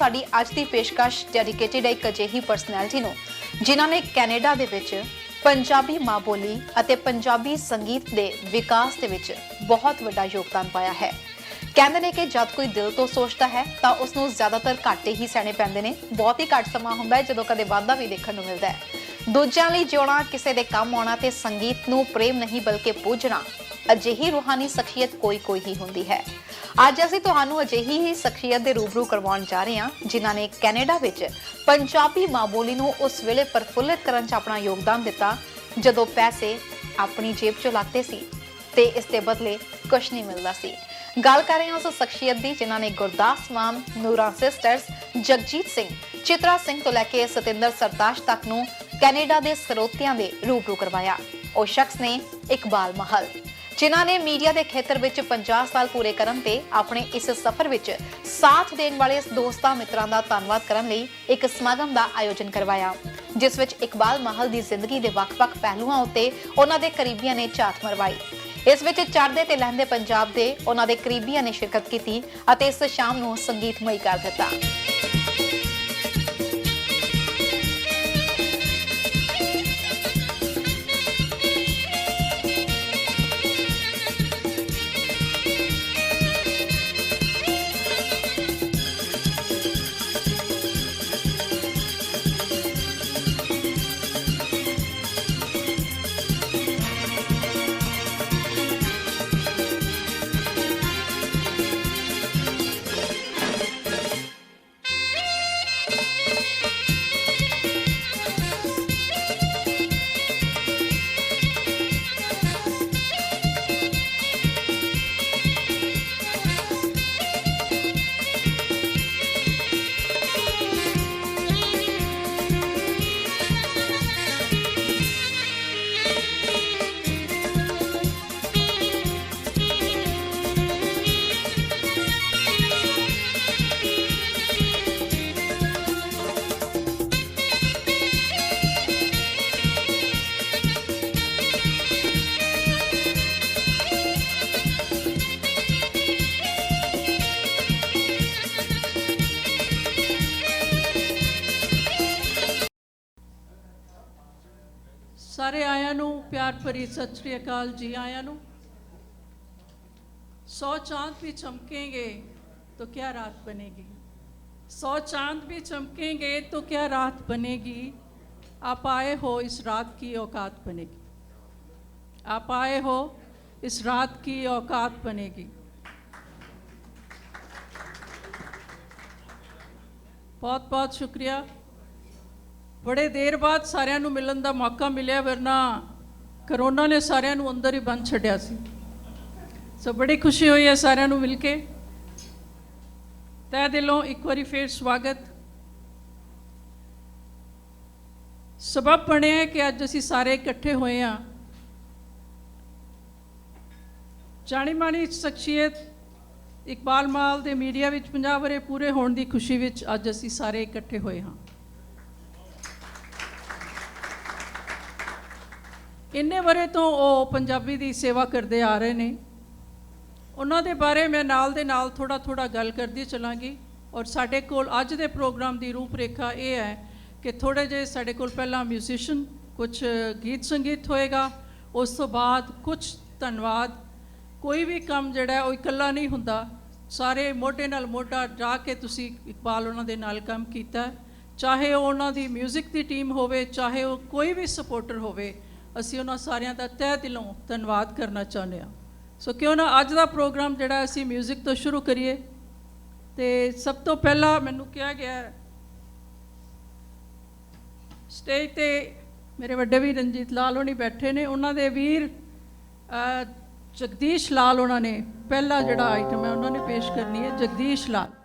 ਸਾਡੀ ਅੱਜ ਦੀ ਪੇਸ਼ਕਸ਼ ਡੈਡੀਕੇਟਿਡ ਹੈ ਇੱਕ ਅਜਿਹੀ ਪਰਸਨੈਲਿਟੀ ਨੂੰ ਜਿਨ੍ਹਾਂ ਨੇ ਕੈਨੇਡਾ ਦੇ ਵਿੱਚ ਪੰਜਾਬੀ ਮਾਂ ਬੋਲੀ ਅਤੇ ਪੰਜਾਬੀ ਸੰਗੀਤ ਦੇ ਵਿਕਾਸ ਦੇ ਵਿੱਚ ਬਹੁਤ ਵੱਡਾ ਯੋਗਦਾਨ ਪਾਇਆ ਹੈ। ਕਹਿੰਦੇ ਨੇ ਕਿ ਜਦ ਕੋਈ ਦਿਲ ਤੋਂ ਸੋਚਦਾ ਹੈ ਤਾਂ ਉਸ ਨੂੰ ਜ਼ਿਆਦਾਤਰ ਘਾਟੇ ਹੀ ਸਹਿਣੇ ਪੈਂਦੇ ਨੇ। ਬਹੁਤ ਹੀ ਘੱਟ ਸਮਾਂ ਹੁੰਦਾ ਹੈ ਜਦੋਂ ਕਦੇ ਵਾਧਾ ਵੀ ਦੇਖਣ ਨੂੰ ਮਿਲਦਾ ਹੈ। ਦੂਜਿਆਂ ਲਈ ਜਿਉਣਾ, ਕਿਸੇ ਦੇ ਕੰਮ ਆਉਣਾ ਤੇ ਸੰਗੀਤ ਨੂੰ ਪ੍ਰੇਮ ਨਹੀਂ ਬਲਕਿ ਪੂਜਣਾ, ਅਜਿਹੀ ਰੂਹਾਨੀ ਸ਼ਖਸੀਅਤ ਕੋਈ ਹੀ ਹੁੰਦੀ ਹੈ। ਅੱਜ ਅਸੀਂ ਤੁਹਾਨੂੰ ਅਜਿਹੀ ਹੀ ਸ਼ਖਸੀਅਤ ਦੇ ਰੂਬਰੂ ਕਰਵਾਉਣ ਜਾ ਰਹੇ ਹਾਂ ਜਿਨ੍ਹਾਂ ਨੇ ਕੈਨੇਡਾ ਵਿੱਚ ਪੰਜਾਬੀ ਮਾਂ ਬੋਲੀ ਨੂੰ ਉਸ ਵੇਲੇ ਪ੍ਰਫੁੱਲਿਤ ਕਰਨ 'ਚ ਆਪਣਾ ਯੋਗਦਾਨ ਦਿੱਤਾ ਜਦੋਂ ਪੈਸੇ ਆਪਣੀ ਜੇਬ 'ਚੋਂ ਲੱਗਦੇ ਸੀ ਤੇ ਇਸ ਦੇ ਬਦਲੇ ਕੁਝ ਨਹੀਂ ਮਿਲਦਾ ਸੀ। ਗੱਲ ਕਰ ਰਹੇ ਹਾਂ ਉਸ ਸ਼ਖਸੀਅਤ ਦੀ ਜਿਨ੍ਹਾਂ ਨੇ ਗੁਰਦਾਸ ਮਾਨ, ਨੂਰਾਂ ਸਿਸਟਰਸ, ਜਗਜੀਤ ਸਿੰਘ, ਚਿਤਰਾ ਸਿੰਘ ਤੋਂ ਲੈ ਕੇ ਸਤਿੰਦਰ ਸਰਤਾਜ ਤੱਕ ਨੂੰ ਕੈਨੇਡਾ ਦੇ ਸਰੋਤਿਆਂ ਦੇ ਰੂਬਰੂ ਕਰਵਾਇਆ। ਉਹ ਸ਼ਖਸ ਨੇ ਇਕਬਾਲ ਮਹਲ, ਜਿਨ੍ਹਾਂ ਨੇ ਮੀਡੀਆ ਦੇ ਖੇਤਰ ਵਿੱਚ 50 ਸਾਲ ਪੂਰੇ ਕਰਨ ਤੇ ਆਪਣੇ ਇਸ ਸਫ਼ਰ ਵਿੱਚ ਸਾਥ ਦੇਣ ਵਾਲੇ ਦੋਸਤਾਂ ਮਿੱਤਰਾਂ ਦਾ ਧੰਨਵਾਦ ਕਰਨ ਲਈ ਇੱਕ ਸਮਾਗਮ ਦਾ ਆਯੋਜਨ ਕਰਵਾਇਆ, ਜਿਸ ਵਿੱਚ ਇਕਬਾਲ ਮਹਲ ਦੀ ਜ਼ਿੰਦਗੀ ਦੇ ਵੱਖ-ਵੱਖ ਪਹਿਲੂਆਂ ਉੱਤੇ ਉਹਨਾਂ ਦੇ ਕਰੀਬੀਆਂ ਨੇ ਝਾਤ ਮਰਵਾਈ। ਇਸ ਵਿੱਚ ਚੜ੍ਹਦੇ ਤੇ ਲਹਿੰਦੇ ਪੰਜਾਬ ਦੇ ਉਹਨਾਂ ਦੇ ਕਰੀਬੀਆਂ ਨੇ ਸ਼ਿਰਕਤ ਕੀਤੀ ਅਤੇ ਇਸ ਸ਼ਾਮ ਨੂੰ ਸੰਗੀਤਮਈ ਕਰ ਦਿੱਤਾ। सारे आया नू प्यार भरी सत श्री अकाल जी। आया नू 100 चांद भी चमकेंगे तो क्या रात बनेगी, 100 चांद भी चमकेंगे तो क्या रात बनेगी। आप आए हो इस रात की औकात बनेगी, आप आए हो इस रात की औकात बनेगी। बहुत बहुत शुक्रिया। बड़े देर बाद सारिਆਂ ਨੂੰ ਮਿਲਣ ਦਾ ਮੌਕਾ ਮਿਲਿਆ, ਵਰਨਾ ਕਰੋਨਾ ਨੇ ਸਾਰਿਆਂ ਨੂੰ ਅੰਦਰ ਹੀ ਬੰਦ ਛੱਡਿਆ ਸੀ। ਸੋ ਬੜੀ ਖੁਸ਼ੀ ਹੋਈ ਹੈ ਸਾਰਿਆਂ ਨੂੰ ਮਿਲ ਕੇ। ਤਹਿ ਦਿਲੋਂ ਇੱਕ ਵਾਰੀ ਫੇਰ ਸਵਾਗਤ। ਸਬਬ ਬਣਿਆ ਕਿ ਅੱਜ ਅਸੀਂ ਸਾਰੇ ਇਕੱਠੇ ਹੋਏ ਹਾਂ। ਜਾਣੀ ਮਾਣੀ ਸ਼ਖਸੀਅਤ ਇਕਬਾਲ ਮਾਲ ਦੇ ਮੀਡੀਆ ਵਿੱਚ 50 ਵਰ੍ਹੇ ਪੂਰੇ ਹੋਣ ਦੀ ਖੁਸ਼ੀ ਵਿੱਚ ਅੱਜ ਅਸੀਂ ਸਾਰੇ ਇਕੱਠੇ ਹੋਏ ਹਾਂ। ਇੰਨੇ ਵਰੇ ਤੋਂ ਉਹ ਪੰਜਾਬੀ ਦੀ ਸੇਵਾ ਕਰਦੇ ਆ ਰਹੇ ਨੇ। ਉਹਨਾਂ ਦੇ ਬਾਰੇ ਮੈਂ ਨਾਲ ਦੇ ਨਾਲ ਥੋੜਾ ਗੱਲ ਕਰਦੀ ਚਲਾਂਗੀ। ਔਰ ਸਾਡੇ ਕੋਲ ਅੱਜ ਦੇ ਪ੍ਰੋਗਰਾਮ ਦੀ ਰੂਪਰੇਖਾ ਇਹ ਹੈ ਕਿ ਥੋੜ੍ਹੇ ਜਿਹੇ ਸਾਡੇ ਕੋਲ ਪਹਿਲਾਂ ਮਿਊਜ਼ੀਸ਼ੀਅਨ, ਕੁਛ ਗੀਤ ਸੰਗੀਤ ਹੋਏਗਾ, ਉਸ ਤੋਂ ਬਾਅਦ ਕੁਛ ਧੰਨਵਾਦ। ਕੋਈ ਵੀ ਕੰਮ ਜਿਹੜਾ ਉਹ ਇਕੱਲਾ ਨਹੀਂ ਹੁੰਦਾ, ਸਾਰੇ ਮੋਢੇ ਨਾਲ ਮੋਢਾ ਜਾ ਕੇ ਤੁਸੀਂ ਇਕਬਾਲ ਉਹਨਾਂ ਦੇ ਨਾਲ ਕੰਮ ਕੀਤਾ, ਚਾਹੇ ਉਹ ਉਹਨਾਂ ਦੀ ਮਿਊਜ਼ਿਕ ਦੀ ਟੀਮ ਹੋਵੇ, ਚਾਹੇ ਉਹ ਕੋਈ ਵੀ ਸਪੋਰਟਰ ਹੋਵੇ। ਅਸੀਂ ਉਹਨਾਂ ਸਾਰਿਆਂ ਦਾ ਤਹਿ ਦਿਲੋਂ ਧੰਨਵਾਦ ਕਰਨਾ ਚਾਹੁੰਦੇ ਹਾਂ। ਸੋ ਕਿਉਂ ਨਾ ਅੱਜ ਦਾ ਪ੍ਰੋਗਰਾਮ ਜਿਹੜਾ ਅਸੀਂ ਮਿਊਜ਼ਿਕ ਤੋਂ ਸ਼ੁਰੂ ਕਰੀਏ। ਅਤੇ ਸਭ ਤੋਂ ਪਹਿਲਾਂ ਮੈਨੂੰ ਕਿਹਾ ਗਿਆ ਸਟੇਜ 'ਤੇ ਮੇਰੇ ਵੱਡੇ ਵੀਰ ਰਣਜੀਤ ਲਾਲ ਹੋਣੀ ਬੈਠੇ ਨੇ, ਉਹਨਾਂ ਦੇ ਵੀਰ ਜਗਦੀਸ਼ ਲਾਲ ਉਹਨਾਂ ਨੇ ਪਹਿਲਾ ਜਿਹੜਾ ਆਈਟਮ ਹੈ ਉਹਨਾਂ ਨੇ ਪੇਸ਼ ਕਰਨੀ ਹੈ। ਜਗਦੀਸ਼ ਲਾਲ।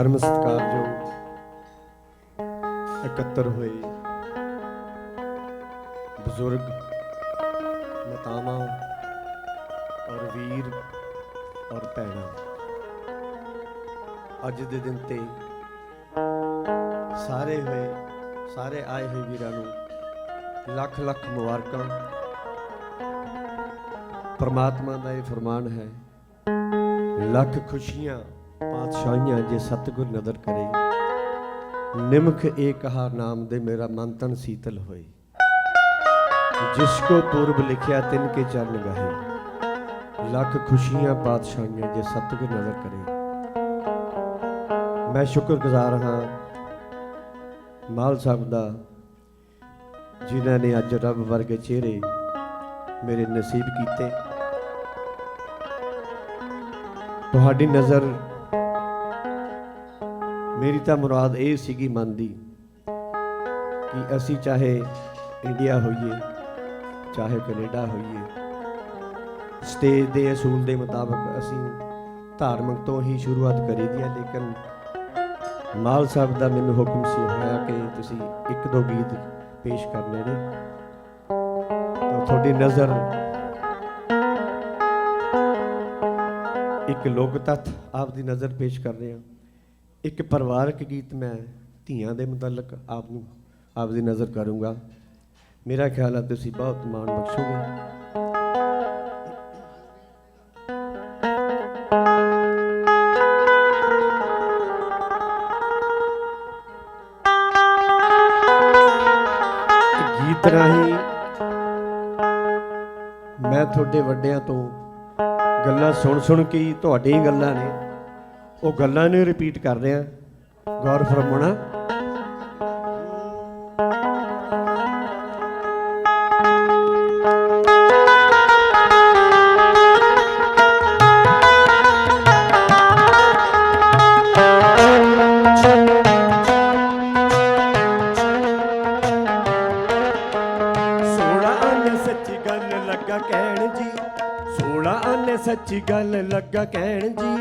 परम सत्कारयोग इकत्तर हुए बुजुर्ग मातावां और वीर और भैणां, अज दे दिन ते सारे आए हुए वीरां नूं लख लख मुबारकां। परमात्मा दा ये फरमान है, लख खुशियां पातशाहियां जे सतगुर नदर करे, निमख एक कहा नाम दे मेरा मन तन शीतल होए, जिसको पूर्व लिखिया तिनके चरण गहे, लख खुशियां पातशाहियां जे सतगुर नदर करे। मैं शुक्रगुजार हाँ माल साहब दा, जिन्हां ने अज रब वर्गे चेहरे मेरे नसीब कीते। तुहाडी नज़र मेरी तो मुराद ये सीगी मन दी कि असी चाहे इंडिया होइए चाहे कनेडा होइए, स्टेज के असूल के मुताबिक असी धार्मिक तो ही शुरुआत करी दी है, लेकिन माल साहब का मैनू हुक्म से होया कि तुसी एक दो गीत पेश करने ने, तो थोड़ी नज़र एक लोक तत्थ आप दी नज़र पेश कर रहे हैं। एक परिवारक गीत मैं धीआं दे मुतलक आप दी नज़र करूँगा। मेरा ख्याल है तुसी बहुत मान बख्शोगे। गीत राही मैं थोड़े वड्डियां तो गल्लां सुन के ही तुहाडी गल्लां ने वो गल्लां ने रिपीट कर रहे हैं। गौर फरमाना। सच्ची गल लगा कहण जी, 16 आने सच्ची गल लगा कहण जी,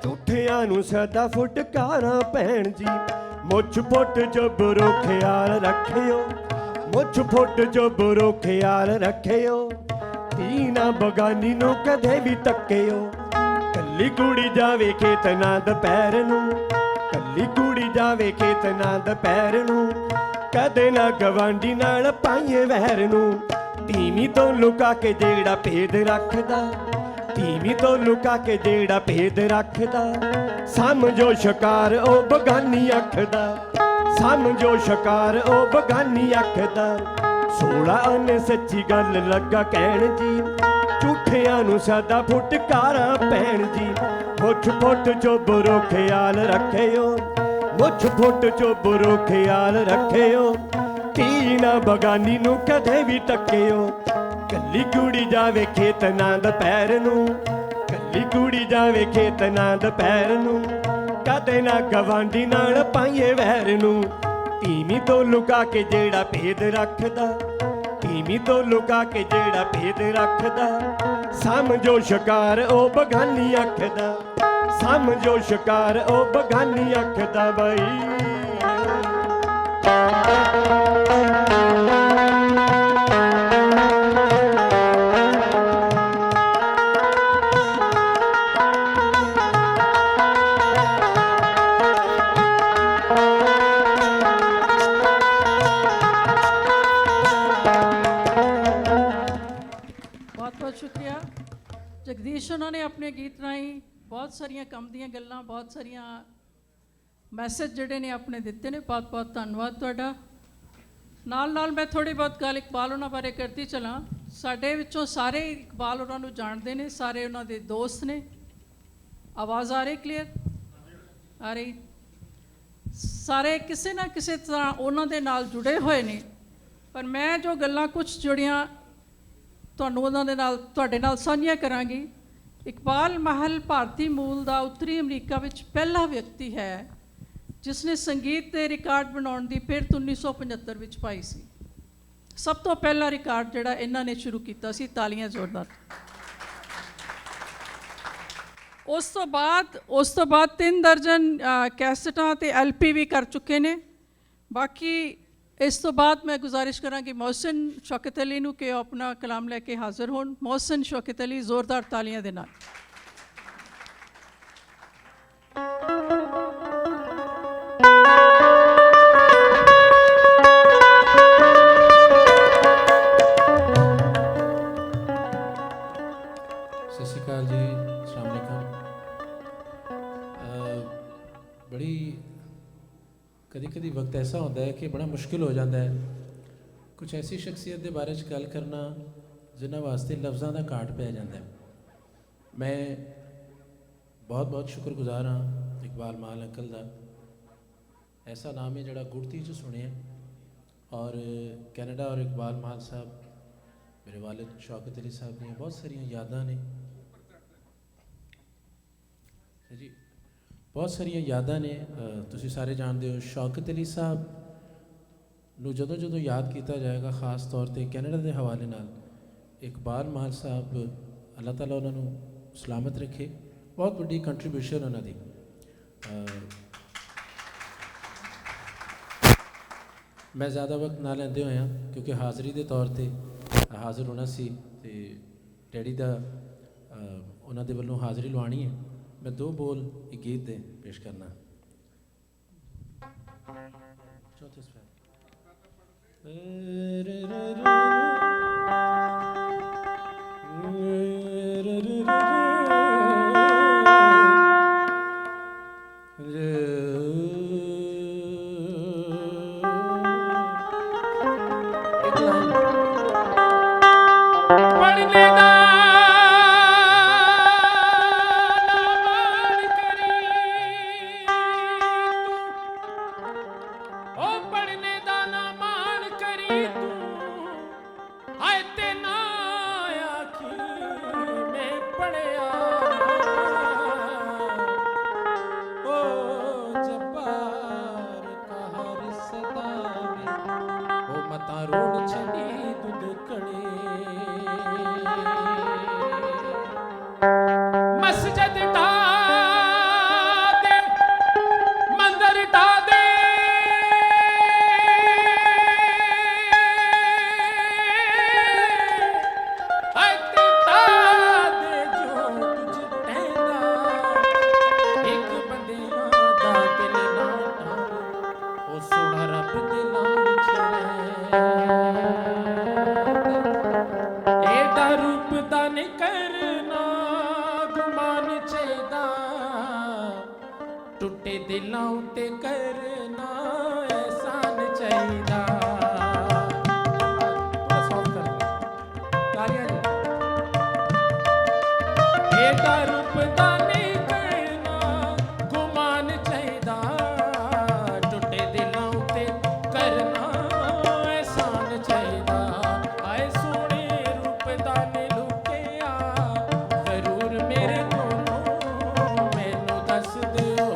झूठियां नूं सदा फुटकारां भैण जी। मुछ फुट जबरो ख्याल रखियो, मुछ फुट जबरो ख्याल रखियो, तीना बगानी नूं कदे भी तक्कियो। कल्ली कुड़ी जावे खेत ना दुपहर नूं, कल्ली कुड़ी जावे खेत ना दुपहर नूं, कदे ना गवांडी नाल पाईए वैर नूं। धीमी तो लुका के जेड़ा भेद रखदा, धीमी तो लुका के जेड़ा भेद रखदा, समझो शिकार ओ बगानी अखदा, समझो शिकार ओ बगानी अखदा। 16 आने सच्ची गल लगा कहण जी, झूठियां नूं सदा फुटकारां भैण जी। मुछ फुट चोबरो ख्याल रखियो, मुछ फुट चोबरो ख्याल रखियो, तीना बगानी नूं कदे भी तक्कियो। कल्ली कुड़ी जावे खेत ना दुपहर नूं, कल्ली कुड़ी जावे खेत ना दुपहर नूं, कदे ना गवांडी नाल पाईए वैर नूं। धीमी तो लुका के जेड़ा भेद रखदा, धीमी तो लुका के जेड़ा भेद रखदा, समझो शिकार ओ बगानी अखदा, समझो शिकार ओ बगानी अखदा। बई शुक्रिया जगदीश, उन्होंने अपने गीत राही बहुत सारिया कम दियां गल्लां, बहुत सारिया मैसेज जोड़े ने अपने दिते ने। बहुत बहुत धन्यवाद तुहाडा। नाल नाल मैं थोड़ी बहुत गल इकबाल उन्होंने बारे करती चला। साडे विचों सारे इकबाल उन्होंने जानते हैं, सारे उन्होंने दोस्त ने। आवाज़ आ रही क्लीयर आ रही? सारे किसी ना किसी तरह उन्होंने नाल जुड़े हुए ने। पर मैं जो गल्लां कुछ जुड़ियां तुहाडे नाल साझियां करांगी। इकबाल महल भारती मूल का उत्तरी अमरीका विच पहला व्यक्ति है जिसने संगीत के रिकॉर्ड बनाने की फिरत 1975 विच पाई सी। सब तो पहला रिकॉर्ड जिहड़ा इन्हां ने शुरू किया सी। तालियां जोरदार। ਉਸ ਤੋਂ ਬਾਅਦ 3 ਦਰਜਨ ਕੈਸਟਾਂ ਤੇ ਐਲਪੀ ਵੀ ਕਰ ਚੁੱਕੇ ਨੇ। ਬਾਕੀ ਇਸ ਤੋਂ ਬਾਅਦ ਮੈਂ ਗੁਜ਼ਾਰਿਸ਼ ਕਰਾਂਗੀ ਮੋਹਸਿਨ ਸ਼ੌਕਤ ਅਲੀ ਨੂੰ ਕਿ ਉਹ ਆਪਣਾ ਕਲਾਮ ਲੈ ਕੇ ਹਾਜ਼ਰ ਹੋਣ। ਮੋਹਸਿਨ ਸ਼ੌਕਤ ਅਲੀ, ਜ਼ੋਰਦਾਰ ਤਾਲੀਆਂ ਦੇ ਨਾਲ। ਸਤਿ ਸ਼੍ਰੀ ਅਕਾਲ ਜੀ, ਅਸਲਾਮ ਵਾਲੇਕੁਮ। ਬੜੀ ਕਦੀ ਵਕਤ ਐਸਾ ਹੁੰਦਾ ਹੈ ਕਿ ਬੜਾ ਮੁਸ਼ਕਿਲ ਹੋ ਜਾਂਦਾ ਹੈ ਕੁਝ ਐਸੀ ਸ਼ਖਸੀਅਤ ਦੇ ਬਾਰੇ 'ਚ ਗੱਲ ਕਰਨਾ ਜਿਨ੍ਹਾਂ ਵਾਸਤੇ ਲਫ਼ਜ਼ਾਂ ਦਾ ਘਾਟ ਪੈ ਜਾਂਦਾ ਹੈ। ਮੈਂ ਬਹੁਤ ਸ਼ੁਕਰਗੁਜ਼ਾਰ ਹਾਂ ਇਕਬਾਲ ਮਾਲ ਅੰਕਲ ਦਾ। ਐਸਾ ਨਾਮ ਹੈ ਜਿਹੜਾ ਗੁੜਤੀ 'ਚ ਸੁਣਿਆ ਔਰ ਕੈਨੇਡਾ ਔਰ ਇਕਬਾਲ ਮਾਲ ਸਾਹਿਬ, ਮੇਰੇ ਵਾਲਿਦ ਸ਼ੌਕਤ ਅਲੀ ਸਾਹਿਬ ਦੀਆਂ ਬਹੁਤ ਸਾਰੀਆਂ ਯਾਦਾਂ ਨੇ ਜੀ, ਬਹੁਤ ਸਾਰੀਆਂ ਯਾਦਾਂ ਨੇ। ਤੁਸੀਂ ਸਾਰੇ ਜਾਣਦੇ ਹੋ ਸ਼ੌਕਤ ਅਲੀ ਸਾਹਿਬ ਨੂੰ ਜਦੋਂ ਯਾਦ ਕੀਤਾ ਜਾਏਗਾ, ਖਾਸ ਤੌਰ ਤੇ ਕੈਨੇਡਾ ਦੇ ਹਵਾਲੇ ਨਾਲ, ਇਕਬਾਲ ਮਾਲ ਸਾਹਿਬ, ਅੱਲਾਹ ਤਾਲਾ ਉਹਨਾਂ ਨੂੰ ਸਲਾਮਤ ਰੱਖੇ। ਬਹੁਤ ਵੱਡੀ ਕੰਟਰੀਬਿਊਸ਼ਨ ਉਹਨਾਂ ਦੀ। ਮੈਂ ਜ਼ਿਆਦਾ ਵਕਤ ਨਾ ਲੈਂਦੇ ਹੋਇਆ ਕਿਉਂਕਿ ਹਾਜ਼ਰੀ ਦੇ ਤੌਰ ਤੇ ਹਾਜ਼ਰ ਹੋਣਾ ਸੀ ਤੇ ਡੈਡੀ ਦਾ ਉਹਨਾਂ ਦੇ ਵੱਲੋਂ ਹਾਜ਼ਰੀ ਲਵਾਉਣੀ ਹੈ। मैं 2 बोल एक गीत दे पेश करना। चौथे ਟੁੱਟੇ ਦਿਲਾਂ ਉਤੇ ਕਰਨਾ ਐਹਸਾਨ ਚਾਹੀਦਾ। ਥੋੜਾ ਸੌਫਟ ਕਰ ਤਾਲੀਆਂ ਜੀ। ਇਹਦਾ ਰੂਪ ਦਾ ਨਹੀਂ ਕਰਨਾ ਗੁਮਾਨ ਚਾਹੀਦਾ, ਟੁੱਟੇ ਦਿਲਾਂ ਉਤੇ ਕਰਨਾ ਐਹਸਾਨ ਚਾਹੀਦਾ। ਆਏ ਸੋਹਣੇ ਰੂਪ ਦਾ ਨੇ ਲੁਕਿਆ ਜ਼ਰੂਰ ਮੇਰੇ ਕੋਲੋਂ, ਮੈਨੂੰ ਦੱਸ ਦਿਓ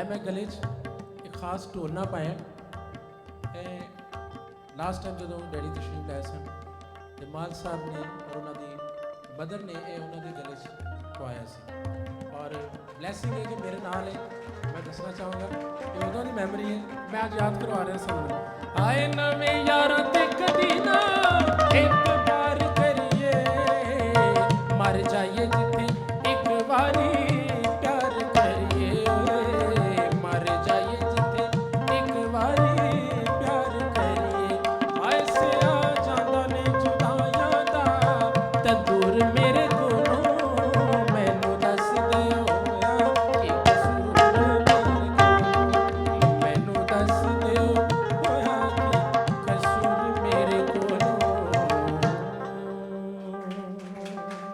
मैं गले एक खास ढोल ना पाया। लास्ट टाइम जो डैडी तशरीफ लाए सन माल साहब ने और उन्होंने मदर ने उन्होंने गले पवाया और ਔਰ ਬਲੈਸਿੰਗ ਹੈ ਕਿ ਮੇਰੇ ਨਾਲ ਹੈ। ਮੈਂ ਦੱਸਣਾ ਚਾਹਾਂਗਾ ਕਿ ਉਦੋਂ ਦੀ ਮੈਮਰੀ ਹੈ, ਮੈਂ ਅੱਜ ਯਾਦ ਕਰਵਾ ਰਿਹਾ ਸਾਨੂੰ। ਆਏ ਨਵੇਂ ਯਾਰਾਂ ਤੇ ਕਦੀ ਨਾ ਇੱਕ ਵਾਰ ਕਰੀਏ, ਮਰ ਜਾਈਏ ਜਿੱਥੇ ਇੱਕ ਵਾਰੀ ਪਿਆਰ ਕਰੀਏ, ਮਰ ਜਾਈਏ ਜਿੱਥੇ ਇੱਕ ਵਾਰੀ ਪਿਆਰ ਕਰੀਏ। ਆਏ ਸਿਆ ਜਾਂਦਾ ਨੇ ਜੁਦਾਈਆਂ ਦਾ ਤੰਦੂਰ ਮੇਰੇ ਕੋਲੋਂ, ਮੈਨੂੰ ਦੱਸ ਦਿਓ ਕਿ ਕਸੂਰ ਮੇਰੇ ਕੋਲੋਂ, ਮੈਨੂੰ ਦੱਸ ਦਿਓ ਕਿ ਕਸੂਰ ਮੇਰੇ ਕੋਲੋਂ।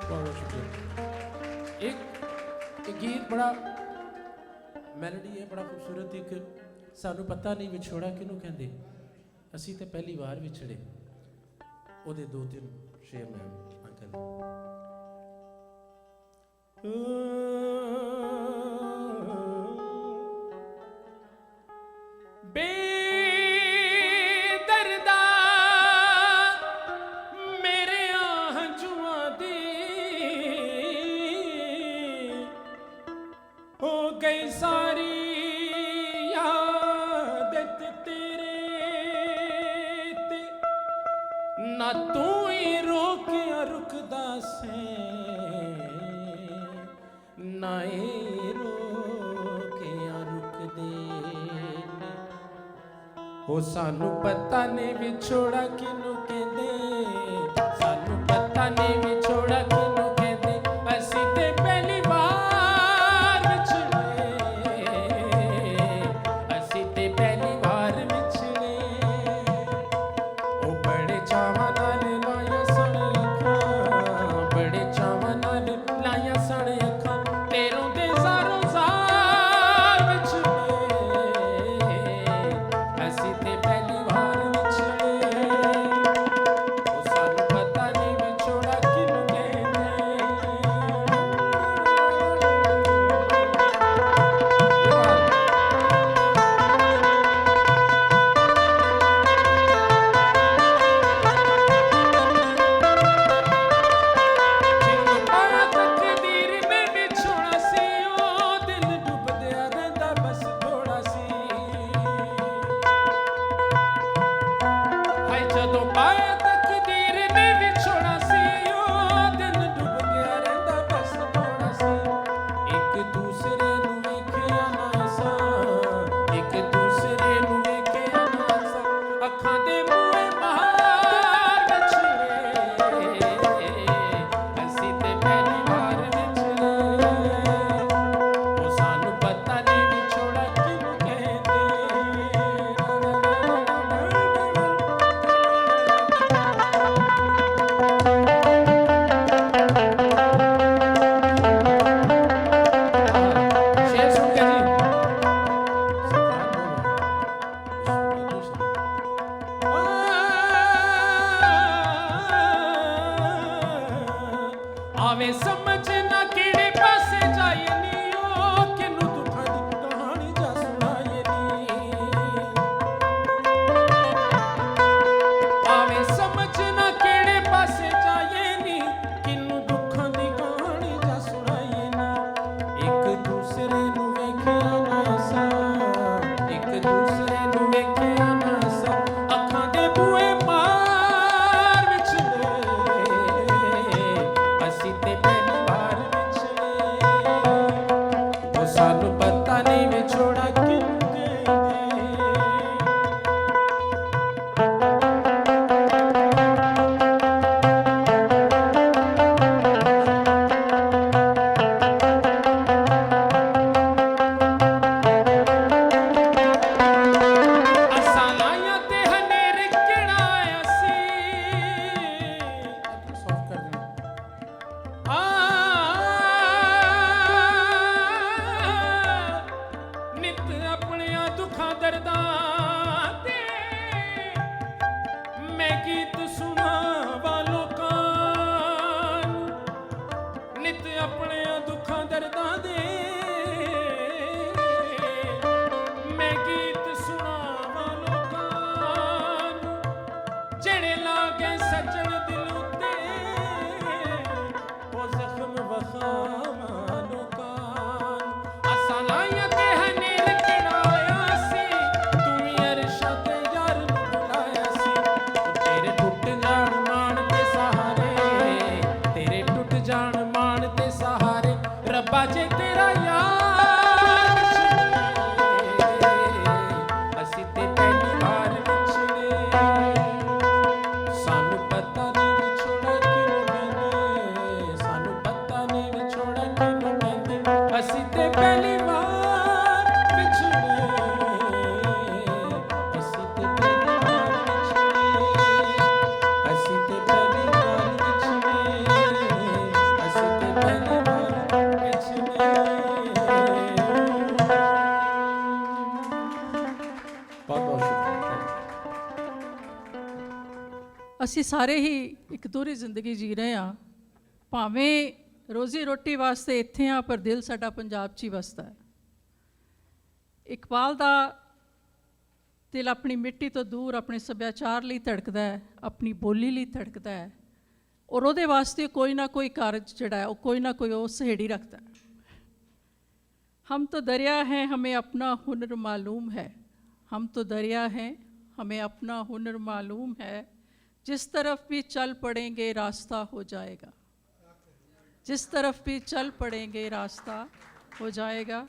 ਬਹੁਤ ਸ਼ੁਕਰੀਆ। ਇੱਕ ਗੀਤ ਬੜਾ ਮੈਲੋਡੀ ਹੈ, ਬੜਾ ਖੂਬਸੂਰਤ। ਇੱਕ ਸਾਨੂੰ ਪਤਾ ਨਹੀਂ ਵਿਛੋੜਾ ਕਿਹਨੂੰ ਕਹਿੰਦੇ, ਅਸੀਂ ਤੇ ਪਹਿਲੀ ਵਾਰ ਵਿਛੜੇ, ਉਹਦੇ 2-3 ਸ਼ੇਰ ਮੈਂ ਅੰਕਲ ਬੇਦਰਦਾ ਮੇਰੇ ਹੰਝੂਆਂ ਦੀ ਹੋ ਗਈ ਸਾਰੀ ਆਦਤ ਤੇਰੇ ਤੇ, ਨਾ ਤੂੰ ਹੀ ਰੋਕਿਆ ਰੁਕਦਾ ਸੇ, ਨਾ ਇਹ ਰੋਕਿਆ ਰੁਕਦੇ ਨੇ। ਉਹ ਸਾਨੂੰ ਪਤਾ ਨਹੀਂ ਵਿਛੋੜਾ ਕਿਹਨੂੰ ਕਹਿੰਦੇ, ਸਾਨੂੰ ਪਤਾ ਨਹੀਂ ਵਿਛੋੜਾ ਕਿਹਨੂੰ ਕਹਿੰਦੇ, ਅਸੀਂ ਤੇ ਪਹਿਲੀ ਵਾਰ ਵਿਛੜੇ, ਅਸੀਂ ਤੇ ਪਹਿਲੀ ਵਾਰ ਵਿਛੜੇ। ਉਹ ਬੜੇ ਚਾਵਾਂ ਨਾਲ ਲਾਇਆ ਸਣ ਅੱਖਾਂ, ਬੜੇ ਚਾਵਾਂ ਨਾਲ ਲਾਇਆ ਸਣ ਅੱਖਾਂ, ਤੇਰੋਂ ਦੇ ਜ਼ਾਰੋਂ ਜ਼ਾਰ ਵਿਛੜੇ, ਅਸੀਂ ਤੇ ਪਹਿਲੀ ਵਾਰ ਵਿਛੜੇ। ਉਹ ਸਾਨੂੰ ਪਤਾ ਨਹੀਂ ਵਿਛੋੜਾ ਕਿਹਨੂੰ ਕਹਿੰਦੇ। ਜਿੰਨੂੰ ਪਾਇਆ ਤਕਦੀਰ ਨੇ ਵਿਛੋੜਾ ਸੀ, ਉਹ ਦਿਲ ਡੁੱਬਦਿਆ ਰਹਿੰਦਾ ਬਸ ਥੋੜਾ ਸੀ। ਹਾਏ ਜਦੋਂ ਪਾਇਆ ਤਕਦੀਰ ਨੇ ਵਿਛੋੜਾ ਸੀ, ਉਹ ਦਿਲ ਡੁੱਬ ਗਿਆ ਰਹਿੰਦਾ ਬਸ ਥੋੜਾ ਸੀ। ਇੱਕ ਦੂਸਰੇ ਨੂੰ ਵੇਖਿਆ ਨਾ ਸਾ, ਇੱਕ ਦੂਸਰੇ ਨੂੰ ਵੇਖਿਆ ਨਾ ਸਾ, ਅੱਖਾਂ ਦੇ ਮੂਹੇ ਮਾਰ ਵਿਛੜੇ, ਅਸੀਂ ਤੇ ਪਹਿਲੀ ਵਾਰ ਵਿਛੜੇ। ਉਹ ਸਾਨੂੰ ਪਤਾ ਨਹੀਂ ਵਿਛੋੜਾ ਕਿਹਨੂੰ ਕਹਿੰਦੇ। शेर सुन के आवे समझ ना किड़े पासे जाए नी, ओ किनू दुखां दी कहानी जा सुनाए नी। आवे समझ ना किड़े पासे जाए नी, किनू दुखां दी कहानी जा सुनाए नी। एक दूसरे नू वेखिया ना सा, एक दूसरे नू वेखिया ना सा, अखां दे बूहे मार विछड़े, ਅਸੀਂ ਤੇ ਪਹਿਲੀ बहुत शुक्रिया। ਅਸੀਂ ਸਾਰੇ ਹੀ ਇੱਕ ਦੂਰੀ ਜ਼ਿੰਦਗੀ ਜੀ ਰਹੇ ਹਾਂ, ਭਾਵੇਂ ਰੋਜ਼ੀ ਰੋਟੀ ਵਾਸਤੇ ਇੱਥੇ ਹਾਂ ਪਰ ਦਿਲ ਸਾਡਾ ਪੰਜਾਬ 'ਚ ਹੀ ਵਸਦਾ ਹੈ। ਇਕਬਾਲ ਦਾ ਦਿਲ ਆਪਣੀ ਮਿੱਟੀ ਤੋਂ ਦੂਰ ਆਪਣੇ ਸੱਭਿਆਚਾਰ ਲਈ ਧੜਕਦਾ ਹੈ, ਆਪਣੀ ਬੋਲੀ ਲਈ ਧੜਕਦਾ ਹੈ, ਔਰ ਉਹਦੇ ਵਾਸਤੇ ਕੋਈ ਨਾ ਕੋਈ ਕਾਰਜ ਜਿਹੜਾ ਹੈ ਉਹ ਕੋਈ ਨਾ ਕੋਈ ਉਹ ਸਹੇੜੀ ਰੱਖਦਾ ਹੈ। हम तो दरिया हैं हमें अपना हुनर मालूम है, हम तो दरिया हैं हमें अपना हुनर मालूम है, जिस तरफ भी चल पड़ेंगे रास्ता हो जाएगा, जिस तरफ भी चल पड़ेंगे रास्ता हो जाएगा।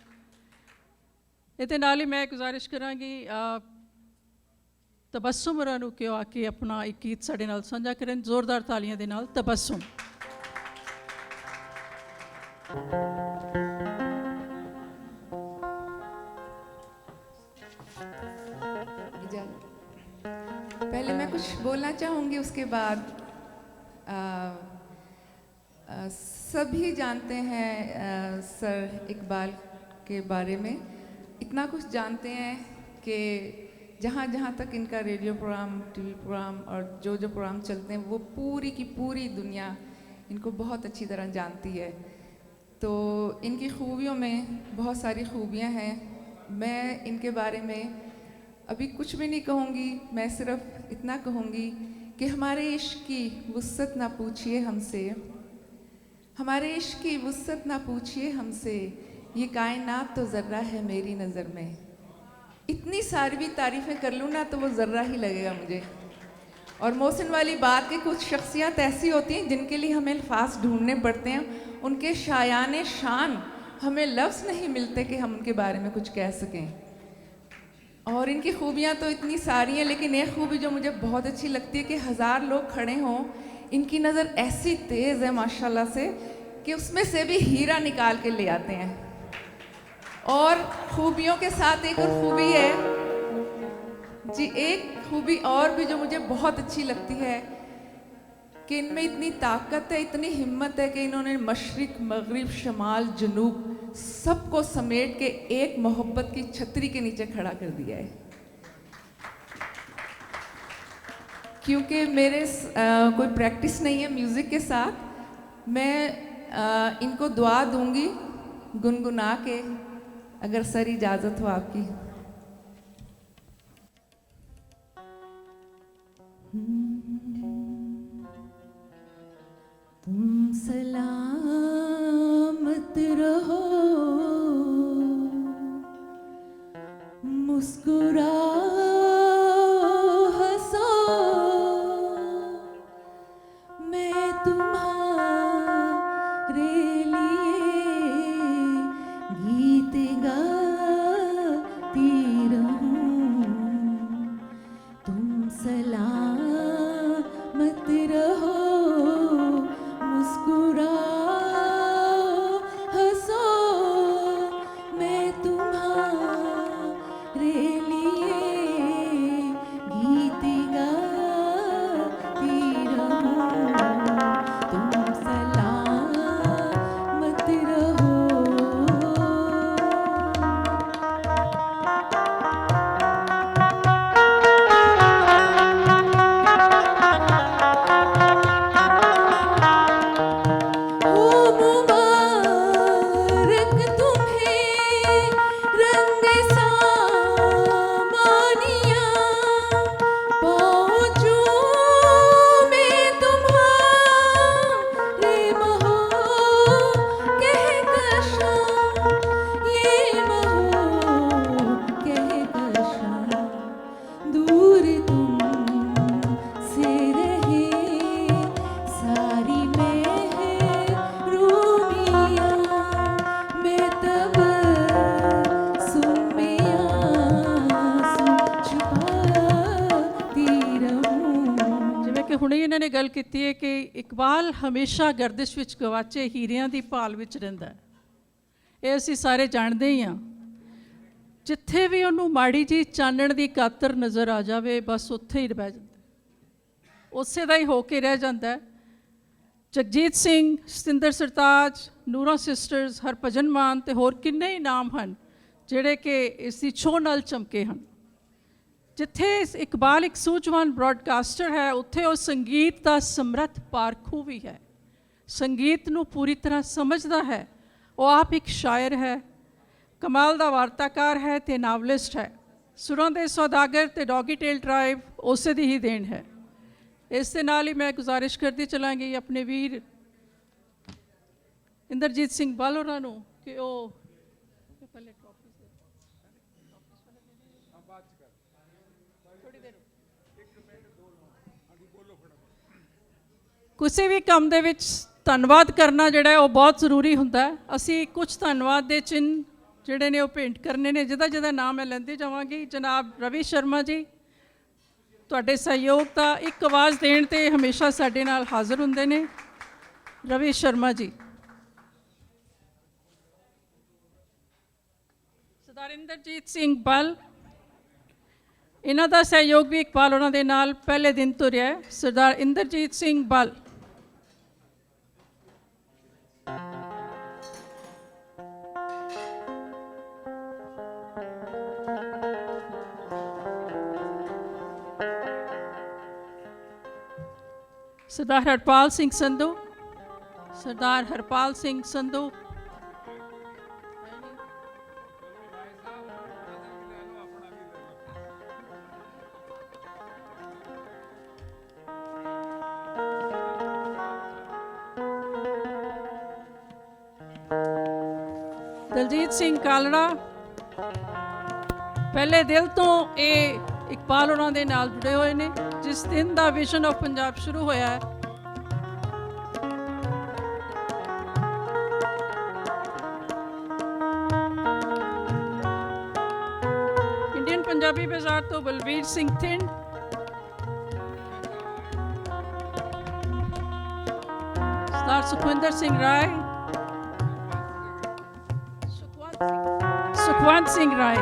ਇਹਦੇ ਨਾਲ ਹੀ ਮੈਂ ਗੁਜ਼ਾਰਿਸ਼ ਕਰਾਂਗੀ ਤਬਸਮ ਹੋਰਾਂ ਨੂੰ ਕਿ ਉਹ ਆ ਕੇ ਆਪਣਾ ਇੱਕ ਗੀਤ ਸਾਡੇ ਨਾਲ ਸਾਂਝਾ ਕਰਨ, ਜ਼ੋਰਦਾਰ ਤਾਲੀਆਂ ਦੇ ਨਾਲ। ਤਬਸਮ। पहले मैं कुछ बोलना चाहूँगी, उसके बाद सभी जानते हैं सर इकबाल के बारे में, इतना कुछ जानते हैं कि जहाँ जहाँ तक इनका रेडियो प्रोग्राम, टीवी प्रोग्राम और जो जो प्रोग्राम चलते हैं वो पूरी की पूरी दुनिया इनको बहुत अच्छी तरह जानती है। तो इनकी खूबियों में बहुत सारी खूबियाँ हैं। मैं इनके बारे में अभी कुछ भी नहीं कहूँगी, मैं सिर्फ इतना कहूँगी कि हमारे इश्क की वुस्सत ना पूछिए हमसे, हमारे इश्क की वुस्सत ना पूछिए हमसे, ये कायनात तो ज़र्रा है मेरी नज़र में। इतनी सारी भी तारीफ़ें कर लूँ ना तो वो ज़र्रा ही लगेगा मुझे। और मोहसिन वाली बात की कुछ शख्सियत ऐसी होती हैं जिनके लिए हमें अल्फाज ढूंढने पड़ते हैं, उनके शायान शान हमें लफ्ज़ नहीं मिलते कि हम उनके बारे में कुछ कह सकें। और इनकी खूबियाँ तो इतनी सारी हैं, लेकिन एक खूबी जो मुझे बहुत अच्छी लगती है कि 1000 लोग खड़े हों, इनकी नज़र ऐसी तेज़ है माशाल्लाह से कि उसमें से भी हीरा निकाल के ले आते हैं। और खूबियों के साथ एक और खूबी है जी, एक खूबी और भी जो मुझे बहुत अच्छी लगती है कि इनमें इतनी ताकत है, इतनी हिम्मत है कि इन्होंने मशरिक, मगरिब, शमाल, जनूब सबको समेट के एक मोहब्बत की छतरी के नीचे खड़ा कर दिया है। क्योंकि मेरे कोई प्रैक्टिस नहीं है म्यूज़िक के साथ, मैं इनको दुआ दूंगी गुनगुना के, अगर सर इजाज़त हो आपकी। तुम सलामत रहो, मुस्कुराओ, हंसो, मैं तुम्हारे लिए गीत गाती रहूं। तुम सलामत रहो, मुस्कुराओ, हंसो, मैं तुम्हारे लिए गीत गाती रहूं। तुम सलामत रहो। मुबारक तुम्हें रंग सामानिया, पाँचों में तुम्हारे महो कहकशां, ये महो कहकशां, दूर तुमसे रहे सारी महरूमियाँ, मैं तब में आंसू छुपाती रहूं। ਜਿਵੇਂ ਕਿ ਹੁਣੇ ਇਹਨਾਂ ਨੇ ਗੱਲ ਕੀਤੀ ਹੈ ਕਿ ਇਕਬਾਲ ਹਮੇਸ਼ਾ ਗਰਦਿਸ਼ ਵਿੱਚ ਗਵਾਚੇ ਹੀਰਿਆਂ ਦੀ ਭਾਲ ਵਿੱਚ ਰਹਿੰਦਾ ਹੈ। ਇਹ ਅਸੀਂ ਸਾਰੇ ਜਾਣਦੇ ਹੀ ਹਾਂ। ਜਿੱਥੇ ਵੀ ਉਹਨੂੰ ਮਾੜੀ ਜੀ ਚਾਨਣ ਦੀ ਕਾਤਰ ਨਜ਼ਰ ਆ ਜਾਵੇ, ਬਸ ਉੱਥੇ ਹੀ ਬਹਿ ਜਾਂਦਾ, ਉਸੇ ਦਾ ਹੀ ਹੋ ਕੇ ਰਹਿ ਜਾਂਦਾ ਹੈ। ਜਗਜੀਤ ਸਿੰਘ, ਸਤਿੰਦਰ ਸਰਤਾਜ, ਨੂਰਾ ਸਿਸਟਰਸ, ਹਰਭਜਨ ਮਾਨ ਤੇ ਹੋਰ ਕਿੰਨੇ ਹੀ ਨਾਮ ਹਨ ਜਿਹੜੇ ਕਿ ਇਸ ਦੀ ਛੋਹ ਨਾਲ ਚਮਕੇ ਹਨ। ਜਿੱਥੇ ਇਕਬਾਲ ਇੱਕ ਸੂਝਵਾਨ ਬ੍ਰੌਡਕਾਸਟਰ ਹੈ, ਉੱਥੇ ਉਹ ਸੰਗੀਤ ਦਾ ਸਮਰੱਥ ਪਾਰਖੂ ਵੀ ਹੈ। ਸੰਗੀਤ ਨੂੰ ਪੂਰੀ ਤਰ੍ਹਾਂ ਸਮਝਦਾ ਹੈ। ਉਹ ਆਪ ਇੱਕ ਸ਼ਾਇਰ ਹੈ, ਕਮਾਲ ਦਾ ਵਾਰਤਾਕਾਰ ਹੈ ਅਤੇ ਨਾਵਲਿਸਟ ਹੈ। ਸੁਰਾਂ ਦੇ ਸੌਦਾਗਰ ਅਤੇ ਡੌਗੀ ਟੇਲ ਟਰਾਈਬ ਉਸੇ ਦੀ ਹੀ ਦੇਣ ਹੈ। ਇਸ ਦੇ ਨਾਲ ਹੀ ਮੈਂ ਗੁਜ਼ਾਰਿਸ਼ ਕਰਦੀ ਚਲਾਂਗੀ ਆਪਣੇ ਵੀਰ ਇੰਦਰਜੀਤ ਸਿੰਘ ਬਲ ਹੋਰਾਂ ਨੂੰ ਕਿ ਉਹ ਕਿਸੇ ਵੀ ਕੰਮ ਦੇ ਵਿੱਚ ਧੰਨਵਾਦ ਕਰਨਾ ਜਿਹੜਾ ਹੈ ਉਹ ਬਹੁਤ ਜ਼ਰੂਰੀ ਹੁੰਦਾ ਹੈ। ਅਸੀਂ ਕੁਝ ਧੰਨਵਾਦ ਦੇ ਚਿੰਨ੍ਹ ਜਿਹੜੇ ਨੇ ਉਹ ਭੇਂਟ ਕਰਨੇ ਨੇ, ਜਿਹਦਾ ਨਾਮ ਮੈਂ ਲੈਂਦੀ ਜਾਵਾਂਗੀ। ਜਨਾਬ ਰਵੀ ਸ਼ਰਮਾ ਜੀ, ਤੁਹਾਡੇ ਸਹਿਯੋਗ ਦਾ ਇੱਕ ਆਵਾਜ਼ ਦੇਣ 'ਤੇ ਹਮੇਸ਼ਾ ਸਾਡੇ ਨਾਲ ਹਾਜ਼ਰ ਹੁੰਦੇ ਨੇ। ਰਵੀ ਸ਼ਰਮਾ ਜੀ। ਸਰਦਾਰ ਇੰਦਰਜੀਤ ਸਿੰਘ ਬਲ, ਇਹਨਾਂ ਦਾ ਸਹਿਯੋਗ ਵੀ ਇਕਬਾਲ ਉਹਨਾਂ ਦੇ ਨਾਲ ਪਹਿਲੇ ਦਿਨ ਤੋਂ ਰਿਹਾ ਹੈ। ਸਰਦਾਰ ਇੰਦਰਜੀਤ ਸਿੰਘ ਬਲ। ਸਰਦਾਰ ਹਰਪਾਲ ਸਿੰਘ ਸੰਧੂ। ਸਰਦਾਰ ਹਰਪਾਲ ਸਿੰਘ ਸੰਧੂ। ਦਲਜੀਤ ਸਿੰਘ ਕਾਲੜਾ, ਪਹਿਲੇ ਦਿਲ ਤੋਂ ਇਹ ਇਕਬਾਲ ਉਹਨਾਂ ਦੇ ਨਾਲ ਜੁੜੇ ਹੋਏ ਨੇ। ਜਿਸ ਦਿਨ ਦਾ ਵਿਜ਼ਨ ਆਫ ਪੰਜਾਬ ਸ਼ੁਰੂ ਹੋਇਆ ਹੈ, ਇੰਡੀਅਨ ਪੰਜਾਬੀ ਬਾਜ਼ਾਰ ਤੋਂ ਬਲਬੀਰ ਸਿੰਘ ਥਿੰਡ, ਸਰਦਾਰ ਸੁਖਵਿੰਦਰ ਸਿੰਘ ਰਾਏ, ਸੁਖਵੰਤ ਸਿੰਘ ਰਾਏ,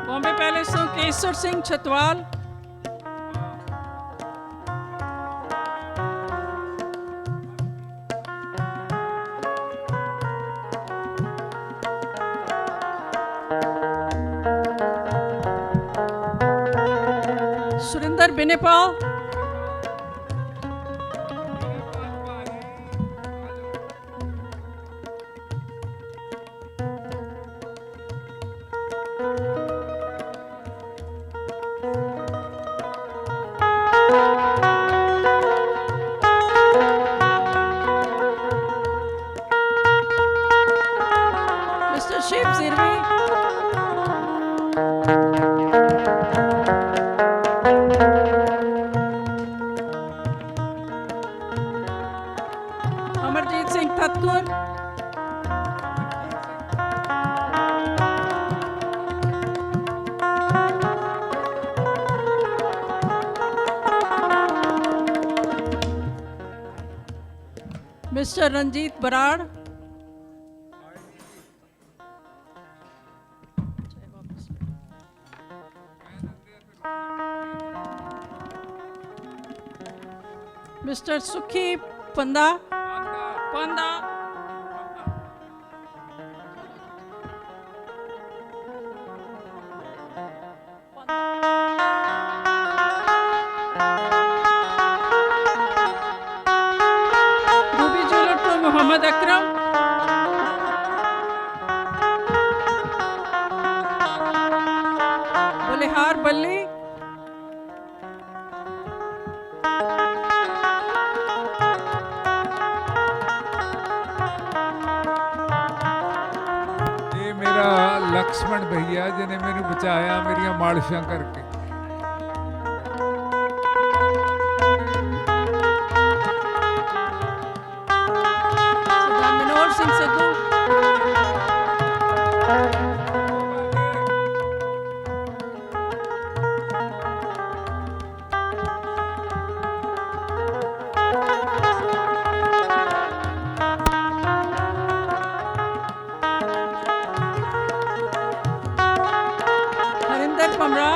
बॉम्बे पैलेस ਤੋਂ Kesar Singh Chhatwal, Surinder Benepal, mister Shiv Jirvi, Amarjit Singh Tatkur, mister Ranjit Brar, mister Sukhi Panda पंदा, Ruby jeweller तो मोहम्मद अकरम, बलिहार बल्ली, ਇਹ ਮੇਰਾ ਲਕਸ਼ਮਣ ਭਈਆ ਜਿਹਨੇ ਮੈਨੂੰ ਬਚਾਇਆ ਮੇਰੀਆਂ ਮਾਲਿਸ਼ਾਂ ਕਰਕੇ। सरदार मनोहर सिंह सिद्धू, हरिंदर पमरा,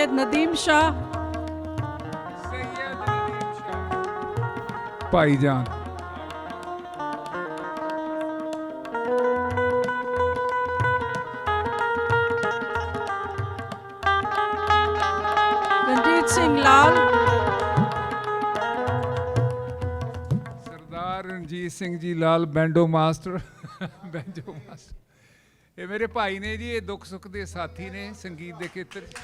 सैयद नदीम शाह, ਭਾਈਜਾਨ रंजीत सिंह लाल, ਸਰਦਾਰ ਰਣਜੀਤ ਸਿੰਘ ਜੀ ਲਾਲ ਬੈਂਡੋ ਮਾਸਟਰ ਬੈਂਜੋ ਮਾਸਟਰ, ਇਹ ਮੇਰੇ ਭਾਈ ਨੇ ਜੀ, ਇਹ ਦੁੱਖ ਸੁੱਖ ਦੇ ਸਾਥੀ ਨੇ ਸੰਗੀਤ ਦੇ ਖੇਤਰ 'ਚ।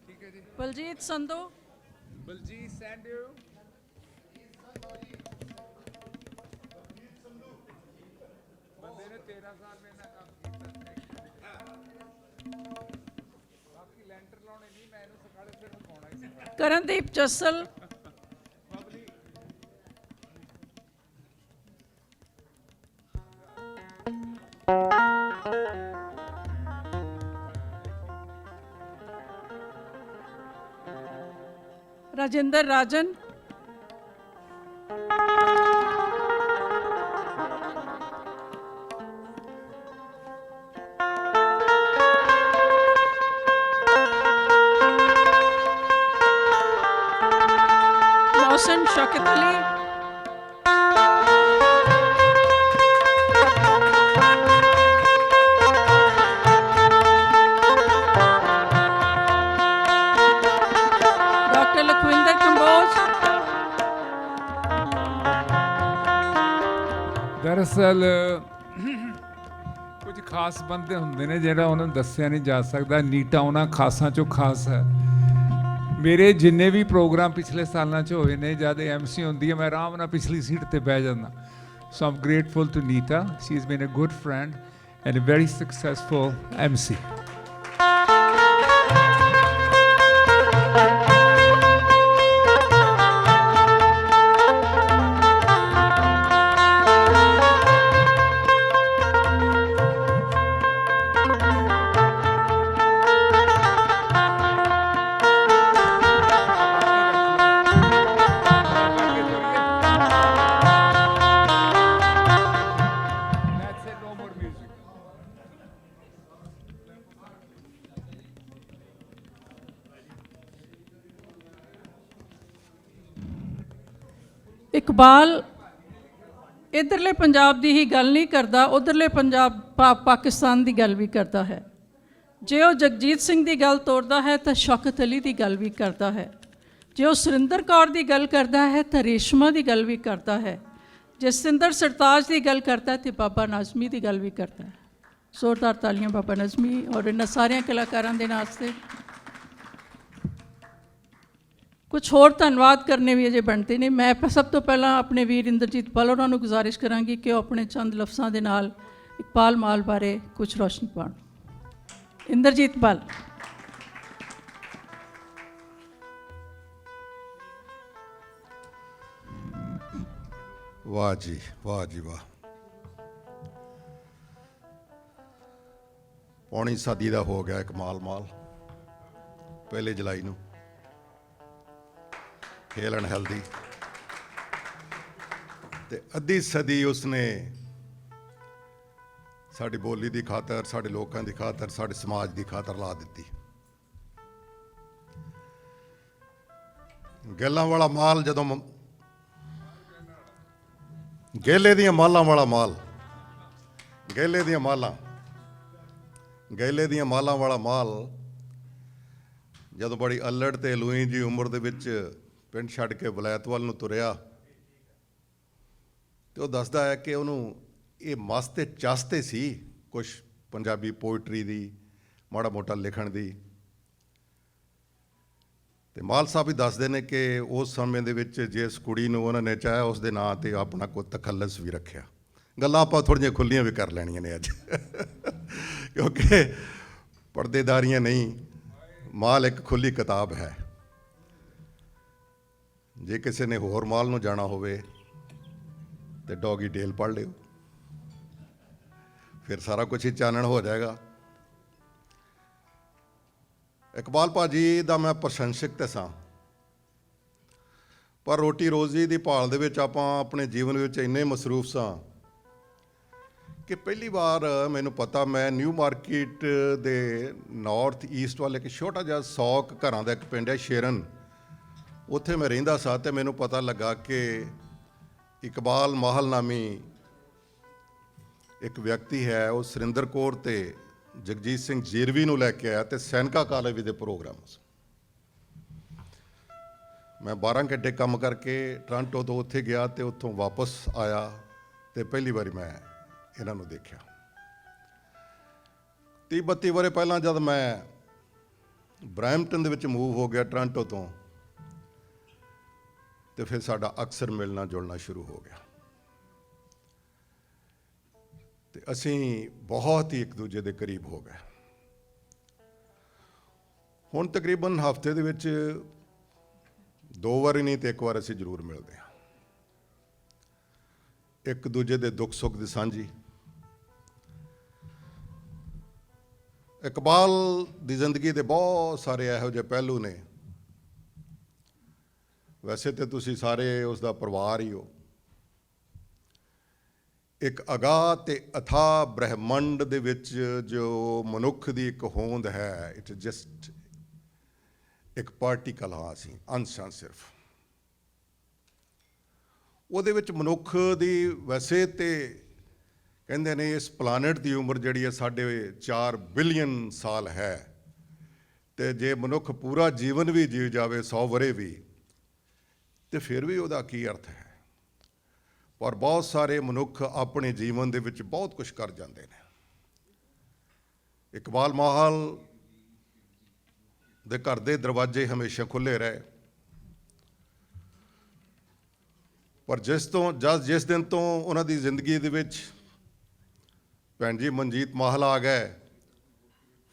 ਠੀਕ ਹੈ ਜੀ, बलजीत संधू, ਬਲਜੀਤ ਸੈਂਡੂ, ਬੰਦੇ ਨੇ 13 ਸਾਲ ਮੇਰੇ ਨਾਲ ਕੰਮ ਕੀਤਾ। ਬਾਕੀ ਲੈਂਟਰ ਲਾਉਣੇ ਨਹੀਂ, ਮੈਂ ਇਹਨੂੰ ਸਕਾਲੇ ਸਿਰਫ ਪਾਉਣਾ ਹੀ ਸੀ। करणदीप जस्सल, राजेंद्र राजन, मोहसिन शौकत अली, डॉक्टर लखविंदर कंबोज, ਦਰਅਸਲ ਕੁਝ ਖਾਸ ਬੰਦੇ ਹੁੰਦੇ ਨੇ ਜਿਹੜਾ ਉਹਨਾਂ ਨੂੰ ਦੱਸਿਆ ਨਹੀਂ ਜਾ ਸਕਦਾ। ਨੀਟਾ ਉਹਨਾਂ ਖਾਸਾਂ ਚੋਂ ਖਾਸ ਹੈ। ਮੇਰੇ ਜਿੰਨੇ ਵੀ ਪ੍ਰੋਗਰਾਮ ਪਿਛਲੇ ਸਾਲਾਂ 'ਚ ਹੋਏ ਨੇ, ਜਦ MC ਹੁੰਦੀ ਹੈ ਮੈਂ ਆਰਾਮ ਨਾਲ ਪਿਛਲੀ ਸੀਟ ਤੇ ਬਹਿ ਜਾਂਦਾ। So am grateful to Nita, she is been a good friend and a very successful MC। That's it, no more music. Iqbal इधरले पंजाब की ही गल नहीं करता, उधरले पंजाब पाकिस्तान की गल भी करता है। जे वो जगजीत सिंह की गल तोड़ता है तो शौकत अली की गल भी करता है। जे वो सुरिंदर कौर की गल करता है तो रेशमा की गल भी करता है। जे सिंदर सरताज की गल करता है तो बाबा नाज़मी की गल भी करता है। जोरदार तालियां बाबा नाज़मी और इन्होंने सारे कलाकारों के नास्ते। कुछ होर धन्नवाद करने भी अजे बनते ने। मैं सब तो पहला अपने वीर इंद्रजीत पल होरां नूं गुजारिश करांगी कि वो अपने चंद लफ्ज़ां दे नाल इकबाल माल बारे कुछ रोशनी पाउण। इंद्रजीत पल। वाह जी वाह जी वाह। पौनी सदी का हो गया इकबाल माल। पहले जुलाई नूं हेल एंड हेल्दी ते अद्धी सदी उसने साडी बोली की खातर, साडे लोकां की खातर, साडे समाज की खातर ला दी। गल्लां वाला माल जदों गेले दियां मालां वाला माल, गेले दियां मालां, गेले दियां मालां वाला माल जदों बड़ी अल्लड़ ते लूई जी उम्र दे विच पिंड छड्ड के वलैत वल नूं तुरिया ते वो दसदा है कि उहनूं ये मस ते चस ते सी कुछ पंजाबी पोइट्री दी, माड़ा मोटा लिखण दी। ते माल साहब भी दसदे ने कि उस समय दे विच जिस कुड़ी नूं उन्होंने चाहे उस दे नां ते अपना कोई तखल्लस भी रखिया। गल्लां आपां थोड़ियां खुल्लियां भी कर लैणियां ने अज क्योंकि पर्देदारियां नहीं, माल एक खुली किताब है। जे किसी ने होर माल नूं जाना होवे ते डॉगी डेल पढ़ लिओ, फिर सारा कुछ ही चानण हो जाएगा। इकबाल भाजी दा मैं प्रशंसक तो सां, ਪਰ ਰੋਟੀ ਰੋਜ਼ੀ ਦੀ ਭਾਲ ਦੇ ਵਿੱਚ ਆਪਾਂ ਆਪਣੇ ਜੀਵਨ ਵਿੱਚ ਇੰਨੇ ਮਸਰੂਫ ਸਾਂ ਕਿ ਪਹਿਲੀ ਵਾਰ ਮੈਨੂੰ ਪਤਾ, ਮੈਂ ਨਿਊ ਮਾਰਕੀਟ ਦੇ ਨਾਰਥ ਈਸਟ ਵੱਲ ਇੱਕ ਛੋਟਾ ਜਿਹਾ 100 ਘਰਾਂ ਦਾ ਇੱਕ ਪਿੰਡ ਹੈ ਸ਼ੇਰਨ, ਉੱਥੇ ਮੈਂ ਰਹਿੰਦਾ ਸਾਂ ਅਤੇ ਮੈਨੂੰ ਪਤਾ ਲੱਗਾ ਕਿ ਇਕਬਾਲ ਮਾਹਲ ਨਾਮੀ ਇੱਕ ਵਿਅਕਤੀ ਹੈ, ਉਹ ਸੁਰਿੰਦਰ ਕੌਰ ਤੇ ਜਗਜੀਤ ਸਿੰਘ ਜੀਰਵੀ ਨੂੰ ਲੈ ਕੇ ਆਇਆ ਅਤੇ ਸੈਨਿਕਾ ਕਾਲਜ ਦੇ ਪ੍ਰੋਗਰਾਮ ਸੀ। ਮੈਂ 12 ਘੰਟੇ ਕੰਮ ਕਰਕੇ ਟੋਰਾਂਟੋ ਤੋਂ ਉੱਥੇ ਗਿਆ ਅਤੇ ਉੱਥੋਂ ਵਾਪਸ ਆਇਆ ਅਤੇ ਪਹਿਲੀ ਵਾਰੀ ਮੈਂ ਇਹਨਾਂ ਨੂੰ ਦੇਖਿਆ। 30-32 ਵਰੇ ਪਹਿਲਾਂ ਜਦ ਮੈਂ ਬਰੈਂਪਟਨ ਦੇ ਵਿੱਚ ਮੂਵ ਹੋ ਗਿਆ ਟੋਰਾਂਟੋ ਤੋਂ, ਤੇ ਫਿਰ ਸਾਡਾ ਅਕਸਰ ਮਿਲਣਾ ਜੁਲਣਾ ਸ਼ੁਰੂ ਹੋ ਗਿਆ ਤੇ ਅਸੀਂ ਬਹੁਤ ਹੀ ਇੱਕ ਦੂਜੇ ਦੇ ਕਰੀਬ ਹੋ ਗਏ। ਹੁਣ ਤਕਰੀਬਨ ਹਫ਼ਤੇ ਦੇ ਵਿੱਚ 2 ਵਾਰੀ ਨਹੀਂ ਤੇ 1 ਵਾਰ ਅਸੀਂ ਜ਼ਰੂਰ ਮਿਲਦੇ ਹਾਂ, ਇੱਕ ਦੂਜੇ ਦੇ ਦੁੱਖ ਸੁੱਖ ਦੀ ਸਾਂਝੀ। ਇਕਬਾਲ ਦੀ ਜ਼ਿੰਦਗੀ ਦੇ ਬਹੁਤ ਸਾਰੇ ਇਹੋ ਜਿਹੇ ਪਹਿਲੂ ਨੇ। ਵੈਸੇ ਤੇ ਤੁਸੀਂ ਸਾਰੇ ਉਸ ਦਾ ਪਰਿਵਾਰ ਹੀ ਹੋ। ਇੱਕ ਅਗਾਹ ਤੇ ਅਥਾਹ ਬ੍ਰਹਿਮੰਡ ਦੇ ਵਿੱਚ ਜੋ ਮਨੁੱਖ ਦੀ ਇੱਕ ਹੋਂਦ ਹੈ, ਇਟ ਜਸਟ ਇੱਕ ਪਾਰਟੀਕਲ ਹਾਂ ਅਸੀਂ, ਅੰਸ਼ ਹਾਂ ਸਿਰਫ। ਉਹਦੇ ਵਿੱਚ ਮਨੁੱਖ ਦੀ, ਵੈਸੇ ਤੇ ਕਹਿੰਦੇ ਨੇ ਇਸ ਪਲਾਨਟ ਦੀ ਉਮਰ ਜਿਹੜੀ ਹੈ 4.5 ਬਿਲੀਅਨ ਸਾਲ ਹੈ, ਤੇ ਜੇ ਮਨੁੱਖ ਪੂਰਾ ਜੀਵਨ ਵੀ ਜੀ ਜਾਵੇ 100 ਵਰੇ ਵੀ, ਤੇ ਫਿਰ ਵੀ ਉਹਦਾ ਕੀ ਅਰਥ ਹੈ। ਪਰ ਬਹੁਤ ਸਾਰੇ ਮਨੁੱਖ ਆਪਣੇ ਜੀਵਨ ਦੇ ਵਿੱਚ ਬਹੁਤ ਕੁਝ ਕਰ ਜਾਂਦੇ ਨੇ। ਇਕਬਾਲ ਮਾਹਲ ਦੇ ਘਰ ਦੇ ਦਰਵਾਜ਼ੇ ਹਮੇਸ਼ਾ ਖੁੱਲ੍ਹੇ ਰਹੇ, ਪਰ ਜਿਸ ਦਿਨ ਤੋਂ ਉਹਨਾਂ ਦੀ ਜ਼ਿੰਦਗੀ ਦੇ ਵਿੱਚ ਭੈਣ ਜੀ ਮਨਜੀਤ ਮਾਹਲ ਆ ਗਏ,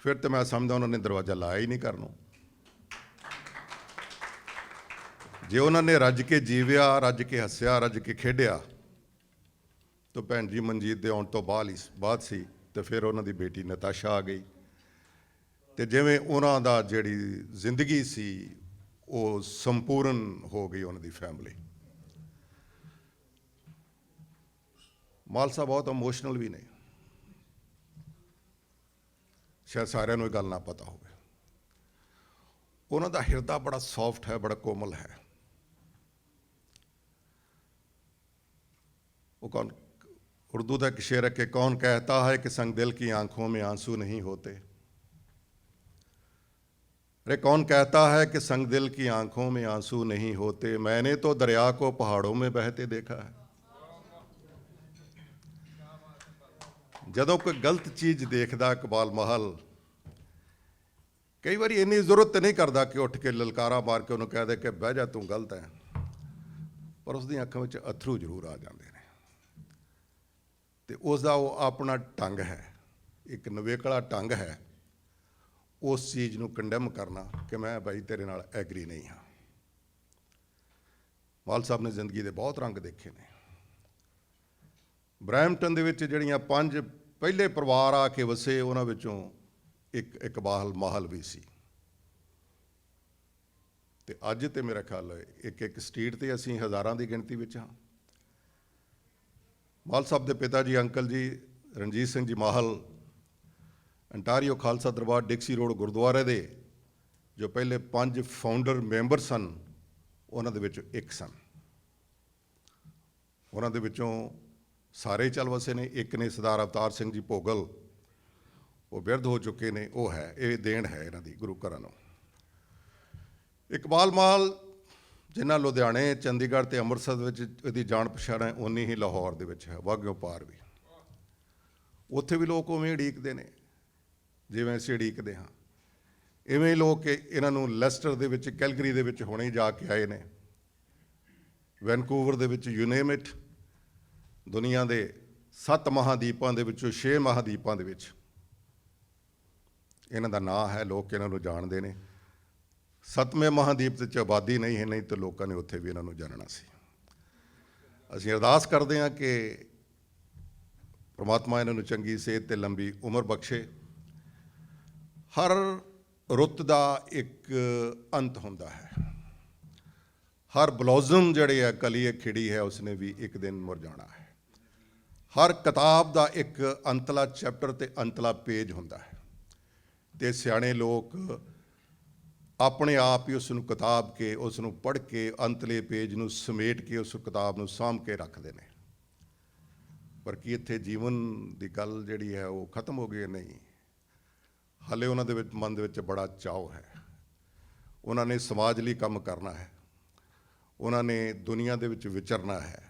ਫਿਰ ਤਾਂ ਮੈਂ ਸਮਝਦਾ ਉਹਨਾਂ ਨੇ ਦਰਵਾਜ਼ਾ ਲਾਇਆ ਹੀ ਨਹੀਂ ਘਰ ਨੂੰ। ਜੇ ਉਹਨਾਂ ਨੇ ਰੱਜ ਕੇ ਜੀਵਿਆ, ਰੱਜ ਕੇ ਹੱਸਿਆ, ਰੱਜ ਕੇ ਖੇਡਿਆ, ਤਾਂ ਭੈਣ ਜੀ ਮਨਜੀਤ ਦੇ ਆਉਣ ਤੋਂ ਬਾਅਦ ਸੀ, ਤੇ ਫਿਰ ਉਹਨਾਂ ਦੀ ਬੇਟੀ ਨਤਾਸ਼ਾ ਆ ਗਈ, ਤੇ ਜਿਵੇਂ ਉਹਨਾਂ ਦਾ ਜਿਹੜੀ ਜ਼ਿੰਦਗੀ ਸੀ ਉਹ ਸੰਪੂਰਨ ਹੋ ਗਈ ਉਹਨਾਂ ਦੀ ਫੈਮਿਲੀ। ਮਾਲ ਸਾਹਿਬ ਬਹੁਤ ਇਮੋਸ਼ਨਲ ਵੀ ਨੇ, ਸ਼ਾਇਦ ਸਾਰਿਆਂ ਨੂੰ ਇਹ ਗੱਲ ਨਾ ਪਤਾ ਹੋਵੇ। ਉਹਨਾਂ ਦਾ ਹਿਰਦਾ ਬੜਾ ਸੌਫਟ ਹੈ, ਬੜਾ ਕੋਮਲ ਹੈ। वो कौन, उर्दू का एक शेर है कि कौन कहता है कि संग दिल की आंखों में आंसू नहीं होते। अरे कौन कहता है कि संग दिल की आंखों में आंसू नहीं होते, मैंने तो दरिया को पहाड़ों में बहते देखा है। ਜਦੋਂ ਕੋਈ ਗਲਤ ਚੀਜ਼ ਦੇਖਦਾ ਇਕਬਾਲ ਮਾਹਲ, ਕਈ ਵਾਰੀ ਇੰਨੀ ਜ਼ਰੂਰਤ ਨਹੀਂ ਕਰਦਾ ਕਿ ਉੱਠ ਕੇ ਲਲਕਾਰਾ ਮਾਰ ਕੇ ਉਹਨੂੰ ਕਹਿ ਦੇ ਕਿ ਬਹਿ ਜਾ ਤੂੰ ਗਲਤ ਹੈ, ਪਰ ਉਸ ਦੀਆਂ ਅੱਖਾਂ ਵਿੱਚ ਅਥਰੂ ਜ਼ਰੂਰ ਆ ਜਾਂਦੇ ਨੇ। ਤੇ ਉਸ ਦਾ ਉਹ ਆਪਣਾ ਢੰਗ ਹੈ, ਇੱਕ ਨਵੇਕਲਾ ਢੰਗ ਹੈ ਉਸ ਚੀਜ਼ ਨੂੰ ਕੰਡੈਮ ਕਰਨਾ ਕਿ ਮੈਂ ਬਾਈ ਤੇਰੇ ਨਾਲ ਐਗਰੀ ਨਹੀਂ ਹਾਂ। ਮਾਲ ਸਾਹਿਬ ਨੇ ਜ਼ਿੰਦਗੀ ਦੇ ਬਹੁਤ ਰੰਗ ਦੇਖੇ ਨੇ। ਬਰੈਂਪਟਨ ਦੇ ਵਿੱਚ ਜਿਹੜੀਆਂ 5 ਪਹਿਲੇ ਪਰਿਵਾਰ ਆ ਕੇ ਵਸੇ, ਉਹਨਾਂ ਵਿੱਚੋਂ ਇੱਕ ਇਕਬਾਲ ਮਾਹਲ ਵੀ ਸੀ। ਤੇ ਅੱਜ ਤੇ ਮੇਰਾ ਖਿਆਲ ਹੈ ਇੱਕ ਸਟਰੀਟ ਤੇ ਅਸੀਂ ਹਜ਼ਾਰਾਂ ਦੀ ਗਿਣਤੀ ਵਿੱਚ ਹਾਂ। ਮਾਹਲ ਸਾਹਿਬ ਦੇ ਪਿਤਾ ਜੀ ਅੰਕਲ ਜੀ ਰਣਜੀਤ ਸਿੰਘ ਜੀ ਮਾਹਲ ਅੰਟਾਰੀਓ ਖਾਲਸਾ ਦਰਬਾਰ ਡਿਕਸੀ ਰੋਡ ਗੁਰਦੁਆਰੇ ਦੇ ਜੋ ਪਹਿਲੇ 5 ਫਾਊਂਡਰ ਮੈਂਬਰ ਸਨ, ਉਹਨਾਂ ਦੇ ਵਿੱਚੋਂ ਇੱਕ ਸਨ। ਉਹਨਾਂ ਦੇ ਵਿੱਚੋਂ ਸਾਰੇ ਚੱਲ ਵਸੇ ਨੇ। ਇੱਕ ਨੇ ਸਰਦਾਰ ਅਵਤਾਰ ਸਿੰਘ ਜੀ ਭੋਗਲ, ਉਹ ਬਿਰਧ ਹੋ ਚੁੱਕੇ ਨੇ। ਉਹ ਹੈ, ਇਹ ਦੇਣ ਹੈ ਇਹਨਾਂ ਦੀ ਗੁਰੂ ਘਰਾਂ ਨੂੰ। ਇਕਬਾਲ ਮਾਹਲ ਜਿੰਨਾ ਲੁਧਿਆਣੇ, ਚੰਡੀਗੜ੍ਹ ਤੇ ਅੰਮ੍ਰਿਤਸਰ ਵਿੱਚ ਇਹਦੀ ਜਾਣ ਪਛਾਣ ਹੈ, ਉਨੀ ਹੀ ਲਾਹੌਰ ਦੇ ਵਿੱਚ ਹੈ, ਵਾਘਿਓ ਪਾਰ ਵੀ। ਉੱਥੇ ਵੀ ਲੋਕ ਉਵੇਂ ਉਡੀਕਦੇ ਨੇ ਜਿਵੇਂ ਅਸੀਂ ਉਡੀਕਦੇ ਹਾਂ। ਇਵੇਂ ਹੀ ਲੋਕ ਇਹਨਾਂ ਨੂੰ ਲੈਸਟਰ ਦੇ ਵਿੱਚ, ਕੈਲਗਰੀ ਦੇ ਵਿੱਚ ਹੁਣੇ ਜਾ ਕੇ ਆਏ ਨੇ, ਵੈਨਕੂਵਰ ਦੇ ਵਿੱਚ, ਯੂ ਨੇਮ ਇਟ। ਦੁਨੀਆ ਦੇ 7 ਮਹਾਂਦੀਪਾਂ ਦੇ ਵਿੱਚੋਂ 6 ਮਹਾਂਦੀਪਾਂ ਦੇ ਵਿੱਚ ਇਹਨਾਂ ਦਾ ਨਾਂ ਹੈ, ਲੋਕ ਇਹਨਾਂ ਨੂੰ ਜਾਣਦੇ ਨੇ। 7ਵੇਂ ਮਹਾਂਦੀਪ ਦੇ 'ਚ ਆਬਾਦੀ ਨਹੀਂ ਹੈ, ਨਹੀਂ ਤਾਂ ਲੋਕਾਂ ਨੇ ਉੱਥੇ ਵੀ ਇਹਨਾਂ ਨੂੰ ਜਾਣਨਾ ਸੀ। ਅਸੀਂ ਅਰਦਾਸ ਕਰਦੇ ਹਾਂ ਕਿ ਪ੍ਰਮਾਤਮਾ ਇਹਨਾਂ ਨੂੰ ਚੰਗੀ ਸਿਹਤ ਤੇ ਲੰਬੀ ਉਮਰ ਬਖਸ਼ੇ। ਹਰ ਰੁੱਤ ਦਾ ਇੱਕ ਅੰਤ ਹੁੰਦਾ ਹੈ, ਹਰ ਬਲੌਜ਼ਮ ਜਿਹੜੀ ਹੈ ਕਲੀ ਖਿੜੀ ਹੈ ਉਸਨੇ ਵੀ ਇੱਕ ਦਿਨ ਮੁਰਝਾਣਾ ਹੈ। ਹਰ ਕਿਤਾਬ ਦਾ ਇੱਕ ਅੰਤਲਾ ਚੈਪਟਰ ਤੇ ਅੰਤਲਾ ਪੇਜ ਹੁੰਦਾ ਹੈ ਤੇ ਸਿਆਣੇ ਲੋਕ ਆਪਣੇ ਆਪ ਹੀ ਉਸ ਨੂੰ ਕਿਤਾਬ ਕੇ ਉਸ ਨੂੰ ਪੜ੍ਹ ਕੇ ਅੰਤਲੇ ਪੇਜ ਨੂੰ ਸਮੇਟ ਕੇ ਉਸ ਕਿਤਾਬ ਨੂੰ ਸਾਂਭ ਕੇ ਰੱਖਦੇ ਨੇ। ਪਰ ਕੀ ਇੱਥੇ ਜੀਵਨ ਦੀ ਗੱਲ ਜਿਹੜੀ ਹੈ ਉਹ ਖਤਮ ਹੋ ਗਈ ਹੈ? ਨਹੀਂ, ਹਾਲੇ ਉਹਨਾਂ ਦੇ ਵਿੱਚ ਮਨ ਦੇ ਵਿੱਚ ਬੜਾ ਚਾਅ ਹੈ। ਉਹਨਾਂ ਨੇ ਸਮਾਜ ਲਈ ਕੰਮ ਕਰਨਾ ਹੈ, ਉਹਨਾਂ ਨੇ ਦੁਨੀਆ ਦੇ ਵਿੱਚ ਵਿਚਰਨਾ ਹੈ।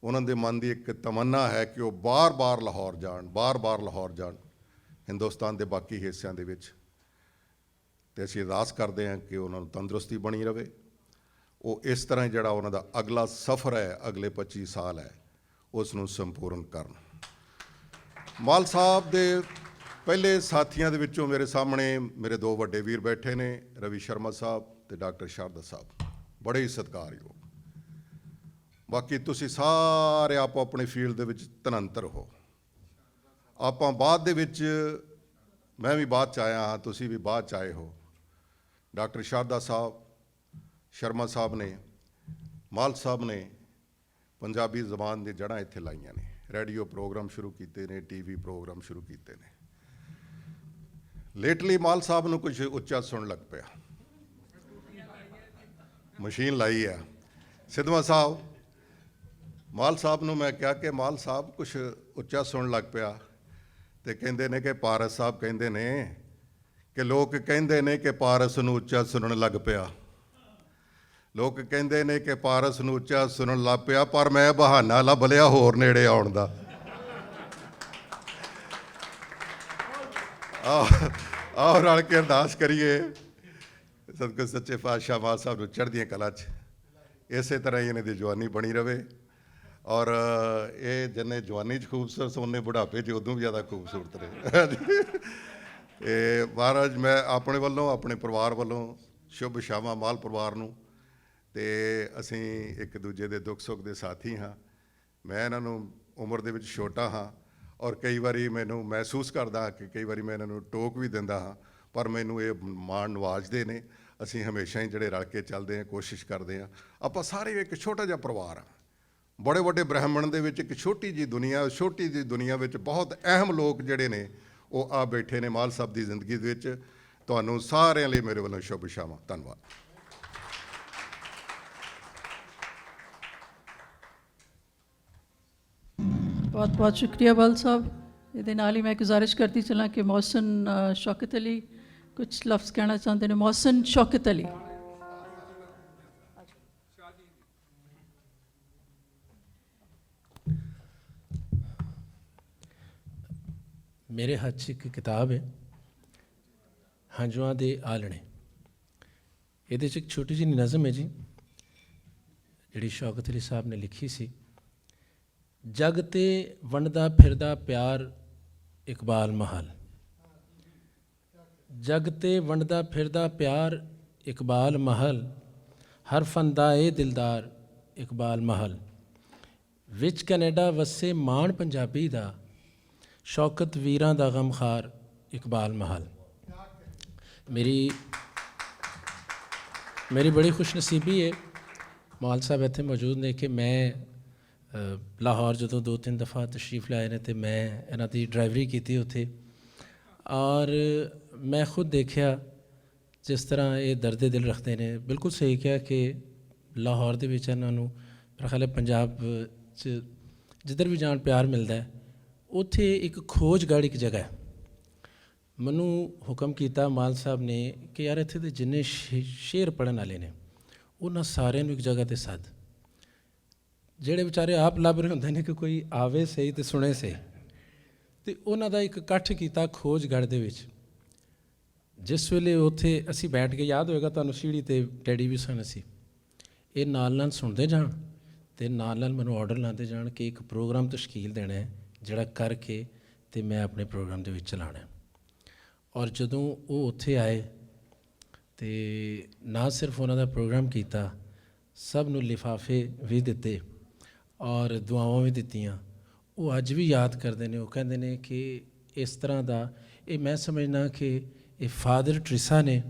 ਉਹਨਾਂ ਦੇ ਮਨ ਦੀ ਇੱਕ ਤਮੰਨਾ ਹੈ ਕਿ ਉਹ ਬਾਰ-ਬਾਰ ਲਾਹੌਰ ਜਾਣ, ਬਾਰ-ਬਾਰ ਲਾਹੌਰ ਜਾਣ ਹਿੰਦੁਸਤਾਨ ਦੇ ਬਾਕੀ ਹਿੱਸਿਆਂ ਦੇ ਵਿੱਚ। ਤੇ ਅਸੀਂ ਅਰਦਾਸ ਕਰਦੇ ਹਾਂ ਕਿ ਉਹਨਾਂ ਨੂੰ ਤੰਦਰੁਸਤੀ ਬਣੀ ਰਵੇ। ਉਹ ਇਸ ਤਰ੍ਹਾਂ ਜਿਹੜਾ ਉਹਨਾਂ ਦਾ ਅਗਲਾ ਸਫ਼ਰ ਹੈ, ਅਗਲੇ 25 ਸਾਲ ਹੈ, ਉਸ ਨੂੰ ਸੰਪੂਰਨ ਕਰਨ। ਮਾਲ ਸਾਹਿਬ ਦੇ ਪਹਿਲੇ ਸਾਥੀਆਂ ਦੇ ਵਿੱਚੋਂ ਮੇਰੇ ਸਾਹਮਣੇ ਮੇਰੇ ਦੋ ਵੱਡੇ ਵੀਰ ਬੈਠੇ ਨੇ, ਰਵੀ ਸ਼ਰਮਾ ਸਾਹਿਬ ਤੇ ਡਾਕਟਰ ਸ਼ਾਰਦਾ ਸਾਹਿਬ, ਬੜੇ ਹੀ ਸਤਿਕਾਰਯੋਗ। ਬਾਕੀ ਤੁਸੀਂ ਸਾਰੇ ਆਪੋ ਆਪਣੀ ਫੀਲਡ ਦੇ ਵਿੱਚ ਧਨੰਤਰ ਹੋ। ਆਪਾਂ ਬਾਅਦ ਦੇ ਵਿੱਚ, ਮੈਂ ਵੀ ਬਾਅਦ 'ਚ ਆਇਆ ਹਾਂ, ਤੁਸੀਂ ਵੀ ਬਾਅਦ 'ਚ ਆਏ ਹੋ। ਡਾਕਟਰ ਸ਼ਾਰਦਾ ਸਾਹਿਬ, ਸ਼ਰਮਾ ਸਾਹਿਬ ਨੇ, ਮਾਲ ਸਾਹਿਬ ਨੇ ਪੰਜਾਬੀ ਜ਼ਬਾਨ ਦੀ ਜੜ੍ਹਾਂ ਇੱਥੇ ਲਾਈਆਂ ਨੇ। ਰੇਡੀਓ ਪ੍ਰੋਗਰਾਮ ਸ਼ੁਰੂ ਕੀਤੇ ਨੇ, ਟੀਵੀ ਪ੍ਰੋਗਰਾਮ ਸ਼ੁਰੂ ਕੀਤੇ ਨੇ। ਲੇਟਲੀ ਮਾਲ ਸਾਹਿਬ ਨੂੰ ਕੁਝ ਉੱਚਾ ਸੁਣਨ ਲੱਗ ਪਿਆ, ਮਸ਼ੀਨ ਲਾਈ ਆ। ਸਿੱਧਵਾਂ ਸਾਹਿਬ, ਮਾਲ ਸਾਹਿਬ ਨੂੰ ਮੈਂ ਕਿਹਾ ਕਿ ਮਾਲ ਸਾਹਿਬ ਕੁਝ ਉੱਚਾ ਸੁਣਨ ਲੱਗ ਪਿਆ, ਤੇ ਕਹਿੰਦੇ ਨੇ ਕਿ ਪਾਰਸ ਸਾਹਿਬ ਕਹਿੰਦੇ ਨੇ ਕਿ ਲੋਕ ਕਹਿੰਦੇ ਨੇ ਕਿ ਪਾਰਸ ਨੂੰ ਉੱਚਾ ਸੁਣਨ ਲੱਗ ਪਿਆ। ਲੋਕ ਕਹਿੰਦੇ ਨੇ ਕਿ ਪਾਰਸ ਨੂੰ ਉੱਚਾ ਸੁਣਨ ਲੱਗ ਪਿਆ, ਪਰ ਮੈਂ ਬਹਾਨਾ ਲੱਭ ਲਿਆ ਹੋਰ ਨੇੜੇ ਆਉਣ ਦਾ। ਆਓ ਰਲ ਕੇ ਅਰਦਾਸ ਕਰੀਏ, ਸਤਿਗੁਰ ਸੱਚੇ ਪਾਤਸ਼ਾਹ ਮਾਲ ਸਾਹਿਬ ਨੂੰ ਚੜ੍ਹਦੀਆਂ ਕਲਾ 'ਚ ਇਸੇ ਤਰ੍ਹਾਂ ਹੀ ਇਹਨਾਂ ਦੀ ਜਵਾਨੀ ਬਣੀ ਰਵੇ। ਔਰ ਇਹ ਜਿੰਨੇ ਜਵਾਨੀ 'ਚ ਖੂਬਸੂਰਤ, ਉਹਨੇ ਬੁਢਾਪੇ 'ਚ ਉਦੋਂ ਵੀ ਜ਼ਿਆਦਾ ਖੂਬਸੂਰਤ ਰਹੇ। ਇਹ ਮਹਾਰਾਜ, ਮੈਂ ਆਪਣੇ ਵੱਲੋਂ, ਆਪਣੇ ਪਰਿਵਾਰ ਵੱਲੋਂ ਸ਼ੁਭ ਸ਼ਾਮਾਂ ਮਾਲ ਪਰਿਵਾਰ ਨੂੰ। ਤੇ ਅਸੀਂ ਇੱਕ ਦੂਜੇ ਦੇ ਦੁੱਖ ਸੁੱਖ ਦੇ ਸਾਥੀ ਹਾਂ। ਮੈਂ ਇਹਨਾਂ ਨੂੰ ਉਮਰ ਦੇ ਵਿੱਚ ਛੋਟਾ ਹਾਂ, ਔਰ ਕਈ ਵਾਰੀ ਮੈਨੂੰ ਮਹਿਸੂਸ ਕਰਦਾ ਕਿ ਕਈ ਵਾਰੀ ਮੈਂ ਇਹਨਾਂ ਨੂੰ ਟੋਕ ਵੀ ਦਿੰਦਾ ਹਾਂ, ਪਰ ਮੈਨੂੰ ਇਹ ਮਾਣ ਨਵਾਜ਼ਦੇ ਨੇ। ਅਸੀਂ ਹਮੇਸ਼ਾ ਹੀ ਜਿਹੜੇ ਰਲ ਕੇ ਚੱਲਦੇ ਹਾਂ, ਕੋਸ਼ਿਸ਼ ਕਰਦੇ ਹਾਂ। ਆਪਾਂ ਸਾਰੇ ਇੱਕ ਛੋਟਾ ਜਿਹਾ ਪਰਿਵਾਰ ਆ, ਬੜੇ ਵੱਡੇ ਬ੍ਰਹਿਮੰਡ ਦੇ ਵਿੱਚ ਇੱਕ ਛੋਟੀ ਜਿਹੀ ਦੁਨੀਆ। ਛੋਟੀ ਜਿਹੀ ਦੁਨੀਆ ਵਿੱਚ ਬਹੁਤ ਅਹਿਮ ਲੋਕ ਜਿਹੜੇ ਨੇ ਉਹ ਆ ਬੈਠੇ ਨੇ ਮਾਲ ਸਾਹਿਬ ਦੀ ਜ਼ਿੰਦਗੀ ਦੇ ਵਿੱਚ। ਤੁਹਾਨੂੰ ਸਾਰਿਆਂ ਲਈ ਮੇਰੇ ਵੱਲੋਂ ਸ਼ੁਭ ਸ਼ਾਮਾਂ। ਧੰਨਵਾਦ। ਬਹੁਤ ਬਹੁਤ ਸ਼ੁਕਰੀਆ ਬਲ ਸਾਹਿਬ। ਇਹਦੇ ਨਾਲ ਹੀ ਮੈਂ ਗੁਜ਼ਾਰਿਸ਼ ਕਰਦੀ ਚਲਾਂ ਕਿ ਮੌਹਸਿਨ ਸ਼ੌਕਤ ਅਲੀ ਕੁਝ ਲਫ਼ਜ਼ ਕਹਿਣਾ ਚਾਹੁੰਦੇ ਨੇ। ਮੌਹਸਿਨ ਸ਼ੌਕਤ ਅਲੀ। ਮੇਰੇ ਹੱਥ 'ਚ ਇੱਕ ਕਿਤਾਬ ਹੈ, ਹੰਝੂਆਂ ਦੇ ਆਲਣੇ। ਇਹਦੇ 'ਚ ਇੱਕ ਛੋਟੀ ਜਿਹੀ ਨਜ਼ਮ ਹੈ ਜੀ, ਜਿਹੜੀ ਸ਼ੌਕਤ ਅਲੀ ਸਾਹਿਬ ਨੇ ਲਿਖੀ ਸੀ। ਜਗ ਤੇ ਵੰਡਦਾ ਫਿਰਦਾ ਪਿਆਰ ਇਕਬਾਲ ਮਹਲ, ਜਗ ਤੇ ਵੰਡਦਾ ਫਿਰਦਾ ਪਿਆਰ ਇਕਬਾਲ ਮਹਲ, ਹਰ ਫੰਦਾ ਏ ਦਿਲਦਾਰ ਇਕਬਾਲ ਮਹਲ, ਵਿੱਚ ਕੈਨੇਡਾ ਵਸੇ ਮਾਣ ਪੰਜਾਬੀ ਦਾ, ਸ਼ੌਕਤ ਵੀਰਾਂ ਦਾ ਗਮਖਾਰ ਇਕਬਾਲ ਮਹਲ। ਮੇਰੀ ਬੜੀ ਖੁਸ਼ਨਸੀਬੀ ਹੈ ਮਾਲ ਸਾਹਿਬ ਇੱਥੇ ਮੌਜੂਦ ਨੇ ਕਿ ਮੈਂ ਲਾਹੌਰ ਜਦੋਂ 2-3 ਦਫਾ ਤਸ਼ਰੀਫ ਲਾਏ ਨੇ ਤੇ ਮੈਂ ਇਹਨਾਂ ਦੀ ਡਰਾਈਵਰੀ ਕੀਤੀ ਉੱਥੇ, ਔਰ ਮੈਂ ਖੁਦ ਦੇਖਿਆ ਜਿਸ ਤਰ੍ਹਾਂ ਇਹ ਦਰਦ ਦਿਲ ਰੱਖਦੇ ਨੇ। ਬਿਲਕੁਲ ਸਹੀ ਕਿਹਾ ਕਿ ਲਾਹੌਰ ਦੇ ਵਿੱਚ ਇਹਨਾਂ ਨੂੰ ਮੇਰਾ ਖਿਆਲ ਹੈ ਪੰਜਾਬ 'ਚ ਜਿੱਧਰ ਵੀ ਜਾਣ ਪਿਆਰ ਮਿਲਦਾ ਹੈ। ਉੱਥੇ ਇੱਕ ਖੋਜਗੜ੍ਹ ਇੱਕ ਜਗ੍ਹਾ ਹੈ। ਮੈਨੂੰ ਹੁਕਮ ਕੀਤਾ ਮਾਲ ਸਾਹਿਬ ਨੇ ਕਿ ਯਾਰ ਇੱਥੇ ਦੇ ਜਿੰਨੇ ਸ਼ੇਰ ਪੜ੍ਹਨ ਵਾਲੇ ਨੇ ਉਹਨਾਂ ਸਾਰਿਆਂ ਨੂੰ ਇੱਕ ਜਗ੍ਹਾ 'ਤੇ ਸੱਦ, ਜਿਹੜੇ ਵਿਚਾਰੇ ਆਪ ਲੱਭ ਰਹੇ ਹੁੰਦੇ ਨੇ ਕਿ ਕੋਈ ਆਵੇ ਸਹੀ ਤੇ ਸੁਣੇ ਸਹੀ। ਅਤੇ ਉਹਨਾਂ ਦਾ ਇੱਕ ਇਕੱਠ ਕੀਤਾ ਖੋਜਗੜ੍ਹ ਦੇ ਵਿੱਚ। ਜਿਸ ਵੇਲੇ ਉੱਥੇ ਅਸੀਂ ਬੈਠ ਕੇ, ਯਾਦ ਹੋਏਗਾ ਤੁਹਾਨੂੰ, ਸੀੜੀ 'ਤੇ ਡੈਡੀ ਵੀ ਸਨ ਅਸੀਂ, ਇਹ ਨਾਲ ਨਾਲ ਸੁਣਦੇ ਜਾਣ ਅਤੇ ਨਾਲ ਨਾਲ ਮੈਨੂੰ ਆਰਡਰ ਲਾਉਂਦੇ ਜਾਣ ਕਿ ਇੱਕ ਪ੍ਰੋਗਰਾਮ ਤਸ਼ਕੀਲ ਦੇਣਾ ਹੈ ਜਿਹੜਾ ਕਰਕੇ ਅਤੇ ਮੈਂ ਆਪਣੇ ਪ੍ਰੋਗਰਾਮ ਦੇ ਵਿੱਚ ਚਲਾਉਣਾ। ਔਰ ਜਦੋਂ ਉਹ ਉੱਥੇ ਆਏ ਅਤੇ ਨਾ ਸਿਰਫ ਉਹਨਾਂ ਦਾ ਪ੍ਰੋਗਰਾਮ ਕੀਤਾ, ਸਭ ਨੂੰ ਲਿਫਾਫੇ ਵੀ ਦਿੱਤੇ ਔਰ ਦੁਆਵਾਂ ਵੀ ਦਿੱਤੀਆਂ। ਉਹ ਅੱਜ ਵੀ ਯਾਦ ਕਰਦੇ ਨੇ। ਉਹ ਕਹਿੰਦੇ ਨੇ ਕਿ ਇਸ ਤਰ੍ਹਾਂ ਦਾ, ਇਹ ਮੈਂ ਸਮਝਦਾ ਕਿ ਇਹ ਫਾਦਰ ਟਰੀਸਾ ਨੇ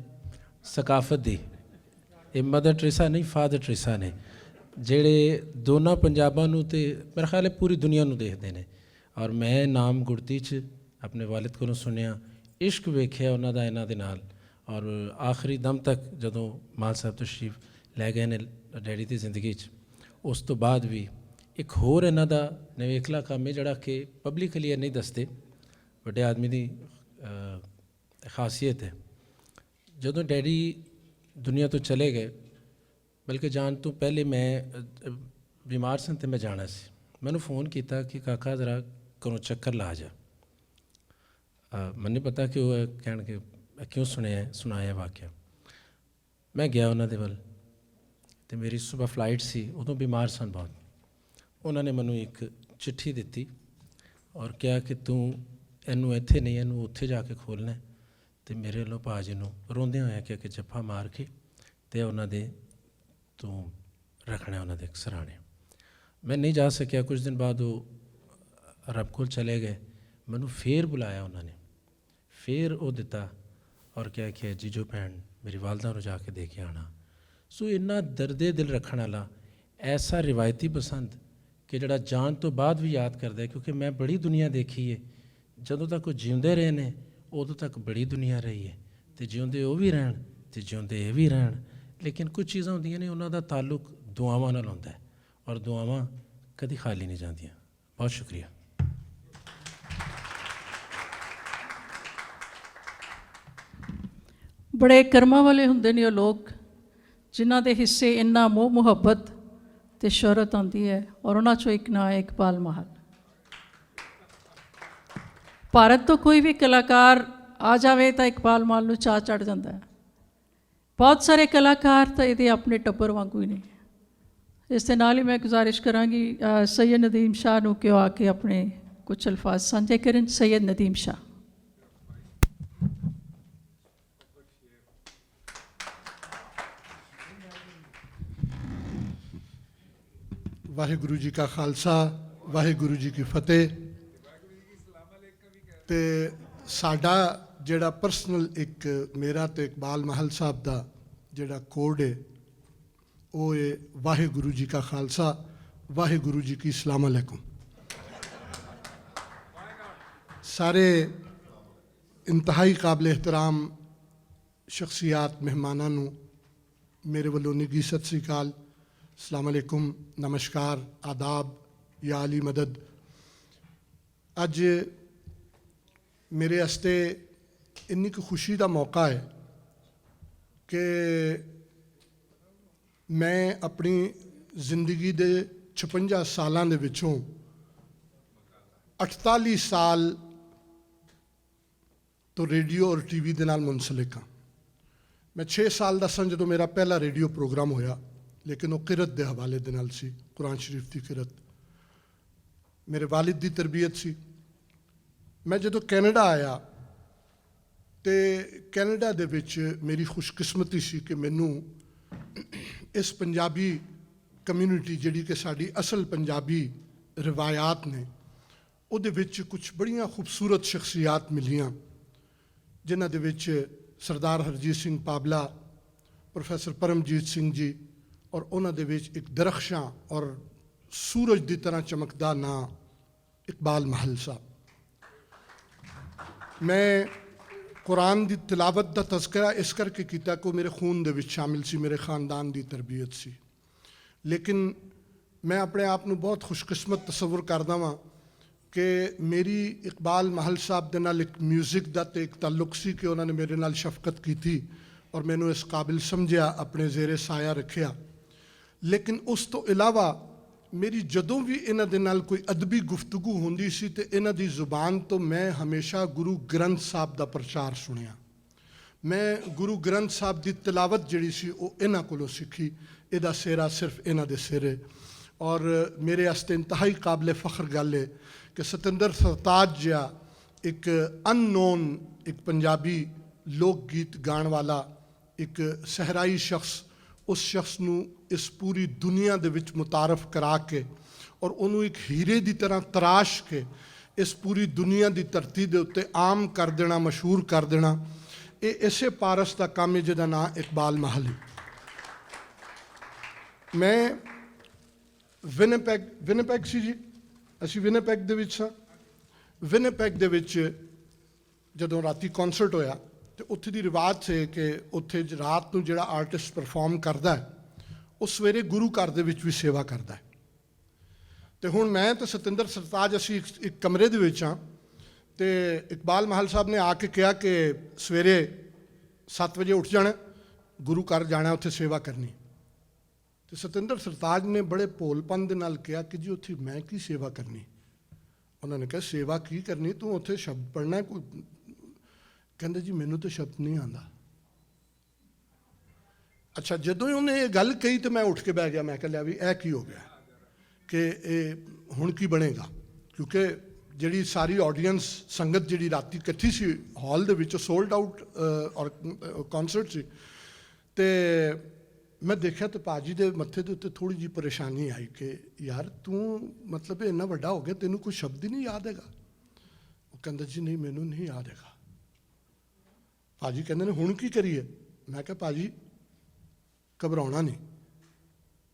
ਸਕਾਫਤ ਦੀ, ਇਹ ਮਦਰ ਟ੍ਰੇਸਾ ਨਹੀਂ, ਫਾਦਰ ਟ੍ਰੇਸਾ ਨੇ, ਜਿਹੜੇ ਦੋਨਾਂ ਪੰਜਾਬਾਂ ਨੂੰ ਤੇ ਮੇਰੇ ਖਿਆਲ ਹੈ ਪੂਰੀ ਦੁਨੀਆ ਨੂੰ ਦੇਖਦੇ ਨੇ। ਔਰ ਮੈਂ ਨਾਮ ਗੁੜਤੀ 'ਚ ਆਪਣੇ ਵਾਲਿਦ ਕੋਲੋਂ ਸੁਣਿਆ, ਇਸ਼ਕ ਵੇਖਿਆ ਉਹਨਾਂ ਦਾ ਇਹਨਾਂ ਦੇ ਨਾਲ। ਔਰ ਆਖਰੀ ਦਮ ਤੱਕ ਜਦੋਂ ਮਾਲ ਸਾਹਿਬ ਤਸ਼ਰੀਫ ਲੈ ਗਏ ਨੇ ਡੈਡੀ ਦੀ ਜ਼ਿੰਦਗੀ 'ਚ, ਉਸ ਤੋਂ ਬਾਅਦ ਵੀ ਇੱਕ ਹੋਰ ਇਹਨਾਂ ਦਾ ਨਵੇਕਲਾ ਕੰਮ ਹੈ ਜਿਹੜਾ ਕਿ ਪਬਲਿਕਲੀ ਨਹੀਂ ਦੱਸਦੇ, ਵੱਡੇ ਆਦਮੀ ਦੀ ਖਾਸੀਅਤ ਹੈ। ਜਦੋਂ ਡੈਡੀ ਦੁਨੀਆ ਤੋਂ ਚਲੇ ਗਏ, ਬਲਕਿ ਜਾਣ ਤੋਂ ਪਹਿਲੇ ਮੈਂ ਬਿਮਾਰ ਸਨ ਤੇ ਮੈਂ ਜਾਣਾ ਸੀ, ਮੈਨੂੰ फ़ोन ਕੀਤਾ ਕਿ ਕਾਕਾ ਜ਼ਰਾ ਘਰੋਂ ਚੱਕਰ ਲਾ ਜਾ। ਮੈਨੂੰ ਨਹੀਂ ਪਤਾ ਕਿ ਉਹ ਕਹਿਣਗੇ ਕਿਉਂ ਸੁਣਾਇਆ ਵਾਕਿਆ। ਮੈਂ ਗਿਆ ਉਹਨਾਂ ਦੇ ਵੱਲ ਤੇ ਮੇਰੀ ਸੁਬਹ ਫਲਾਈਟ ਸੀ, ਉਦੋਂ ਬਿਮਾਰ ਸਨ ਬਹੁਤ। ਉਹਨਾਂ ਨੇ ਮੈਨੂੰ ਇੱਕ ਚਿੱਠੀ ਦਿੱਤੀ ਔਰ ਕਿਹਾ ਕਿ ਤੂੰ ਇਹਨੂੰ ਇੱਥੇ ਨਹੀਂ, ਇਹਨੂੰ ਉੱਥੇ ਜਾ ਕੇ ਖੋਲ੍ਹਣਾ। ਤੇ ਮੇਰੇ ਵੱਲੋਂ ਭਾਜੀ ਨੂੰ ਰੋਂਦਿਆਂ ਹੋਇਆ ਕਿ ਜੱਫਾ ਮਾਰ ਕੇ ਤੇ ਉਹਨਾਂ ਦੇ ਤੂੰ ਰੱਖਣਾ ਉਹਨਾਂ ਦੇ ਸਰਾਣੇ। ਮੈਂ ਨਹੀਂ ਜਾ ਸਕਿਆ। ਕੁਝ ਦਿਨ ਬਾਅਦ ਉਹ ਰੱਬ ਕੋਲ ਚਲੇ ਗਏ। ਮੈਨੂੰ ਫੇਰ ਬੁਲਾਇਆ ਉਹਨਾਂ ਨੇ, ਫੇਰ ਉਹ ਦਿੱਤਾ ਔਰ ਕਿਹਾ ਕਿ ਜੀਜੋ ਭੈਣ ਮੇਰੀ ਵਾਲਦਾ ਨੂੰ ਜਾ ਕੇ ਦੇ ਕੇ ਆਉਣਾ। ਸੋ ਇੰਨਾ ਦਰਦੇ ਦਿਲ ਰੱਖਣ ਵਾਲਾ, ਐਸਾ ਰਿਵਾਇਤੀ ਪਸੰਦ ਕਿ ਜਿਹੜਾ ਜਾਣ ਤੋਂ ਬਾਅਦ ਵੀ ਯਾਦ ਕਰਦਾ। ਕਿਉਂਕਿ ਮੈਂ ਬੜੀ ਦੁਨੀਆ ਦੇਖੀ ਹੈ, ਜਦੋਂ ਤੱਕ ਉਹ ਜਿਉਂਦੇ ਰਹੇ ਨੇ ਉਦੋਂ ਤੱਕ ਬੜੀ ਦੁਨੀਆ ਰਹੀ ਹੈ, ਤੇ ਜਿਉਂਦੇ ਉਹ ਵੀ ਰਹਿਣ ਤੇ ਜਿਉਂਦੇ ਇਹ ਵੀ ਰਹਿਣ। ਲੇਕਿਨ ਕੁਝ ਚੀਜ਼ਾਂ ਹੁੰਦੀਆਂ ਨੇ, ਉਹਨਾਂ ਦਾ ਤਾਲੁਕ ਦੁਆਵਾਂ ਨਾਲ ਹੁੰਦਾ ਹੈ ਔਰ ਦੁਆਵਾਂ ਕਦੀ ਖਾਲੀ ਨਹੀਂ ਜਾਂਦੀਆਂ। ਬਹੁਤ ਸ਼ੁਕਰੀਆ। ਬੜੇ ਕਰਮਾਂ ਵਾਲੇ ਹੁੰਦੇ ਨੇ ਉਹ ਲੋਕ ਜਿਨ੍ਹਾਂ ਦੇ ਹਿੱਸੇ ਇੰਨਾ ਮੋਹ ਮੁਹੱਬਤ ਤੇ ਸ਼ੋਹਰਤ ਆਉਂਦੀ ਹੈ, ਔਰ ਉਹਨਾਂ 'ਚੋਂ ਇੱਕ ਨਾਂ ਹੈ ਇਕਬਾਲ ਮਾਹਲ। ਭਾਰਤ ਤੋਂ ਕੋਈ ਵੀ ਕਲਾਕਾਰ ਆ ਜਾਵੇ ਤਾਂ ਇਕਬਾਲ ਮਾਹਲ ਨੂੰ ਚਾਅ ਚੜ੍ਹ ਜਾਂਦਾ ਹੈ। ਬਹੁਤ ਸਾਰੇ ਕਲਾਕਾਰ ਤਾਂ ਇਹਦੇ ਆਪਣੇ ਟੱਬਰ ਵਾਂਗੂ ਹੀ ਨੇ। ਇਸ ਦੇ ਨਾਲ ਹੀ ਮੈਂ ਗੁਜ਼ਾਰਿਸ਼ ਕਰਾਂਗੀ ਸੈਯਦ ਨਦੀਮ ਸ਼ਾਹ ਨੂੰ ਕਿ ਉਹ ਆ ਕੇ ਆਪਣੇ ਕੁਝ ਅਲਫਾਜ਼ ਸਾਂਝੇ ਕਰਨ। ਸੈਯਦ ਨਦੀਮ ਸ਼ਾਹ। ਵਾਹਿਗੁਰੂ ਜੀ ਕਾ ਖਾਲਸਾ, ਵਾਹਿਗੁਰੂ ਜੀ ਕੀ ਫਤਿਹ। ਤੇ ਸਾਡਾ ਜਿਹੜਾ ਪਰਸਨਲ ਇੱਕ ਮੇਰਾ ਤੇ ਇਕਬਾਲ ਮਾਹਲ ਸਾਹਿਬ ਦਾ ਜਿਹੜਾ ਕੋਡ ਹੈ ਉਹ ਹੈ ਵਾਹਿਗੁਰੂ ਜੀ ਕਾ ਖਾਲਸਾ, ਵਾਹਿਗੁਰੂ ਜੀ ਕੀ ਅਸਲਾਮ ਅਲੈਕੁਮ। ਸਾਰੇ ਇੰਤਹਾਈ ਕਾਬਿਲ ਇਹਤਰਾਮ ਸ਼ਖਸੀਅਤ ਮਹਿਮਾਨਾਂ ਨੂੰ ਮੇਰੇ ਵੱਲੋਂ ਨਿੱਘੀ ਸਤਿ ਸ੍ਰੀ ਅਕਾਲ, अस्सलाम वालेकुम, नमस्कार, आदाब या अली मदद। अज मेरे वास्ते इन्नी क खुशी का मौका है कि मैं अपनी जिंदगी के 56 सालों के विचों 48 साल तो रेडियो और टीवी के नाल मुंसलिक हाँ। मैं 6 साल का सन जो मेरा पहला रेडियो प्रोग्राम होया, लेकिन वो किरत के हवाले दे नाल सी, कुरान शरीफ की किरत। मेरे वालिद की तरबियत सी। मैं जो कैनेडा आया तो कैनेडा दे विच मेरी खुशकिस्मती सी कि मैनू इस पंजाबी कम्यूनिटी जिहड़ी कि साडी असल पंजाबी रिवायात ने उहदे विच कुछ बड़ियां खूबसूरत शख्सियात मिलियां, जिन्हां दे विच सरदार हरजीत सिंह पाबला, प्रोफैसर परमजीत सिंह जी और उन्हां दे विच एक दरख्शां और सूरज की तरह चमकदा ना इकबाल माहल साहब। मैं कुरान की तिलावत का तज़किरा इस करके किया कि मेरे खून दे विच शामिल सी, मेरे खानदान की तरबियत सी। लेकिन मैं अपने आप को बहुत खुशकिस्मत तसव्वुर करदा वां कि मेरी इकबाल माहल साहब दे नाल एक म्यूजिक का तो एक ताल्लुक सी कि उन्होंने मेरे नाल शफकत की थी और मैनू इस काबिल समझिया, अपने जेरे साया रखिया। लेकिन उस तो इलावा मेरी जदों भी इन्हां दे नाल कोई अदबी गुफ्तगू होंदी सी ते इन्हां दी जुबान तो मैं हमेशा गुरु ग्रंथ साहब दा प्रचार सुनिया। मैं गुरु ग्रंथ साहब दी तिलावत जिहड़ी सी वो इन्हां कोलों सीखी। इहदा सेरा सिर्फ इन्हां दे सिर है और मेरे वास्ते इंतहाई काबिल फख्र गल है कि सतिंदर सरताज जिहा एक अननोन एक पंजाबी लोक गीत गाण वाला एक सहराई शख्स, उस शख्स नू इस पूरी दुनिया दे विच मुतारफ करा के और उन्होंने एक हीरे की तरह तराश के इस पूरी दुनिया की धरती के उत्ते आम कर देना, मशहूर कर देना, ये इसे पारस का काम है जिहदा नाम इकबाल माहल है। ਮੈਂ ਵਿਨਿਪੈਗ ਸੀ ਜੀ, ਅਸੀਂ ਵਿਨਿਪੈਗ ਦੇ ਵਿੱਚ ਸਾਂ। ਵਿਨਿਪੈਗ ਦੇ ਵਿੱਚ ਜਦੋਂ ਰਾਤੀ ਕਨਸਰਟ ਹੋਇਆ ਤੇ ਉੱਥੇ ਦੀ ਰਿਵਾਜ ਸੀ ਕਿ ਉੱਥੇ ਰਾਤ ਨੂੰ ਜਿਹੜਾ ਆਰਟਿਸਟ ਪਰਫਾਰਮ ਕਰਦਾ ਹੈ ਉਹ ਸਵੇਰੇ ਗੁਰੂ ਘਰ ਦੇ ਵਿੱਚ ਵੀ ਸੇਵਾ ਕਰਦਾ ਹੈ। ਤੇ ਹੁਣ ਮੈਂ ਤੇ ਸਤਿੰਦਰ ਸਰਤਾਜ ਅਸੀਂ ਇੱਕ ਕਮਰੇ ਦੇ ਵਿੱਚ ਹਾਂ ਤੇ ਇਕਬਾਲ ਮਾਹਲ ਸਾਹਿਬ ਨੇ ਆ ਕੇ ਕਿਹਾ ਕਿ ਸਵੇਰੇ 7 ਵਜੇ ਉੱਠ ਜਾਣਾ, ਗੁਰੂ ਘਰ ਜਾਣਾ, ਉੱਥੇ ਸੇਵਾ ਕਰਨੀ। ਤੇ ਸਤਿੰਦਰ ਸਰਤਾਜ ਨੇ ਬੜੇ ਭੋਲਪਨ ਦੇ ਨਾਲ ਕਿਹਾ ਕਿ ਜੀ ਉੱਥੇ ਮੈਂ ਕੀ ਸੇਵਾ ਕਰਨੀ। ਉਹਨਾਂ ਨੇ ਕਿਹਾ ਸੇਵਾ ਕੀ ਕਰਨੀ, ਤੂੰ ਉੱਥੇ ਸ਼ਬਦ ਪੜ੍ਹਨਾ ਕੋਈ। ਕਹਿੰਦੇ ਜੀ ਮੈਨੂੰ ਤਾਂ ਸ਼ਬਦ ਨਹੀਂ ਆਉਂਦਾ। ਅੱਛਾ, ਜਦੋਂ ਹੀ ਉਹਨੇ ਇਹ ਗੱਲ ਕਹੀ ਤੇ ਮੈਂ ਉੱਠ ਕੇ ਬਹਿ ਗਿਆ। ਮੈਂ ਕਿਹਾ ਲਿਆ ਵੀ ਇਹ ਕੀ ਹੋ ਗਿਆ ਕਿ ਇਹ ਹੁਣ ਕੀ ਬਣੇਗਾ, ਕਿਉਂਕਿ ਜਿਹੜੀ ਸਾਰੀ ਆਡੀਅנס ਸੰਗਤ ਜਿਹੜੀ ਰਾਤੀ ਇਕੱਠੀ ਸੀ ਹਾਲ ਦੇ ਵਿੱਚ, ਸੋਲਡ ਆਊਟ ਔਰ ਕਨਸਰਟ ਸੀ। ਤੇ ਮੈਂ ਦੇਖਿਆ ਤੇ ਭਾਜੀ ਦੇ ਮੱਥੇ ਦੇ ਉੱਤੇ ਥੋੜ੍ਹੀ ਜਿਹੀ ਪਰੇਸ਼ਾਨੀ ਆਈ ਕਿ ਯਾਰ ਤੂੰ ਮਤਲਬ ਇੰਨਾ ਵੱਡਾ ਹੋ ਗਿਆ, ਤੈਨੂੰ ਕੋਈ ਸ਼ਬਦ ਹੀ ਨਹੀਂ ਯਾਦ ਹੈਗਾ। ਉਹ ਕਹਿੰਦਾ ਜੀ ਨਹੀਂ ਮੈਨੂੰ ਨਹੀਂ ਯਾਦ ਹੈਗਾ। ਭਾਜੀ ਕਹਿੰਦੇ ਨੇ ਹੁਣ ਕੀ ਕਰੀਏ। ਮੈਂ ਕਿਹਾ ਭਾਜੀ ਘਬਰਾਉਣਾ ਨਹੀਂ।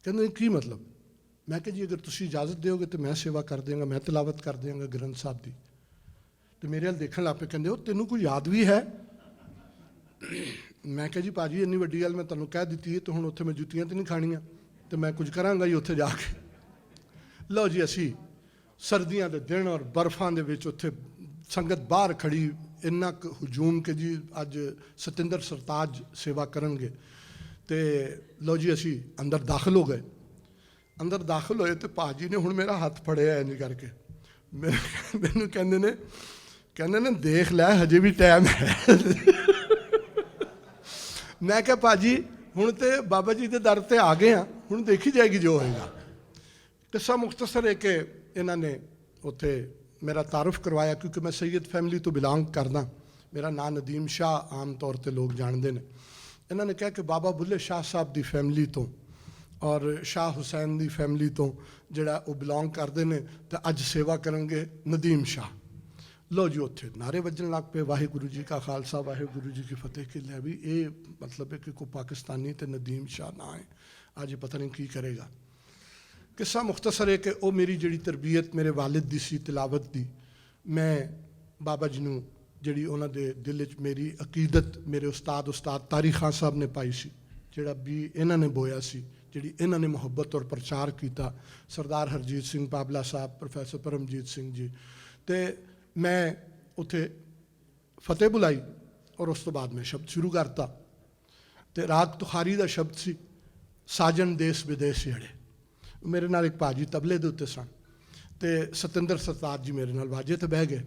ਕਹਿੰਦੇ ਕੀ ਮਤਲਬ। ਮੈਂ ਕਿਹਾ ਜੀ ਅਗਰ ਤੁਸੀਂ ਇਜਾਜ਼ਤ ਦਿਓਗੇ ਤਾਂ ਮੈਂ ਸੇਵਾ ਕਰ ਦਿਆਂਗਾ, ਮੈਂ ਤਿਲਾਵਤ ਕਰ ਦਿਆਂਗਾ ਗ੍ਰੰਥ ਸਾਹਿਬ ਦੀ। ਤੇ ਮੇਰੇ ਵੱਲ ਦੇਖਣ ਲੱਗ ਪਏ, ਕਹਿੰਦੇ ਉਹ ਤੈਨੂੰ ਕੋਈ ਯਾਦ ਵੀ ਹੈ। ਮੈਂ ਕਿਹਾ ਜੀ ਭਾਜੀ ਇੰਨੀ ਵੱਡੀ ਗੱਲ ਮੈਂ ਤੁਹਾਨੂੰ ਕਹਿ ਦਿੱਤੀ ਹੈ ਤੇ ਹੁਣ ਉੱਥੇ ਮੈਂ ਜੁੱਤੀਆਂ ਤਾਂ ਨਹੀਂ ਖਾਣੀਆਂ ਤੇ ਮੈਂ ਕੁਝ ਕਰਾਂਗਾ ਹੀ ਉੱਥੇ ਜਾ ਕੇ। ਲਓ ਜੀ ਅਸੀਂ ਸਰਦੀਆਂ ਦੇ ਦਿਨ ਔਰ ਬਰਫਾਂ ਦੇ ਵਿੱਚ ਉੱਥੇ ਸੰਗਤ ਬਾਹਰ ਖੜੀ, ਇੰਨਾ ਕੁ ਹਜੂਮ ਕਿ ਜੀ ਅੱਜ ਸਤਿੰਦਰ ਸਰਤਾਜ ਸੇਵਾ ਕਰਨਗੇ। ਤੇ ਲਓ ਜੀ ਅਸੀਂ ਅੰਦਰ ਦਾਖਲ ਹੋ ਗਏ। ਅੰਦਰ ਦਾਖਲ ਹੋਏ ਤੇ ਭਾਜੀ ਨੇ ਹੁਣ ਮੇਰਾ ਹੱਥ ਫੜਿਆ ਇੰਝ ਕਰਕੇ। ਮੈਨੂੰ ਕਹਿੰਦੇ ਨੇ ਦੇਖ ਲੈ ਹਜੇ ਵੀ ਟਾਈਮ ਹੈ। ਮੈਂ ਕਿਹਾ ਭਾਜੀ ਹੁਣ ਤੇ ਬਾਬਾ ਜੀ ਦੇ ਦਰ ਤੇ ਆ ਗਏ ਹਾਂ, ਹੁਣ ਦੇਖੀ ਜਾਏਗੀ ਜੋ ਹੋਏਗਾ। ਕਿੱਸਾ ਮੁਖਤਸਰ ਹੈ ਕਿ ਇਹਨਾਂ ਨੇ ਉੱਥੇ ਮੇਰਾ ਤਾਰਫ ਕਰਵਾਇਆ, ਕਿਉਂਕਿ ਮੈਂ ਸੈਯਦ ਫੈਮਿਲੀ ਤੋਂ ਬਿਲੋਂਗ ਕਰਦਾ। ਮੇਰਾ ਨਾਂ ਨਦੀਮ ਸ਼ਾਹ ਆਮ ਤੌਰ ਤੇ ਲੋਕ ਜਾਣਦੇ ਨੇ। ਇਹਨਾਂ ਨੇ ਕਿਹਾ ਕਿ ਬਾਬਾ ਬੁੱਲੇ ਸ਼ਾਹ ਸਾਹਿਬ ਦੀ ਫੈਮਿਲੀ ਤੋਂ ਔਰ ਸ਼ਾਹ ਹੁਸੈਨ ਦੀ ਫੈਮਿਲੀ ਤੋਂ ਜਿਹੜਾ ਉਹ ਬਿਲੋਂਗ ਕਰਦੇ ਨੇ ਤੇ ਅੱਜ ਸੇਵਾ ਕਰਨਗੇ ਨਦੀਮ ਸ਼ਾਹ। ਲਓ ਜੀ ਉੱਥੇ ਨਾਰੇ ਵੱਜਣ ਲੱਗ ਪਏ, ਵਾਹਿਗੁਰੂ ਜੀ ਕਾ ਖਾਲਸਾ ਵਾਹਿਗੁਰੂ ਜੀ ਕੀ ਫਤਿਹ। ਕਿ ਲੈ ਵੀ ਇਹ ਮਤਲਬ ਹੈ ਕਿ ਕੋਈ ਪਾਕਿਸਤਾਨੀ ਤੇ ਨਦੀਮ ਸ਼ਾਹ ਨਾ ਹੈ, ਅੱਜ ਪਤਾ ਨਹੀਂ ਕੀ ਕਰੇਗਾ। ਕਿੱਸਾ ਮੁਖਤਸਰ ਹੈ ਕਿ ਉਹ ਮੇਰੀ ਜਿਹੜੀ ਤਰਬੀਅਤ ਮੇਰੇ ਵਾਲਿਦ ਦੀ ਸੀ ਤਿਲਾਵਤ ਦੀ, ਮੈਂ ਬਾਬਾ ਜੀ ਨੂੰ ਜਿਹੜੀ ਉਹਨਾਂ ਦੇ ਦਿਲ 'ਚ ਮੇਰੀ ਅਕੀਦਤ ਮੇਰੇ ਉਸਤਾਦ ਤਾਰਿਕ ਖਾਨ ਸਾਹਿਬ ਨੇ ਪਾਈ ਸੀ, ਜਿਹੜਾ ਵੀ ਇਹਨਾਂ ਨੇ ਬੋਇਆ ਸੀ, ਜਿਹੜੀ ਇਹਨਾਂ ਨੇ ਮੁਹੱਬਤ ਔਰ ਪ੍ਰਚਾਰ ਕੀਤਾ, ਸਰਦਾਰ ਹਰਜੀਤ ਸਿੰਘ ਬਾਬਲਾ ਸਾਹਿਬ, ਪ੍ਰੋਫੈਸਰ ਪਰਮਜੀਤ ਸਿੰਘ ਜੀ। ਤੇ ਮੈਂ ਉੱਥੇ ਫਤਿਹ ਬੁਲਾਈ ਔਰ ਉਸ ਤੋਂ ਬਾਅਦ ਮੈਂ ਸ਼ਬਦ ਸ਼ੁਰੂ ਕਰਤਾ। ਤੇ ਰਾਗ ਤੁਖਾਰੀ ਦਾ ਸ਼ਬਦ ਸੀ, ਸਾਜਨ ਦੇਸ ਵਿਦੇਸ ਜਿਹੜੇ। ਮੇਰੇ ਨਾਲ ਇੱਕ ਭਾਜੀ ਤਬਲੇ ਦੇ ਉੱਤੇ ਸਨ ਤੇ ਸਤਿੰਦਰ ਸਰਤਾਜ ਜੀ ਮੇਰੇ ਨਾਲ ਵਾਜੇ ਤੇ ਬਹਿ ਗਏ।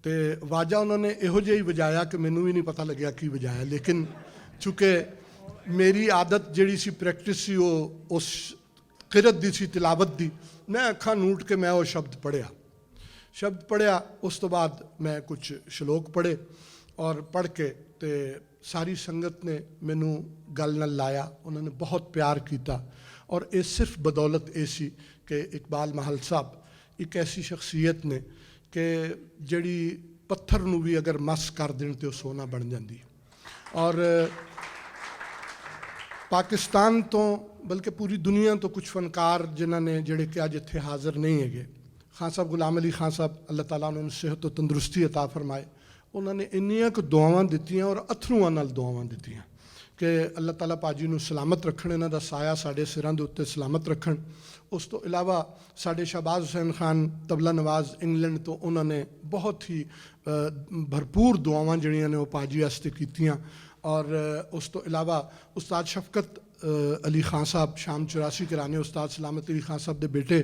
ਤੇ ਵਾਜਾ ਉਹਨਾਂ ਨੇ ਇਹੋ ਜਿਹਾ ਹੀ ਵਜਾਇਆ ਕਿ ਮੈਨੂੰ ਵੀ ਨਹੀਂ ਪਤਾ ਲੱਗਿਆ ਕੀ ਵਜਾਇਆ, ਲੇਕਿਨ ਚੂँकि ਮੇਰੀ ਆਦਤ ਜਿਹੜੀ ਸੀ, ਪ੍ਰੈਕਟਿਸ ਸੀ, ਉਹ ਉਸ ਕਿਰਤ ਦੀ ਸੀ, ਤਿਲਾਵਤ ਦੀ। ਮੈਂ ਅੱਖਾਂ ਨੂਟ ਕੇ ਮੈਂ ਉਹ ਸ਼ਬਦ ਪੜ੍ਹਿਆ। ਉਸ ਤੋਂ ਬਾਅਦ ਮੈਂ ਕੁਝ ਸ਼ਲੋਕ ਪੜ੍ਹੇ ਔਰ ਪੜ੍ਹ ਕੇ ਤੇ ਸਾਰੀ ਸੰਗਤ ਨੇ ਮੈਨੂੰ ਗੱਲ ਨਾਲ ਲਾਇਆ, ਉਹਨਾਂ ਨੇ ਬਹੁਤ ਪਿਆਰ ਕੀਤਾ। ਔਰ ਇਹ ਸਿਰਫ ਬਦੌਲਤ ਇਹ ਸੀ ਕਿ ਇਕਬਾਲ ਮਾਹਲ ਸਾਹਿਬ ਇੱਕ ਐਸੀ ਸ਼ਖਸੀਅਤ ਨੇ ਕਿ ਜਿਹੜੀ ਪੱਥਰ ਨੂੰ ਵੀ ਅਗਰ ਮਸ ਕਰ ਦੇਣ ਤੇ ਉਹ ਸੋਨਾ ਬਣ ਜਾਂਦੀ। ਔਰ ਪਾਕਿਸਤਾਨ ਤੋਂ ਬਲਕਿ ਪੂਰੀ ਦੁਨੀਆ ਤੋਂ ਕੁਝ ਫਨਕਾਰ ਜਿਨ੍ਹਾਂ ਨੇ ਜਿਹੜੇ ਕਿ ਅੱਜ ਇੱਥੇ ਹਾਜ਼ਰ ਨਹੀਂ ਹੈਗੇ, ਖਾਨ ਸਾਹਿਬ ਗੁਲਾਮ ਅਲੀ ਖਾਨ ਸਾਹਿਬ, ਅੱਲਾਹ ਤਾਲਾ ਉਹਨਾਂ ਨੂੰ ਸਿਹਤ ਤੇ ਤੰਦਰੁਸਤੀ ਅਤਾ ਫਰਮਾਏ। ਉਹਨਾਂ ਨੇ ਇੰਨੀਆਂ ਕੁ ਦੁਆਵਾਂ ਦਿੱਤੀਆਂ ਔਰ ਅਥਰੂਆਂ ਨਾਲ ਦੁਆਵਾਂ ਦਿੱਤੀਆਂ ਕਿ ਅੱਲਾਹ ਤਾਲਾ ਭਾਜੀ ਨੂੰ ਸਲਾਮਤ ਰੱਖਣ, ਇਹਨਾਂ ਦਾ ਸਾਇਆ ਸਾਡੇ ਸਿਰਾਂ ਦੇ ਉੱਤੇ ਸਲਾਮਤ ਰੱਖਣ। ਉਸ ਤੋਂ ਇਲਾਵਾ ਸਾਡੇ ਸ਼ਹਬਾਜ਼ ਹੁਸੈਨ ਖਾਨ ਤਬਲਾ ਨਵਾਜ਼ ਇੰਗਲੈਂਡ ਤੋਂ, ਉਹਨਾਂ ਨੇ ਬਹੁਤ ਹੀ ਭਰਪੂਰ ਦੁਆਵਾਂ ਜਿਹੜੀਆਂ ਨੇ ਉਹ ਭਾਜੀ ਵਾਸਤੇ ਕੀਤੀਆਂ। ਔਰ ਉਸ ਤੋਂ ਇਲਾਵਾ ਉਸਤਾਦ ਸ਼ਫਕਤ ਅਲੀ ਖਾਨ ਸਾਹਿਬ ਸ਼ਾਮ 84 ਘਰਾਣੇ, ਉਸਤਾਦ ਸਲਾਮਤ ਅਲੀ ਖਾਨ ਸਾਹਿਬ ਦੇ ਬੇਟੇ,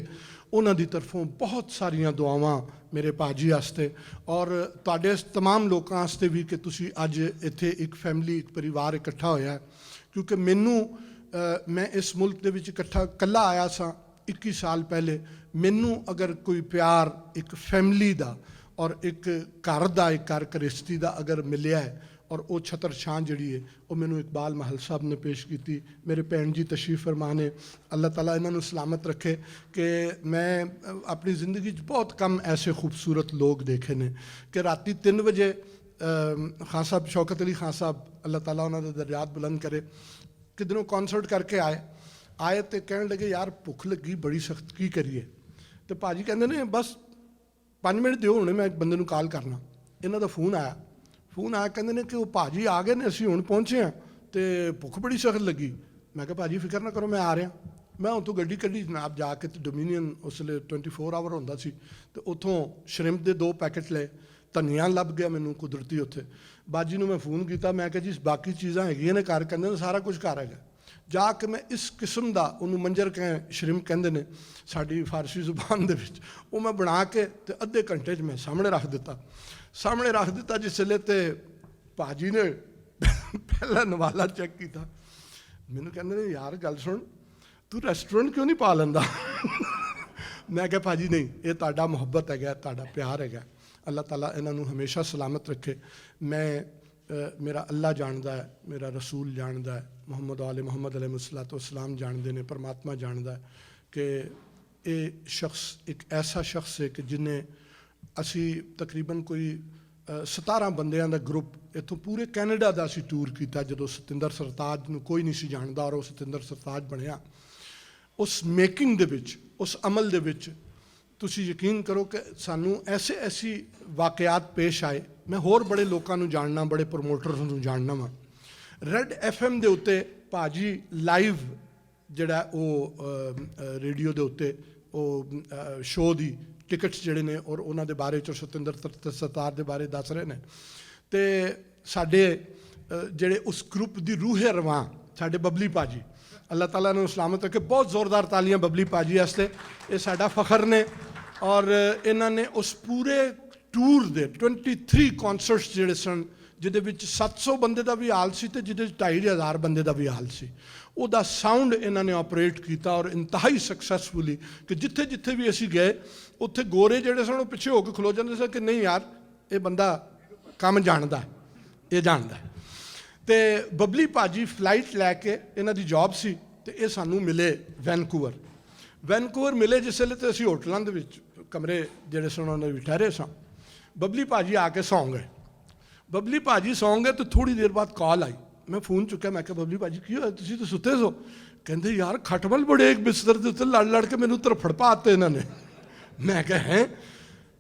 ਉਹਨਾਂ ਦੀ ਤਰਫੋਂ ਬਹੁਤ ਸਾਰੀਆਂ ਦੁਆਵਾਂ ਮੇਰੇ ਭਾਜੀ ਵਾਸਤੇ ਔਰ ਤੁਹਾਡੇ ਤਮਾਮ ਲੋਕਾਂ ਵਾਸਤੇ ਵੀ ਕਿ ਤੁਸੀਂ ਅੱਜ ਇੱਥੇ ਇੱਕ ਫੈਮਿਲੀ, ਇੱਕ ਪਰਿਵਾਰ ਇਕੱਠਾ ਹੋਇਆ। ਕਿਉਂਕਿ ਮੈਨੂੰ ਮੈਂ ਇਸ ਮੁਲਕ ਦੇ ਵਿੱਚ ਇਕੱਲਾ ਆਇਆ ਸਾਂ 21 ਸਾਲ ਪਹਿਲੇ। ਮੈਨੂੰ ਅਗਰ ਕੋਈ ਪਿਆਰ ਇੱਕ ਫੈਮਿਲੀ ਦਾ ਔਰ ਇੱਕ ਘਰ ਦਾ, ਇੱਕ ਘਰ ਗ੍ਰਸਤੀ ਦਾ ਅਗਰ ਮਿਲਿਆ ਹੈ ਔਰ ਉਹ ਛਤਰ ਛਾਂ ਜਿਹੜੀ ਹੈ ਉਹ ਮੈਨੂੰ ਇਕਬਾਲ ਮਾਹਲ ਸਾਹਿਬ ਨੇ ਪੇਸ਼ ਕੀਤੀ। ਮੇਰੇ ਭੈਣ ਜੀ ਤਸ਼ਰੀਫ ਫਰਮਾ ਨੇ, ਅੱਲਾਹ ਤਾਲਾ ਇਹਨਾਂ ਨੂੰ ਸਲਾਮਤ ਰੱਖੇ। ਕਿ ਮੈਂ ਆਪਣੀ ਜ਼ਿੰਦਗੀ 'ਚ ਬਹੁਤ ਕਮ ਐਸੇ ਖੂਬਸੂਰਤ ਲੋਕ ਦੇਖੇ ਨੇ ਕਿ ਰਾਤੀ 3 ਵਜੇ ਖਾਨ ਸਾਹਿਬ ਸ਼ੌਕਤ ਅਲੀ ਖਾਨ ਸਾਹਿਬ, ਅੱਲਾਹ ਤਾਲਾ ਉਹਨਾਂ ਦੇ ਦਰਜਾਤ ਬੁਲੰਦ ਕਰੇ, ਕਿਧਰੋਂ ਕਨਸਰਟ ਕਰਕੇ ਆਏ ਆਏ ਤੇ ਕਹਿਣ ਲੱਗੇ ਯਾਰ ਭੁੱਖ ਲੱਗੀ ਬੜੀ ਸਖਤ, ਕੀ ਕਰੀਏ? ਤੇ ਭਾਜੀ ਕਹਿੰਦੇ ਨੇ ਬਸ 5 ਮਿੰਟ ਦਿਓ, ਹੁਣੇ ਮੈਂ ਬੰਦੇ ਨੂੰ ਕਾਲ ਕਰਨਾ। ਇਹਨਾਂ ਦਾ ਫੋਨ ਆਇਆ, ਕਹਿੰਦੇ ਨੇ ਕਿ ਉਹ ਭਾਜੀ ਆ ਗਏ ਨੇ, ਅਸੀਂ ਹੁਣ ਪਹੁੰਚੇ ਹਾਂ ਤੇ ਭੁੱਖ ਬੜੀ ਸਖਤ ਲੱਗੀ। ਮੈਂ ਕਿਹਾ ਭਾਜੀ ਫਿਕਰ ਨਾ ਕਰੋ, ਮੈਂ ਆ ਰਿਹਾ। ਮੈਂ ਉੱਥੋਂ ਗੱਡੀ ਕੱਢੀ ਜਨਾਬ, ਜਾ ਕੇ ਤੇ ਡੋਮੀਨੀਅਨ ਉਸ ਵੇਲੇ 24 ਆਵਰ ਹੁੰਦਾ ਸੀ, ਤੇ ਉੱਥੋਂ ਸ਼ਰਿੰਪ ਦੇ 2 ਪੈਕਟ ਲਏ। ਧਨੀਆ ਲੱਭ ਗਿਆ ਮੈਨੂੰ ਕੁਦਰਤੀ ਉੱਥੇ। ਬਾਜੀ ਨੂੰ ਮੈਂ ਫੋਨ ਕੀਤਾ, ਮੈਂ ਕਿਹਾ ਜੀ ਬਾਕੀ ਚੀਜ਼ਾਂ ਹੈਗੀਆਂ ਨੇ ਘਰ? ਕਹਿੰਦੇ ਨੇ ਸਾਰਾ ਕੁਝ ਘਰ ਹੈਗਾ। ਜਾ ਕੇ ਮੈਂ ਇਸ ਕਿਸਮ ਦਾ, ਉਹਨੂੰ ਮੰਜਰ ਸ਼ਰਿੰਪ ਕਹਿੰਦੇ ਨੇ ਸਾਡੀ ਫਾਰਸੀ ਜ਼ੁਬਾਨ ਦੇ ਵਿੱਚ, ਉਹ ਮੈਂ ਬਣਾ ਕੇ ਤੇ ਅੱਧੇ ਘੰਟੇ 'ਚ ਮੈਂ ਸਾਹਮਣੇ ਰੱਖ ਦਿੱਤਾ। ਜਿਸ ਵੇਲੇ ਤੇ ਭਾਜੀ ਨੇ ਪਹਿਲਾ ਨਵਾਲਾ ਚੈੱਕ ਕੀਤਾ, ਮੈਨੂੰ ਕਹਿੰਦੇ ਨੇ ਯਾਰ ਗੱਲ ਸੁਣ, ਤੂੰ ਰੈਸਟੋਰੈਂਟ ਕਿਉਂ ਨਹੀਂ ਪਾ ਲੈਂਦਾ? ਮੈਂ ਕਿਹਾ ਭਾਜੀ ਨਹੀਂ, ਇਹ ਤੁਹਾਡਾ ਮੁਹੱਬਤ ਹੈਗਾ, ਤੁਹਾਡਾ ਪਿਆਰ ਹੈਗਾ, ਅੱਲਾਹ ਤਾਲਾ ਇਹਨਾਂ ਨੂੰ ਹਮੇਸ਼ਾ ਸਲਾਮਤ ਰੱਖੇ। ਮੇਰਾ ਅੱਲਾ ਜਾਣਦਾ ਹੈ, ਮੇਰਾ ਰਸੂਲ ਜਾਣਦਾ ਹੈ, ਮੁਹੰਮਦ अलैहिस्सलाम ਜਾਣਦੇ ਨੇ, ਪਰਮਾਤਮਾ ਜਾਣਦਾ ਹੈ ਕਿ ਇਹ ਸ਼ਖਸ ਇੱਕ ਐਸਾ ਸ਼ਖਸ ਹੈ ਕਿ ਜਿਹਨੇ, ਅਸੀਂ ਤਕਰੀਬਨ ਕੋਈ 17 ਬੰਦਿਆਂ ਦਾ ਗਰੁੱਪ ਇੱਥੋਂ ਪੂਰੇ ਕੈਨੇਡਾ ਦਾ ਅਸੀਂ ਟੂਰ ਕੀਤਾ ਜਦੋਂ ਸਤਿੰਦਰ ਸਰਤਾਜ ਨੂੰ ਕੋਈ ਨਹੀਂ ਸੀ ਜਾਣਦਾ ਔਰ ਉਹ ਸਤਿੰਦਰ ਸਰਤਾਜ ਬਣਿਆ। ਉਸ ਮੇਕਿੰਗ ਦੇ ਵਿੱਚ, ਉਸ ਅਮਲ ਦੇ ਵਿੱਚ ਤੁਸੀਂ ਯਕੀਨ ਕਰੋ ਕਿ ਸਾਨੂੰ ਐਸੀ ਵਾਕਿਆਤ ਪੇਸ਼ ਆਏ। ਮੈਂ ਹੋਰ ਬੜੇ ਲੋਕਾਂ ਨੂੰ ਜਾਣਨਾ, ਬੜੇ ਪ੍ਰਮੋਟਰਸ ਨੂੰ ਜਾਣਨਾ ਵਾ। ਰੈਡ FM ਦੇ ਉੱਤੇ ਭਾਜੀ ਲਾਈਵ ਜਿਹੜਾ ਉਹ ਰੇਡੀਓ ਦੇ ਉੱਤੇ ਉਹ ਸ਼ੋਅ ਦੀ ਟਿਕਟਸ ਜਿਹੜੇ ਨੇ ਔਰ ਉਹਨਾਂ ਦੇ ਬਾਰੇ 'ਚ ਸਤਿੰਦਰ ਸਰਤਾਜ ਦੇ ਬਾਰੇ ਦੱਸ ਰਹੇ ਨੇ। ਤੇ ਸਾਡੇ ਜਿਹੜੇ ਉਸ ਗਰੁੱਪ ਦੀ ਰੂਹ ਰਵਾਂ ਸਾਡੇ ਬਬਲੀ ਭਾਜੀ, ਅੱਲਾਹ ਤਾਲਾ ਨੂੰ ਸਲਾਮਤ ਰੱਖੇ। ਬਹੁਤ ਜ਼ੋਰਦਾਰ ਤਾਲੀਆਂ ਬਬਲੀ ਭਾਜੀ ਵਾਸਤੇ, ਇਹ ਸਾਡਾ ਫਖਰ ਨੇ। ਔਰ ਇਹਨਾਂ ਨੇ ਉਸ ਪੂਰੇ ਟੂਰ ਦੇ 23 ਕੌਂਸਰਟਸ ਜਿਹੜੇ ਸਨ, ਜਿਹਦੇ ਵਿੱਚ 700 ਬੰਦੇ ਦਾ ਵੀ ਹਾਲ ਸੀ ਤੇ ਜਿਹਦੇ 'ਚ 2500 ਬੰਦੇ ਦਾ ਵੀ ਹਾਲ ਸੀ, ਉਹਦਾ ਸਾਊਂਡ ਇਹਨਾਂ ਨੇ ਆਪਰੇਟ ਕੀਤਾ ਔਰ ਇੰਤਹਾਈ ਸਕਸੈਸਫੁਲੀ ਕਿ ਜਿੱਥੇ ਜਿੱਥੇ ਵੀ ਅਸੀਂ ਗਏ ਉੱਥੇ ਗੋਰੇ ਜਿਹੜੇ ਸਨ ਉਹ ਪਿੱਛੇ ਹੋ ਕੇ ਖਲੋ ਜਾਂਦੇ ਸਨ ਕਿ ਨਹੀਂ ਯਾਰ ਇਹ ਬੰਦਾ ਕੰਮ ਜਾਣਦਾ, ਇਹ ਜਾਣਦਾ। ਤੇ ਬਬਲੀ ਭਾਜੀ ਫਲਾਈਟ ਲੈ ਕੇ, ਇਹਨਾਂ ਦੀ ਜੌਬ ਸੀ ਤੇ ਇਹ ਸਾਨੂੰ ਮਿਲੇ ਵੈਨਕੂਵਰ ਮਿਲੇ ਜਿਸ ਵੇਲੇ। ਤੇ ਅਸੀਂ ਹੋਟਲਾਂ ਦੇ ਵਿੱਚ ਕਮਰੇ ਜਿਹੜੇ ਸਨ ਉਹਨਾਂ ਵਿੱਚ ਠਹਿਰੇ ਸਾਂ। ਬਬਲੀ ਭਾਜੀ ਆ ਕੇ ਸੌਂ ਗਏ। ਬਬਲੀ ਭਾਜੀ ਸੌਂ ਗਏ ਤੇ ਥੋੜ੍ਹੀ ਦੇਰ ਬਾਅਦ ਕਾਲ ਆਈ। ਮੈਂ ਫੋਨ ਚੁੱਕਿਆ, ਮੈਂ ਕਿਹਾ ਬਬਲੀ ਭਾਜੀ ਕੀ ਹੋਇਆ, ਤੁਸੀਂ ਤਾਂ ਸੁੱਤੇ ਸੋ? ਕਹਿੰਦੇ ਯਾਰ ਖਟਮਲ ਬੜੇ ਇੱਕ ਬਿਸਤਰ ਦੇ ਉੱਤੇ ਲੜ ਕੇ ਮੈਨੂੰ ਤਰਫੜ ਪਾਤੇ ਇਹਨਾਂ ਨੇ। ਮੈਂ ਕਿਹਾ ਹੈ?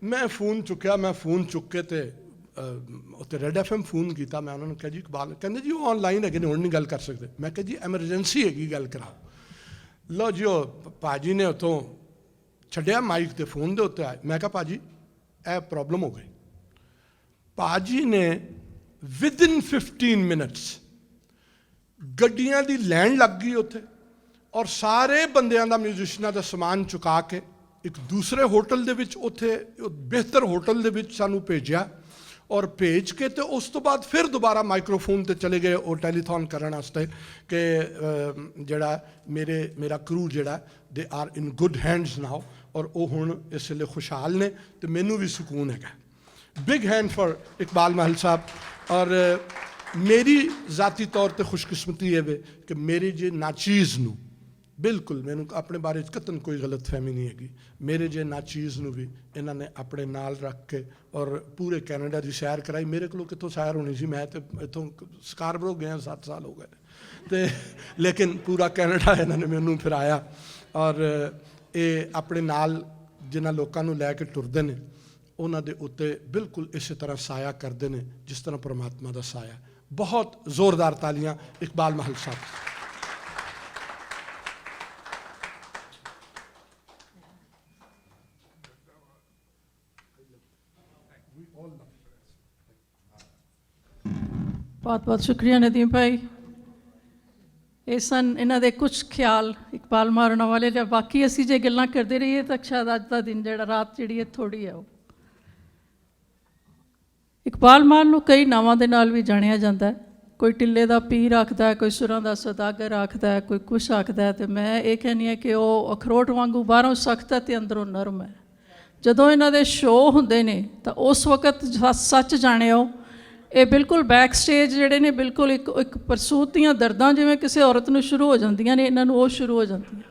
ਮੈਂ ਫੋਨ ਚੁੱਕਿਆ, ਮੈਂ ਫੋਨ ਚੁੱਕ ਕੇ ਤੇ ਉੱਤੇ ਰੈਡ FM ਫੋਨ ਕੀਤਾ। ਮੈਂ ਉਹਨਾਂ ਨੂੰ ਕਿਹਾ ਜੀ ਇਕਬਾਲ, ਕਹਿੰਦੇ ਜੀ ਉਹ ਆਨਲਾਈਨ ਹੈਗੇ ਨੇ, ਹੁਣ ਨਹੀਂ ਗੱਲ ਕਰ ਸਕਦੇ। ਮੈਂ ਕਿਹਾ ਜੀ ਐਮਰਜੈਂਸੀ ਹੈਗੀ, ਗੱਲ ਕਰਾਓ। ਲਓ ਜੀ ਉਹ ਭਾਜੀ ਨੇ ਉੱਥੋਂ ਛੱਡਿਆ ਮਾਈਕ ਤੇ ਫੋਨ ਦੇ ਉੱਤੇ ਆਏ। ਮੈਂ ਕਿਹਾ ਭਾਜੀ ਇਹ ਪ੍ਰੋਬਲਮ ਹੋ ਗਈ। ਭਾਜੀ ਨੇ ਵਿਦਿਨ 15 ਮਿੰਟਸ ਗੱਡੀਆਂ ਦੀ ਲਾਈਨ ਲੱਗ ਗਈ ਉੱਥੇ ਔਰ ਸਾਰੇ ਬੰਦਿਆਂ ਦਾ, ਮਿਊਜ਼ੀਸ਼ੀਅਨਾਂ ਦਾ ਸਮਾਨ ਚੁਕਾ ਕੇ ਇੱਕ ਦੂਸਰੇ ਹੋਟਲ ਦੇ ਵਿੱਚ, ਉੱਥੇ ਬਿਹਤਰ ਹੋਟਲ ਦੇ ਵਿੱਚ ਸਾਨੂੰ ਭੇਜਿਆ ਔਰ ਭੇਜ ਕੇ ਤੇ ਉਸ ਤੋਂ ਬਾਅਦ ਫਿਰ ਦੁਬਾਰਾ ਮਾਈਕ੍ਰੋਫੋਨ ਤੇ ਚਲੇ ਗਏ ਉਹ ਟੈਲੀਥੌਨ ਕਰਨ ਵਾਸਤੇ ਕਿ ਜਿਹੜਾ ਮੇਰਾ ਕਰੂ ਜਿਹੜਾ they are in good hands now ਔਰ ਉਹ ਹੁਣ ਇਸ ਵੇਲੇ ਖੁਸ਼ਹਾਲ ਨੇ ਤੇ ਮੈਨੂੰ ਵੀ ਸਕੂਨ ਹੈਗਾ। ਬਿਗ ਹੈਂਡ ਫॉर ਇਕਬਾਲ ਮਾਹਲ ਸਾਹਿਬ। ਔਰ ਮੇਰੀ ਜ਼ਾਤੀ ਤੌਰ ਤੇ ਖੁਸ਼ਕਿਸਮਤੀ ਇਹ ਵੇ ਕਿ ਮੇਰੇ ਜੇ ਨਾਚੀਜ਼ ਨੂੰ, ਬਿਲਕੁਲ ਮੈਨੂੰ ਆਪਣੇ ਬਾਰੇ ਕਤਨ ਕੋਈ ਗਲਤਫਹਿਮੀ ਨਹੀਂ ਹੈਗੀ, ਮੇਰੇ ਜੇ ਨਾਚੀਜ਼ ਨੂੰ ਵੀ ਇਹਨਾਂ ਨੇ ਆਪਣੇ ਨਾਲ ਰੱਖ ਕੇ ਔਰ ਪੂਰੇ ਕੈਨੇਡਾ ਦੀ ਸੈਰ ਕਰਾਈ। ਮੇਰੇ ਕੋਲੋਂ ਕਿੱਥੋਂ ਸੈਰ ਹੋਣੀ ਸੀ, ਮੈਂ ਤੇ ਇੱਥੋਂ ਸਕਾਰਬਰੋ ਗਿਆ 7 ਸਾਲ ਹੋ ਗਏ ਤੇ ਲੇਕਿਨ ਪੂਰਾ ਕੈਨੇਡਾ ਇਹਨਾਂ ਨੇ ਮੈਨੂੰ ਫਿਰਾਇਆ। ਔਰ ਇਹ ਆਪਣੇ ਨਾਲ ਜਿਨ੍ਹਾਂ ਲੋਕਾਂ ਨੂੰ ਲੈ ਕੇ ਟੁਰਦੇ ਨੇ ਉਹਨਾਂ ਦੇ ਉੱਤੇ ਬਿਲਕੁਲ ਇਸੇ ਤਰ੍ਹਾਂ ਸਾਇਆ ਕਰਦੇ ਨੇ ਜਿਸ ਤਰ੍ਹਾਂ ਪਰਮਾਤਮਾ ਦਾ ਸਾਇਆ। ਬਹੁਤ ਜ਼ੋਰਦਾਰ ਤਾਲੀਆਂ ਇਕਬਾਲ ਮਾਹਲ ਸਾਹਿਬ। ਬਹੁਤ ਬਹੁਤ ਸ਼ੁਕਰੀਆ ਨਦੀਮ ਭਾਈ। ਇਹ ਸਨ ਇਹਨਾਂ ਦੇ ਕੁਝ ਖਿਆਲ ਇਕਬਾਲ ਮਾਰਨਾ ਵਾਲੇ। ਜਾਂ ਬਾਕੀ ਅਸੀਂ ਜੇ ਗੱਲਾਂ ਕਰਦੇ ਰਹੀਏ ਤਾਂ ਸ਼ਾਇਦ ਅੱਜ ਦਾ ਦਿਨ ਜਿਹੜਾ ਰਾਤ ਜਿਹੜੀ ਹੈ ਥੋੜ੍ਹੀ ਹੈ। ਉਹ ਇਕਬਾਲ ਮਾਰ ਨੂੰ ਕਈ ਨਾਵਾਂ ਦੇ ਨਾਲ ਵੀ ਜਾਣਿਆ ਜਾਂਦਾ ਹੈ। ਕੋਈ ਟਿੱਲੇ ਦਾ ਪੀਰ ਆਖਦਾ, ਕੋਈ ਸੁਰਾਂ ਦਾ ਸੌਦਾਗਰ ਆਖਦਾ, ਕੋਈ ਕੁਛ ਆਖਦਾ। ਅਤੇ ਮੈਂ ਇਹ ਕਹਿੰਦੀ ਹਾਂ ਕਿ ਉਹ ਅਖਰੋਟ ਵਾਂਗੂ ਬਾਹਰੋਂ ਸਖਤ ਹੈ ਅਤੇ ਅੰਦਰੋਂ ਨਰਮ ਹੈ। ਜਦੋਂ ਇਹਨਾਂ ਦੇ ਸ਼ੋਅ ਹੁੰਦੇ ਨੇ ਤਾਂ ਉਸ ਵਕਤ ਸੱਚ ਜਾਣਿਓ ਇਹ ਬਿਲਕੁਲ ਬੈਕ ਸਟੇਜ ਜਿਹੜੇ ਨੇ ਬਿਲਕੁਲ ਇੱਕ ਪਰਸੂਤ ਦੀਆਂ ਦਰਦਾਂ ਜਿਵੇਂ ਕਿਸੇ ਔਰਤ ਨੂੰ ਸ਼ੁਰੂ ਹੋ ਜਾਂਦੀਆਂ ਨੇ, ਇਹਨਾਂ ਨੂੰ ਉਹ ਸ਼ੁਰੂ ਹੋ ਜਾਂਦੀਆਂ।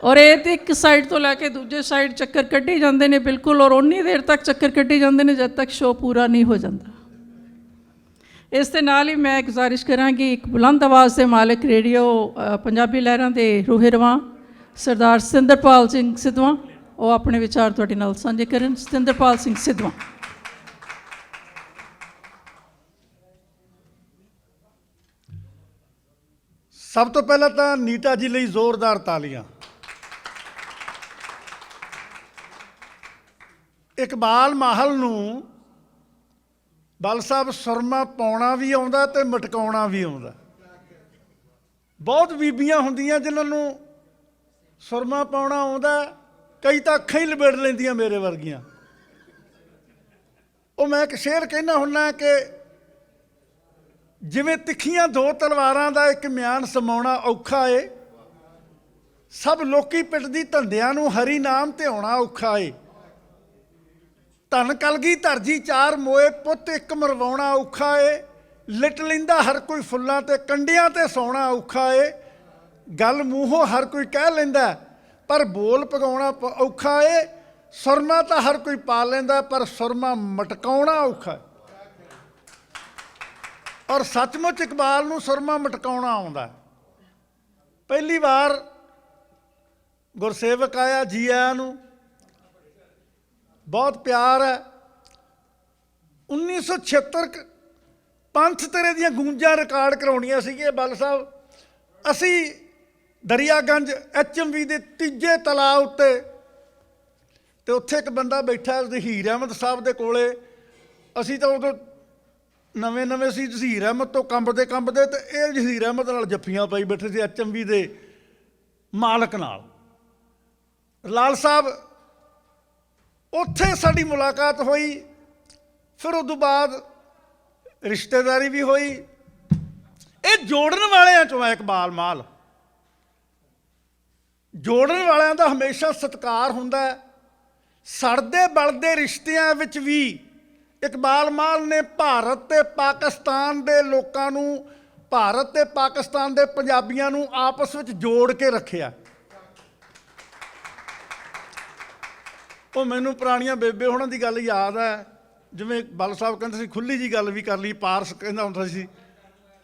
ਔਰ ਇਹ ਤਾਂ ਇੱਕ ਸਾਈਡ ਤੋਂ ਲੈ ਕੇ ਦੂਜੇ ਸਾਈਡ ਚੱਕਰ ਕੱਢੀ ਜਾਂਦੇ ਨੇ ਬਿਲਕੁਲ, ਔਰ ਉਨੀ ਦੇਰ ਤੱਕ ਚੱਕਰ ਕੱਢੀ ਜਾਂਦੇ ਨੇ ਜਦ ਤੱਕ ਸ਼ੋਅ ਪੂਰਾ ਨਹੀਂ ਹੋ ਜਾਂਦਾ। ਇਸ ਦੇ ਨਾਲ ਹੀ ਮੈਂ ਗੁਜ਼ਾਰਿਸ਼ ਕਰਾਂਗੀ ਇੱਕ ਬੁਲੰਦ ਆਵਾਜ਼ ਦੇ ਮਾਲਕ ਰੇਡੀਓ ਪੰਜਾਬੀ ਲਹਿਰਾਂ ਦੇ ਰੂਹੇ ਰਵਾਂ ਸਰਦਾਰ ਸਤਿੰਦਰਪਾਲ ਸਿੰਘ ਸਿੱਧਵਾਂ, ਉਹ ਆਪਣੇ ਵਿਚਾਰ ਤੁਹਾਡੇ ਨਾਲ ਸਾਂਝੇ ਕਰਨ। ਸਤਿੰਦਰਪਾਲ ਸਿੰਘ ਸਿੱਧਵਾਂ। ਸਭ ਤੋਂ ਪਹਿਲਾਂ ਤਾਂ ਨੀਤਾ ਜੀ ਲਈ ਜ਼ੋਰਦਾਰ ਤਾਲੀਆਂ। ਇਕਬਾਲ ਮਾਹਲ ਨੂੰ ਬਲ ਸਾਹਿਬ ਸੁਰਮਾ ਪਾਉਣਾ ਵੀ ਆਉਂਦਾ ਤੇ ਮਟਕਾਉਣਾ ਵੀ ਆਉਂਦਾ। ਬਹੁਤ ਬੀਬੀਆਂ ਹੁੰਦੀਆਂ ਜਿਨ੍ਹਾਂ ਨੂੰ ਸੁਰਮਾ ਪਾਉਣਾ ਆਉਂਦਾ, ਕਈ ਤਾਂ ਅੱਖਾਂ ਹੀ ਲਪੇਟ ਲੈਂਦੀਆਂ ਮੇਰੇ ਵਰਗੀਆਂ। ਉਹ ਮੈਂ ਇੱਕ ਸ਼ੇਰ ਕਹਿੰਦਾ ਹੁੰਦਾ ਕਿ ਜਿਵੇਂ ਤਿੱਖੀਆਂ ਦੋ ਤਲਵਾਰਾਂ ਦਾ ਇੱਕ ਮਿਆਨ ਸਮਾਉਣਾ ਔਖਾ ਏ, ਸਭ ਲੋਕੀ ਪਿੱਟਦੀ ਧੰਦਿਆਂ ਨੂੰ ਹਰੀ ਨਾਮ ਧਿਆਉਣਾ ਔਖਾ ਏ। ਧਨ ਕਲਗੀਧਰ ਜੀ ਚਾਰ ਮੋਏ ਪੁੱਤ ਇੱਕ ਮਰਵਾਉਣਾ ਔਖਾ ਏ। ਲਿਟ ਲੈਂਦਾ ਹਰ ਕੋਈ ਫੁੱਲਾਂ ਤੇ ਕੰਡਿਆਂ ਤੇ ਸੌਣਾ ਔਖਾ ਏ। ਗੱਲ ਮੂੰਹੋਂ ਹਰ ਕੋਈ ਕਹਿ ਲੈਂਦਾ ਪਰ ਬੋਲ ਪਗਾਉਣਾ ਔਖਾ ਏ। ਸੁਰਮਾ ਤਾਂ ਹਰ ਕੋਈ ਪਾ ਲੈਂਦਾ ਪਰ ਸੁਰਮਾ ਮਟਕਾਉਣਾ ਔਖਾ ਏ। ਔਰ ਸੱਚਮੁੱਚ ਇਕਬਾਲ ਨੂੰ ਸੁਰਮਾ ਮਟਕਾਉਣਾ ਆਉਂਦਾ। ਪਹਿਲੀ ਵਾਰ ਗੁਰਸੇਵਕ ਆਇਆ, ਜੀ ਆਇਆਂ ਨੂੰ, ਬਹੁਤ ਪਿਆਰ ਹੈ। 1976 ਪੰਥ ਤੇਰੇ ਦੀਆਂ ਗੂੰਜਾਂ ਰਿਕਾਰਡ ਕਰਾਉਣੀਆਂ ਸੀਗੇ ਬਲ ਸਾਹਿਬ। ਅਸੀਂ ਦਰਿਆਗੰਜ HMV ਦੇ ਤੀਜੇ ਤਲਾਅ ਉੱਤੇ, ਤੇ ਉੱਥੇ ਇੱਕ ਬੰਦਾ ਬੈਠਾ ਉਸਦੇ ਹੀਰ ਅਹਿਮਦ ਸਾਹਿਬ ਦੇ ਕੋਲੇ। ਅਸੀਂ ਤਾਂ ਉਦੋਂ ਨਵੇਂ ਨਵੇਂ ਸੀ, ਹੀਰ ਅਹਿਮਦ ਤੋਂ ਕੰਬਦੇ ਤੇ ਇਹ ਹੀਰ ਅਹਿਮਦ ਨਾਲ ਜੱਫੀਆਂ ਪਾਈ ਬੈਠੇ ਸੀ HMV ਦੇ ਮਾਲਕ ਨਾਲ, ਲਾਲ ਸਾਹਿਬ। ਉੱਥੇ ਸਾਡੀ ਮੁਲਾਕਾਤ ਹੋਈ। ਫਿਰ ਉਦੋਂ ਬਾਅਦ ਰਿਸ਼ਤੇਦਾਰੀ ਵੀ ਹੋਈ। ਇਹ ਜੋੜਨ ਵਾਲਿਆਂ ਚੋਂ ਹੈ ਇਕਬਾਲ ਮਾਲ। ਜੋੜਨ ਵਾਲਿਆਂ ਦਾ ਹਮੇਸ਼ਾ ਸਤਿਕਾਰ ਹੁੰਦਾ। ਸੜਦੇ ਬਲਦੇ ਰਿਸ਼ਤਿਆਂ ਵਿੱਚ ਵੀ ਇਕਬਾਲ ਮਾਲ ਨੇ ਭਾਰਤ ਤੇ ਪਾਕਿਸਤਾਨ ਦੇ ਲੋਕਾਂ ਨੂੰ, ਭਾਰਤ ਤੇ ਪਾਕਿਸਤਾਨ ਦੇ ਪੰਜਾਬੀਆਂ ਨੂੰ ਆਪਸ ਵਿੱਚ ਜੋੜ ਕੇ ਰੱਖਿਆ। ਉਹ ਮੈਨੂੰ ਪੁਰਾਣੀਆਂ ਬੇਬੇ ਹੋਣਾ ਦੀ ਗੱਲ ਯਾਦ ਹੈ। ਜਿਵੇਂ ਬਲ ਸਾਹਿਬ ਕਹਿੰਦੇ ਸੀ, ਖੁੱਲ੍ਹੀ ਜੀ ਗੱਲ ਵੀ ਕਰ ਲਈ। ਪਾਰਸ ਕਹਿੰਦਾ ਹੁੰਦਾ ਸੀ,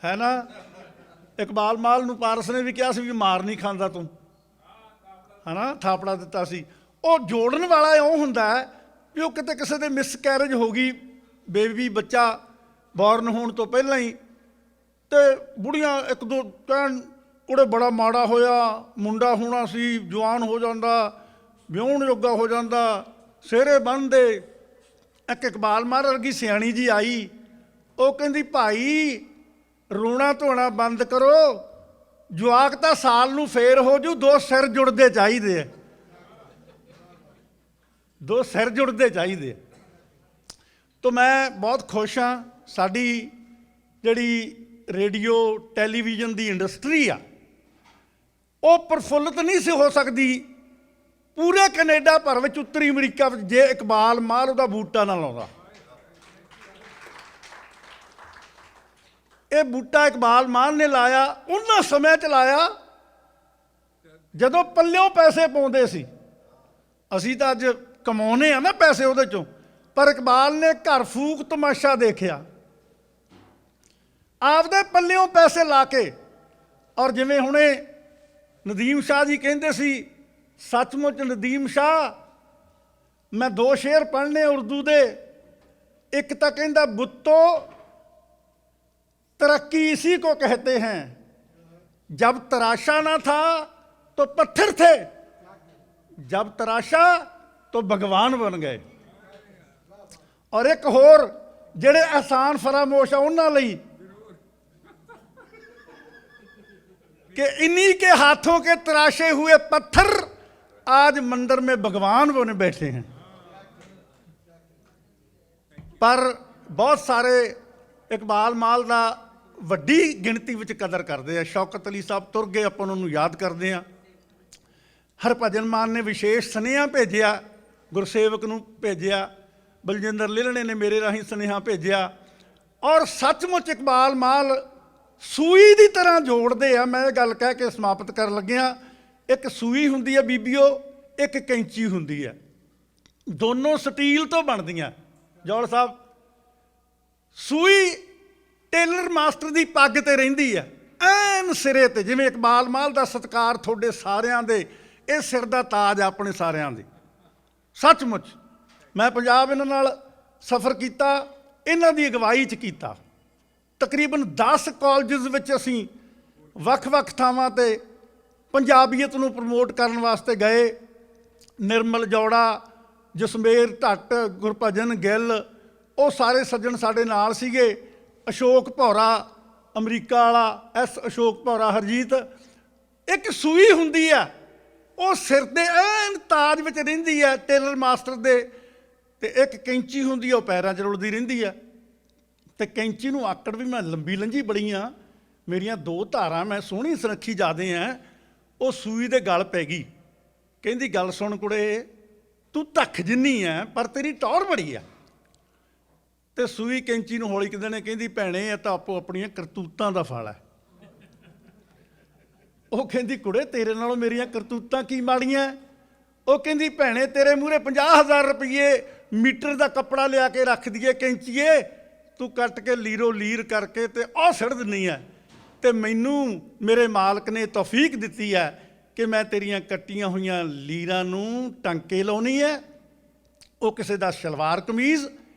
ਹੈ ਨਾ, ਇਕਬਾਲ ਮਾਲ ਨੂੰ ਪਾਰਸ ਨੇ ਵੀ ਕਿਹਾ ਸੀ ਵੀ ਮਾਰ ਨਹੀਂ ਖਾਂਦਾ ਤੂੰ, ਹੈ ਨਾ, ਥਾਪੜਾ ਦਿੱਤਾ ਸੀ। ਉਹ ਜੋੜਨ ਵਾਲਾ ਇਉਂ ਹੁੰਦਾ ਵੀ ਉਹ ਕਿਤੇ ਕਿਸੇ ਦੇ ਮਿਸਕੈਰੇਜ ਹੋ ਗਈ, ਬੇਬੀ ਬੱਚਾ ਬੋਰਨ ਹੋਣ ਤੋਂ ਪਹਿਲਾਂ ਹੀ, ਤੇ ਬੁੜੀਆਂ ਇੱਕ ਦੋ ਕਹਿਣ ਕੁੜੇ ਬੜਾ ਮਾੜਾ ਹੋਇਆ, ਮੁੰਡਾ ਹੋਣਾ ਸੀ, ਜਵਾਨ ਹੋ ਜਾਂਦਾ, ਵਿਆਹੁਣ ਜੋਗਾ ਹੋ ਜਾਂਦਾ, ਸਿਹਰੇ ਬੰਨ੍ਹਦੇ। ਇੱਕ ਇਕਬਾਲ ਮਾਲ ਵਰਗੀ ਸਿਆਣੀ ਜੀ ਆਈ, ਉਹ ਕਹਿੰਦੀ ਭਾਈ ਰੋਣਾ ਧੋਣਾ ਬੰਦ ਕਰੋ, ਜਵਾਕ ਤਾਂ ਸਾਲ ਨੂੰ ਫੇਰ ਹੋ ਜੂ, ਦੋ ਸਿਰ ਜੁੜਦੇ ਚਾਹੀਦੇ ਆ, ਦੋ ਸਿਰ ਜੁੜਦੇ ਚਾਹੀਦੇ ਆ। ਤਾਂ ਮੈਂ ਬਹੁਤ ਖੁਸ਼ ਹਾਂ। ਸਾਡੀ ਜਿਹੜੀ ਰੇਡੀਓ ਟੈਲੀਵਿਜ਼ਨ ਦੀ ਇੰਡਸਟਰੀ ਆ, ਉਹ ਪ੍ਰਫੁੱਲਤ ਨਹੀਂ ਸੀ ਹੋ ਸਕਦੀ ਪੂਰੇ ਕੈਨੇਡਾ ਭਰ ਵਿੱਚ, ਉੱਤਰੀ ਅਮਰੀਕਾ ਵਿੱਚ, ਜੇ ਇਕਬਾਲ ਮਾਲ ਉਹਦਾ ਬੂਟਾ ਨਾ ਲਾਉਂਦਾ। ਇਹ ਬੂਟਾ ਇਕਬਾਲ ਮਾਲ ਨੇ ਲਾਇਆ, ਉਹਨਾਂ ਸਮੇਂ 'ਚ ਲਾਇਆ ਜਦੋਂ ਪੱਲਿਓਂ ਪੈਸੇ ਪਾਉਂਦੇ ਸੀ। ਅਸੀਂ ਤਾਂ ਅੱਜ ਕਮਾਉਨੇ ਆ ਨਾ ਪੈਸੇ ਉਹਦੇ 'ਚੋਂ, ਪਰ ਇਕਬਾਲ ਨੇ ਘਰ ਫੂਕ ਤਮਾਸ਼ਾ ਦੇਖਿਆ ਆਪਦੇ ਪੱਲਿਓਂ ਪੈਸੇ ਲਾ ਕੇ। ਔਰ ਜਿਵੇਂ ਹੁਣੇ ਨਦੀਮ ਸ਼ਾਹ ਜੀ ਕਹਿੰਦੇ ਸੀ, ਸੱਚਮੁੱਚ ਨਦੀਮ ਸ਼ਾਹ, ਮੈਂ ਦੋ ਸ਼ੇਰ ਪੜ੍ਹਨੇ ਉਰਦੂ ਦੇ। ਇੱਕ ਤਾਂ ਕਹਿੰਦਾ, ਬੁੱਤੋ तरक्की इसी को कहते हैं, जब तराशा ना था तो पत्थर थे, जब तराशा तो भगवान बन गए। और एक होर ਜਿਹੜੇ एहसान फरामोश आ उन्हां लई कि इन्हीं के हाथों के तराशे हुए पत्थर आज मंदिर में भगवान बने बैठे हैं। पर बहुत सारे इकबाल माल ਦਾ ਵੱਡੀ ਗਿਣਤੀ ਵਿੱਚ ਕਦਰ ਕਰਦੇ ਆ। ਸ਼ੌਕਤ ਅਲੀ ਸਾਹਿਬ ਤੁਰ ਗਏ, ਆਪਾਂ ਉਹਨਾਂ ਨੂੰ ਯਾਦ ਕਰਦੇ ਹਾਂ। ਹਰਭਜਨ ਮਾਨ ਨੇ ਵਿਸ਼ੇਸ਼ ਸੁਨੇਹਾ ਭੇਜਿਆ, ਗੁਰਸੇਵਕ ਨੂੰ ਭੇਜਿਆ, ਬਲਜਿੰਦਰ ਲਿਲਣੇ ਨੇ ਮੇਰੇ ਰਾਹੀਂ ਸੁਨੇਹਾ ਭੇਜਿਆ। ਔਰ ਸੱਚਮੁੱਚ ਇਕਬਾਲ ਮਾਲ ਸੂਈ ਦੀ ਤਰ੍ਹਾਂ ਜੋੜਦੇ ਆ। ਮੈਂ ਇਹ ਗੱਲ ਕਹਿ ਕੇ ਸਮਾਪਤ ਕਰਨ ਲੱਗਿਆ, ਇੱਕ ਸੂਈ ਹੁੰਦੀ ਹੈ ਬੀਬੀਓ, ਇੱਕ ਕੈਂਚੀ ਹੁੰਦੀ ਹੈ, ਦੋਨੋਂ ਸਟੀਲ ਤੋਂ ਬਣਦੀਆਂ। ਜੌਲ ਸਾਹਿਬ, ਸੂਈ ਟੇਲਰ ਮਾਸਟਰ ਦੀ ਪੱਗ ਤੇ ਰਹਿੰਦੀ ਆ ਐਨ ਸਿਰੇ ਤੇ, ਜਿਵੇਂ ਇਕਬਾਲ ਮਾਲ ਦਾ ਸਤਿਕਾਰ ਤੁਹਾਡੇ ਸਾਰਿਆਂ ਦੇ, ਇਹ ਸਿਰ ਦਾ ਤਾਜ ਆਪਣੇ ਸਾਰਿਆਂ ਦੇ। ਸੱਚਮੁੱਚ ਮੈਂ ਪੰਜਾਬ ਇਹਨਾਂ ਨਾਲ ਸਫ਼ਰ ਕੀਤਾ, ਇਹਨਾਂ ਦੀ ਅਗਵਾਈ 'ਚ ਕੀਤਾ। ਤਕਰੀਬਨ 10 ਕਾਲਜਸ ਵਿੱਚ ਅਸੀਂ ਵੱਖ-ਵੱਖ ਥਾਵਾਂ 'ਤੇ ਪੰਜਾਬੀਅਤ ਨੂੰ ਪ੍ਰਮੋਟ ਕਰਨ ਵਾਸਤੇ ਗਏ। ਨਿਰਮਲ ਜੌੜਾ, ਜਸਮੇਰ ਢੱਟ, ਗੁਰਭਜਨ ਗਿੱਲ, ਉਹ ਸਾਰੇ ਸੱਜਣ ਸਾਡੇ ਨਾਲ ਸੀਗੇ। ਅਸ਼ੋਕ ਭੌਰਾ ਅਮਰੀਕਾ ਵਾਲਾ, ਐਸ ਅਸ਼ੋਕ ਭੌਰਾ, ਹਰਜੀਤ। ਇੱਕ ਸੂਈ ਹੁੰਦੀ ਆ, ਉਹ ਸਿਰ ਦੇ ਐਨ ਤਾਜ ਵਿੱਚ ਰਹਿੰਦੀ ਹੈ ਟੇਲਰ ਮਾਸਟਰ ਦੇ, ਅਤੇ ਇੱਕ ਕੈਂਚੀ ਹੁੰਦੀ ਆ, ਉਹ ਪੈਰਾਂ 'ਚ ਰੁਲਦੀ ਰਹਿੰਦੀ ਆ। ਅਤੇ ਕੈਂਚੀ ਨੂੰ ਆਕੜ ਵੀ ਮੈਂ ਲੰਬੀ ਲੰਜੀ ਬੜੀ ਆ, ਮੇਰੀਆਂ 2 ਧਾਰਾਂ, ਮੈਂ ਸੋਹਣੀ ਸੁਨੱਖੀ ਜ਼ਿਆਦੇ ਆ। ਉਹ ਸੂਈ ਦੇ ਗਲ ਪੈ ਗਈ, ਕਹਿੰਦੀ ਗੱਲ ਸੁਣ ਕੁੜੇ, ਤੂੰ ਧੱਖ ਜਿੰਨੀ ਆ ਪਰ ਤੇਰੀ ਟੌਰ ਬੜੀ ਆ। ਅਤੇ ਸੂਈ ਕੈਂਚੀ ਨੂੰ ਹੌਲੀ ਕਿਤੇ ਨੇ ਕਹਿੰਦੀ ਭੈਣੇ ਇਹ ਤਾਂ ਆਪੋ ਆਪਣੀਆਂ ਕਰਤੂਤਾਂ ਦਾ ਫਲ ਹੈ। ਉਹ ਕਹਿੰਦੀ ਕੁੜੇ ਤੇਰੇ ਨਾਲੋਂ ਮੇਰੀਆਂ ਕਰਤੂਤਾਂ ਕੀ ਮਾੜੀਆਂ? ਉਹ ਕਹਿੰਦੀ ਭੈਣੇ ਤੇਰੇ ਮੂਹਰੇ 50,000 ਰੁਪਈਏ ਮੀਟਰ ਦਾ ਕੱਪੜਾ ਲਿਆ ਕੇ ਰੱਖ ਦਈਏ ਕੈਂਚੀਏ, ਤੂੰ ਕੱਟ ਕੇ ਲੀਰੋ ਲੀਰ ਕਰਕੇ ਤੇ ਉਹ ਸਿੱਟ ਦਿੰਦੀ ਹੈ। ਅਤੇ ਮੈਨੂੰ ਮੇਰੇ ਮਾਲਕ ਨੇ ਤੌਫੀਕ ਦਿੱਤੀ ਹੈ ਕਿ ਮੈਂ ਤੇਰੀਆਂ ਕੱਟੀਆਂ ਹੋਈਆਂ ਲੀਰਾਂ ਨੂੰ ਟਾਂਕੇ ਲਾਉਣੀ ਹੈ। ਉਹ ਕਿਸੇ ਦਾ ਸਲਵਾਰ ਕਮੀਜ਼,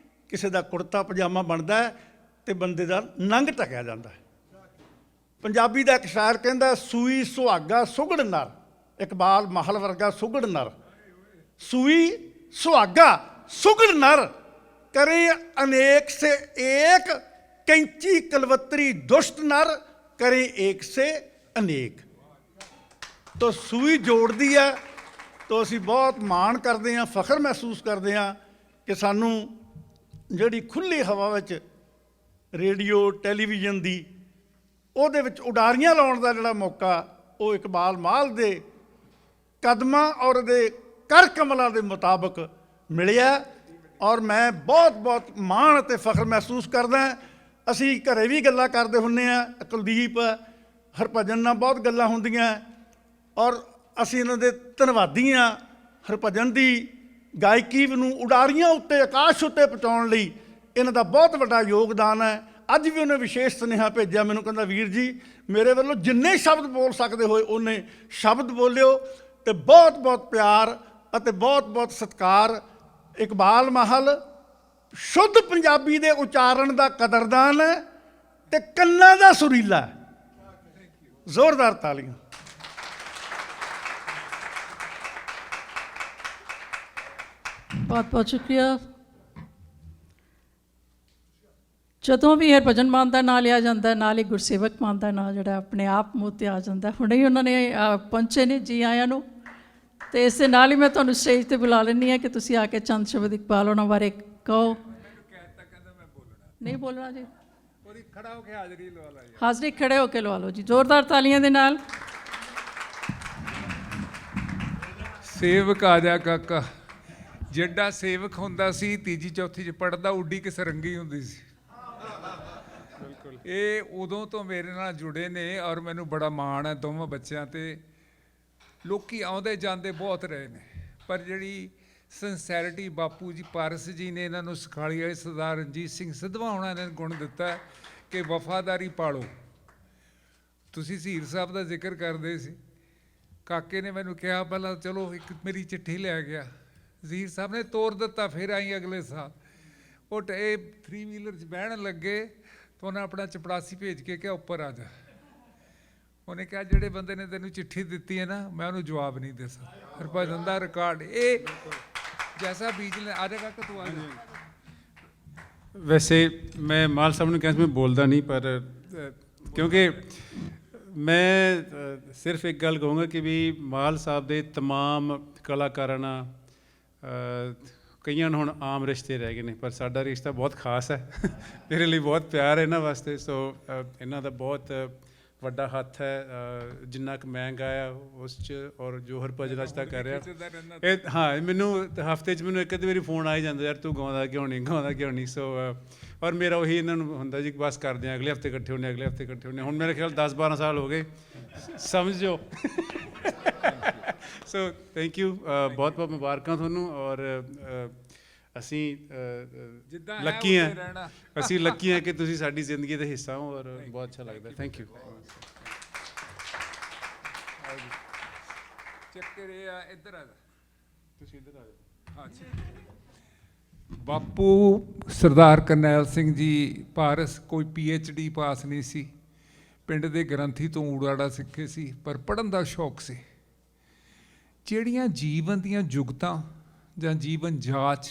ਕਿਸੇ ਦਾ ਕੁੜਤਾ ਪਜਾਮਾ ਬਣਦਾ ਹੈ ਅਤੇ ਬੰਦੇ ਦਾ ਨੰਗ ਢਕਿਆ ਜਾਂਦਾ ਹੈ। ਪੰਜਾਬੀ ਦਾ ਇੱਕ ਸ਼ਾਇਰ ਕਹਿੰਦਾ, ਸੂਈ ਸੁਹਾਗਾ ਸੁਘੜ ਨਰ, ਇਕਬਾਲ ਮਾਹਲ ਵਰਗਾ ਸੁਘੜ ਨਰ। ਸੂਈ ਸੁਹਾਗਾ ਸੁਘੜ ਨਰ, करे अनेक से एक, कैंची कलवतरी दुष्ट नर, करे एक से अनेक। तो सूई जोड़ती है। तो असी बहुत माण करते हैं, फखर महसूस करते हैं कि सानू जिहड़ी खुली हवा विच रेडियो टैलीविजन दी ਉਹਦੇ ਵਿੱਚ ਉਡਾਰੀਆਂ ਲਾਉਣ ਦਾ ਜਿਹੜਾ ਮੌਕਾ ਉਹ ਇਕਬਾਲ ਮਾਲ ਦੇ ਕਦਮਾਂ ਔਰ ਉਹਦੇ ਕਰ ਕਮਲਾਂ ਦੇ ਮੁਤਾਬਕ ਮਿਲਿਆ। ਔਰ ਮੈਂ ਬਹੁਤ ਬਹੁਤ ਮਾਣ ਅਤੇ ਫਖਰ ਮਹਿਸੂਸ ਕਰਦਾ। ਅਸੀਂ ਘਰੇ ਵੀ ਗੱਲਾਂ ਕਰਦੇ ਹੁੰਦੇ ਹਾਂ, ਕੁਲਦੀਪ ਹਰਭਜਨ ਨਾਲ ਬਹੁਤ ਗੱਲਾਂ ਹੁੰਦੀਆਂ, ਔਰ ਅਸੀਂ ਇਹਨਾਂ ਦੇ ਧੰਨਵਾਦੀ ਹਾਂ। ਹਰਭਜਨ ਦੀ ਗਾਇਕੀ ਨੂੰ ਉਡਾਰੀਆਂ ਉੱਤੇ, ਆਕਾਸ਼ ਉੱਤੇ ਪਹੁੰਚਾਉਣ ਲਈ ਇਹਨਾਂ ਦਾ ਬਹੁਤ ਵੱਡਾ ਯੋਗਦਾਨ ਹੈ। ਅੱਜ ਵੀ ਉਹਨੇ ਵਿਸ਼ੇਸ਼ ਸੁਨੇਹਾ ਭੇਜਿਆ ਮੈਨੂੰ, ਕਹਿੰਦਾ ਵੀਰ ਜੀ ਮੇਰੇ ਵੱਲੋਂ ਜਿੰਨੇ ਸ਼ਬਦ ਬੋਲ ਸਕਦੇ ਹੋਏ ਉਹਨੇ ਸ਼ਬਦ ਬੋਲਿਓ, ਅਤੇ ਬਹੁਤ ਬਹੁਤ ਪਿਆਰ ਅਤੇ ਬਹੁਤ ਬਹੁਤ ਸਤਿਕਾਰ। ਇਕਬਾਲ ਮਾਹਲ ਸ਼ੁੱਧ ਪੰਜਾਬੀ ਦੇ ਉਚਾਰਨ ਦਾ ਕਦਰਦਾਨ ਹੈ ਅਤੇ ਕੰਨਾਂ ਦਾ ਸੁਰੀਲਾ ਹੈ। ਜ਼ੋਰਦਾਰ ਤਾਲੀਆਂ। ਬਹੁਤ ਬਹੁਤ ਸ਼ੁਕਰੀਆ। ਜਦੋਂ ਵੀ ਹਰਭਜਨ ਮਾਨ ਦਾ ਨਾਂ ਲਿਆ ਜਾਂਦਾ, ਨਾਲ ਹੀ ਗੁਰਸੇਵਕ ਮਾਨ ਦਾ ਨਾਂ ਜਿਹੜਾ ਆਪਣੇ ਆਪ ਮੂੰਹ 'ਤੇ ਆ ਜਾਂਦਾ। ਹੁਣੇ ਹੀ ਉਹਨਾਂ ਨੇ ਪਹੁੰਚੇ ਨੇ, ਜੀ ਆਇਆਂ ਨੂੰ। ਅਤੇ ਇਸ ਦੇ ਨਾਲ ਹੀ ਮੈਂ ਤੁਹਾਨੂੰ ਸਟੇਜ 'ਤੇ ਬੁਲਾ ਲੈਂਦੀ ਹਾਂ ਕਿ ਤੁਸੀਂ ਆ ਕੇ ਚੰਦ ਸ਼ਬਦ ਇਕਬਾਲ ਉਹਨਾਂ ਬਾਰੇ ਕਹੋ। ਨਹੀਂ ਬੋਲਣਾ ਜੀ, ਖੜਾ ਹੋ ਕੇ ਹਾਜ਼ਰੀ ਲਵਾ ਲਾ। ਹਾਜ਼ਰੀ ਖੜੇ ਹੋ ਕੇ ਲਵਾ ਲਓ ਜੀ, ਜ਼ੋਰਦਾਰ ਤਾਲੀਆਂ ਦੇ ਨਾਲ। ਸੇਵਕ ਆ ਜਾ ਕਾਕਾ। ਜਿਹੜਾ ਸੇਵਕ ਹੁੰਦਾ ਸੀ ਤੀਜੀ ਚੌਥੀ 'ਚ ਪੜ੍ਹਦਾ, ਉੱਡੀ ਕਿ ਸਰੰਗੀ ਹੁੰਦੀ ਸੀ। ਬਿਲਕੁਲ, ਇਹ ਉਦੋਂ ਤੋਂ ਮੇਰੇ ਨਾਲ ਜੁੜੇ ਨੇ ਔਰ ਮੈਨੂੰ ਬੜਾ ਮਾਣ ਹੈ ਦੋਵਾਂ ਬੱਚਿਆਂ 'ਤੇ। ਲੋਕੀ ਆਉਂਦੇ ਜਾਂਦੇ ਬਹੁਤ ਰਹੇ ਨੇ, ਪਰ ਜਿਹੜੀ ਸਿੰਸੈਰਿਟੀ ਬਾਪੂ ਜੀ ਪਾਰਸ ਜੀ ਨੇ ਇਹਨਾਂ ਨੂੰ ਸਿਖਾਈ ਹੈ, ਸਰਦਾਰ ਰਣਜੀਤ ਸਿੰਘ ਸਿੱਧਵਾਂ ਹੋਣਾ ਨੇ ਗੁਣ ਦਿੱਤਾ ਕਿ ਵਫਾਦਾਰੀ ਪਾਲੋ। ਤੁਸੀਂ ਹੀਰ ਸਾਹਿਬ ਦਾ ਜ਼ਿਕਰ ਕਰਦੇ ਸੀ, ਕਾਕੇ ਨੇ ਮੈਨੂੰ ਕਿਹਾ ਪਹਿਲਾਂ ਚਲੋ ਇੱਕ ਮੇਰੀ ਚਿੱਠੀ ਲੈ ਗਿਆ, ਜ਼ਹੀਰ ਸਾਹਿਬ ਨੇ ਤੋਰ ਦਿੱਤਾ, ਫਿਰ ਆਈ ਅਗਲੇ ਸਾਲ। ਉਹ ਇਹ 3 ਵੀਲਰ 'ਚ ਬਹਿਣ ਲੱਗੇ ਤਾਂ ਉਹਨੇ ਆਪਣਾ ਚਪੜਾਸੀ ਭੇਜ ਕੇ ਕਿਹਾ ਉੱਪਰ ਆ ਜਾ। ਉਹਨੇ ਕਿਹਾ ਜਿਹੜੇ ਬੰਦੇ ਨੇ ਤੈਨੂੰ ਚਿੱਠੀ ਦਿੱਤੀ ਹੈ ਨਾ, ਮੈਂ ਉਹਨੂੰ ਜਵਾਬ ਨਹੀਂ ਦੇ ਸਕਦਾ। ਹਰਭਜਨ ਦਾ ਰਿਕਾਰਡ ਇਹ ਜੈਸਾ ਬੀਜ ਲੈ। ਆ ਜਾ ਕਾਕਾ ਤੂੰ ਆ ਜਾ। ਵੈਸੇ ਮੈਂ ਮਾਲ ਸਾਹਿਬ ਨੂੰ ਕਿਹਾ ਮੈਂ ਬੋਲਦਾ ਨਹੀਂ, ਪਰ ਕਿਉਂਕਿ ਮੈਂ ਸਿਰਫ ਇੱਕ ਗੱਲ ਕਹੂੰਗਾ ਕਿ ਵੀ ਮਾਲ ਸਾਹਿਬ ਦੇ ਤਮਾਮ ਕਲਾਕਾਰਾਂ ਨਾਲ ਕਈਆਂ ਨੂੰ ਹੁਣ ਆਮ ਰਿਸ਼ਤੇ ਰਹਿ ਗਏ ਨੇ, ਪਰ ਸਾਡਾ ਰਿਸ਼ਤਾ ਬਹੁਤ ਖਾਸ ਹੈ। ਮੇਰੇ ਲਈ ਬਹੁਤ ਪਿਆਰ ਹੈ ਇਹਨਾਂ ਵਾਸਤੇ। ਸੋ ਇਹਨਾਂ ਦਾ ਬਹੁਤ ਵੱਡਾ ਹੱਥ ਹੈ, ਜਿੰਨਾ ਕੁ ਮੈਂ ਗਾਇਆ ਉਸ 'ਚ ਔਰ ਜੋ ਹਰਭਜਨ ਅੱਜ ਤੱਕ ਕਰ ਰਿਹਾ ਇਹ। ਹਾਂ, ਮੈਨੂੰ ਹਫ਼ਤੇ 'ਚ ਮੈਨੂੰ ਇੱਕ ਅੱਧੀ ਵਾਰੀ ਫੋਨ ਆ ਹੀ ਜਾਂਦਾ, ਯਾਰ ਤੂੰ ਗਾਉਂਦਾ ਕਿਉਂ ਨਹੀਂ, ਗਾਉਂਦਾ ਕਿਉਂ ਨਹੀਂ। ਸੋ ਔਰ ਮੇਰਾ ਉਹੀ ਇਹਨਾਂ ਨੂੰ ਹੁੰਦਾ ਜੀ, ਬਸ ਕਰਦੇ ਹਾਂ, ਅਗਲੇ ਹਫ਼ਤੇ ਇਕੱਠੇ ਹੁੰਦੇ, ਅਗਲੇ ਹਫ਼ਤੇ ਇਕੱਠੇ ਹੁੰਦੇ। ਹੁਣ ਮੇਰੇ ਖਿਆਲ 10-12 ਸਾਲ ਹੋ ਗਏ, ਸਮਝੋ। ਸੋ ਥੈਂਕ ਯੂ, ਬਹੁਤ ਬਹੁਤ ਮੁਬਾਰਕਾਂ ਤੁਹਾਨੂੰ। ਔਰ ਅਸੀਂ ਜਿੱਦਾਂ ਹੈ ਲੱਕੀ ਉੱਥੇ ਹਾਂ, ਰਹਿਣਾ। ਅਸੀਂ ਲੱਕੀ ਹਾਂ ਕਿ ਤੁਸੀਂ ਸਾਡੀ ਜ਼ਿੰਦਗੀ ਦਾ ਹਿੱਸਾ ਹੋ, ਔਰ ਬਹੁਤ ਅੱਛਾ ਲੱਗਦਾ। Thank you. ਚੱਕਰ ਇਹ ਆ, ਇੱਧਰ ਆ ਜਾ। ਤੁਸੀਂ ਇੱਧਰ ਆ ਜਾਓ। ਹਾਂ ਜੀ। ਬਾਪੂ ਸਰਦਾਰ ਕਰਨੈਲ ਸਿੰਘ ਜੀ ਪਾਰਸ ਕੋਈ PhD ਪਾਸ ਨਹੀਂ ਸੀ, ਪਿੰਡ ਦੇ ਗ੍ਰੰਥੀ ਤੋਂ ਊੜਾੜਾ ਸਿੱਖੇ ਸੀ, ਪਰ ਪੜ੍ਹਨ ਦਾ ਸ਼ੌਕ ਸੀ। ਜਿਹੜੀਆਂ ਜੀਵਨ ਦੀਆਂ ਜੁਗਤਾਂ ਜਾਂ ਜੀਵਨ ਜਾਂਚ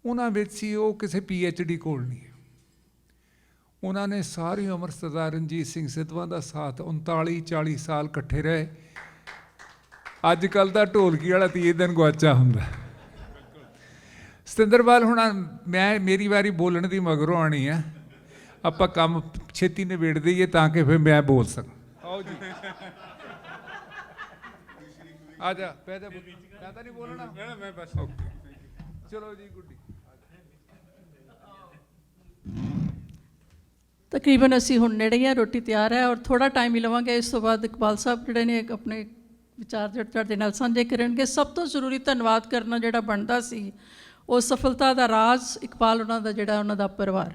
ਉਹਨਾਂ ਵਿੱਚ ਸੀ, ਉਹ ਕਿਸੇ PhD ਕੋਲ ਨਹੀਂ। ਉਹਨਾਂ ਨੇ ਸਾਰੀ ਉਮਰ ਸਰਦਾਰ ਰਣਜੀਤ ਸਿੰਘ ਸਿੱਧਵਾਂ ਦਾ ਸਾਥ 39-40 ਸਾਲ ਇਕੱਠੇ ਰਹੇ। ਅੱਜ ਕੱਲ੍ਹ ਦਾ ਢੋਲਕੀ ਵਾਲਾ 30 ਦਿਨ ਗੁਆਚਾ ਹੁੰਦਾ। ਸਤਿੰਦਰਪਾਲ ਹੁਣ ਮੇਰੀ ਵਾਰੀ ਬੋਲਣ ਦੀ ਮਗਰੋਂ ਆਣੀ ਆ, ਆਪਾਂ ਕੰਮ ਛੇਤੀ ਨਿਬੇੜ ਦਈਏ ਤਾਂ ਕਿ ਫਿਰ ਮੈਂ ਬੋਲ ਸਕਾਂ। ਆਓ ਜੀ, ਆ ਜਾ। ਪੈਦਾ ਨਹੀਂ ਬੋਲਣਾ ਮੈਂ ਬਸ ਚਲੋ ਜੀ। ਗੁੱਡੀ ਤਕਰੀਬਨ ਅਸੀਂ ਹੁਣ ਨੇੜੇ ਹੀ ਹਾਂ, ਰੋਟੀ ਤਿਆਰ ਹੈ ਔਰ ਥੋੜਾ ਟਾਈਮ ਹੀ ਲਵਾਂਗੇ। ਇਸ ਤੋਂ ਬਾਅਦ ਇਕਬਾਲ ਸਾਹਿਬ ਜਿਹੜੇ ਨੇ ਆਪਣੇ ਵਿਚਾਰ ਜਿਹੜੇ ਤੁਹਾਡੇ ਨਾਲ ਸਾਂਝੇ ਕਰਨਗੇ। ਸਭ ਤੋਂ ਜ਼ਰੂਰੀ ਧੰਨਵਾਦ ਕਰਨਾ ਜਿਹੜਾ ਬਣਦਾ ਸੀ, ਉਹ ਸਫਲਤਾ ਦਾ ਰਾਜ਼ ਇਕਬਾਲ ਉਹਨਾਂ ਦਾ ਜਿਹੜਾ ਉਹਨਾਂ ਦਾ ਪਰਿਵਾਰ।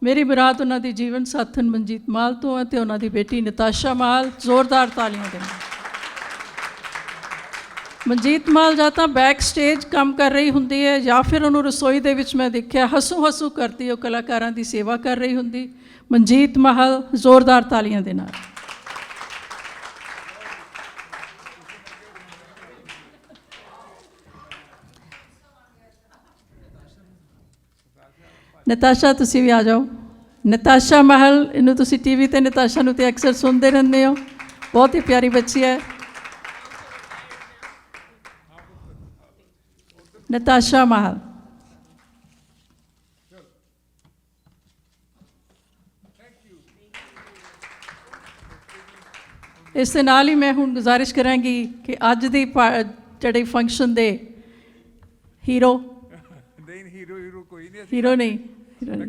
ਮੇਰੀ ਮੁਰਾਦ ਉਹਨਾਂ ਦੀ ਜੀਵਨ ਸਾਥਣ ਮਨਜੀਤ ਮਾਲ ਤੋਂ ਹੈ ਤੇ ਉਹਨਾਂ ਦੀ ਬੇਟੀ ਨਤਾਸ਼ਾ ਮਾਲ। ਜ਼ੋਰਦਾਰ ਤਾਲੀਆਂ ਦੇਣਾ। ਮਨਜੀਤ ਮਾਲ ਜਾਂ ਤਾਂ ਬੈਕ ਸਟੇਜ ਕੰਮ ਕਰ ਰਹੀ ਹੁੰਦੀ ਹੈ ਜਾਂ ਫਿਰ ਉਹਨੂੰ ਰਸੋਈ ਦੇ ਵਿੱਚ ਮੈਂ ਦੇਖਿਆ ਹੱਸੂ ਕਰਦੀ, ਉਹ ਕਲਾਕਾਰਾਂ ਦੀ ਸੇਵਾ ਕਰ ਰਹੀ ਹੁੰਦੀ। ਮਨਜੀਤ ਮਾਲ, ਜ਼ੋਰਦਾਰ ਤਾਲੀਆਂ ਦੇ ਨਾਲ। ਨਤਾਸ਼ਾ ਤੁਸੀਂ ਵੀ ਆ ਜਾਓ। ਨਤਾਸ਼ਾ ਮਹਿਲ, ਇਹਨੂੰ ਤੁਸੀਂ TV ਤੇ ਨਤਾਸ਼ਾ ਨੂੰ ਤੇ ਅਕਸਰ ਸੁਣਦੇ ਰਹਿੰਦੇ ਹੋ, ਬਹੁਤ ਹੀ ਪਿਆਰੀ ਬੱਚੀ ਹੈ ਨਤਾਸ਼ਾ ਮਹਿਲ। ਇਸ ਦੇ ਨਾਲ ਹੀ ਮੈਂ ਹੁਣ ਗੁਜ਼ਾਰਿਸ਼ ਕਰਾਂਗੀ ਕਿ ਅੱਜ ਦੀ ਜਿਹੜੇ ਫੰਕਸ਼ਨ ਦੇ ਹੀਰੋ ਹੀਰੋ ਕੋਈ ਨਹੀਂ, ਹੀਰੋ ਨਹੀਂ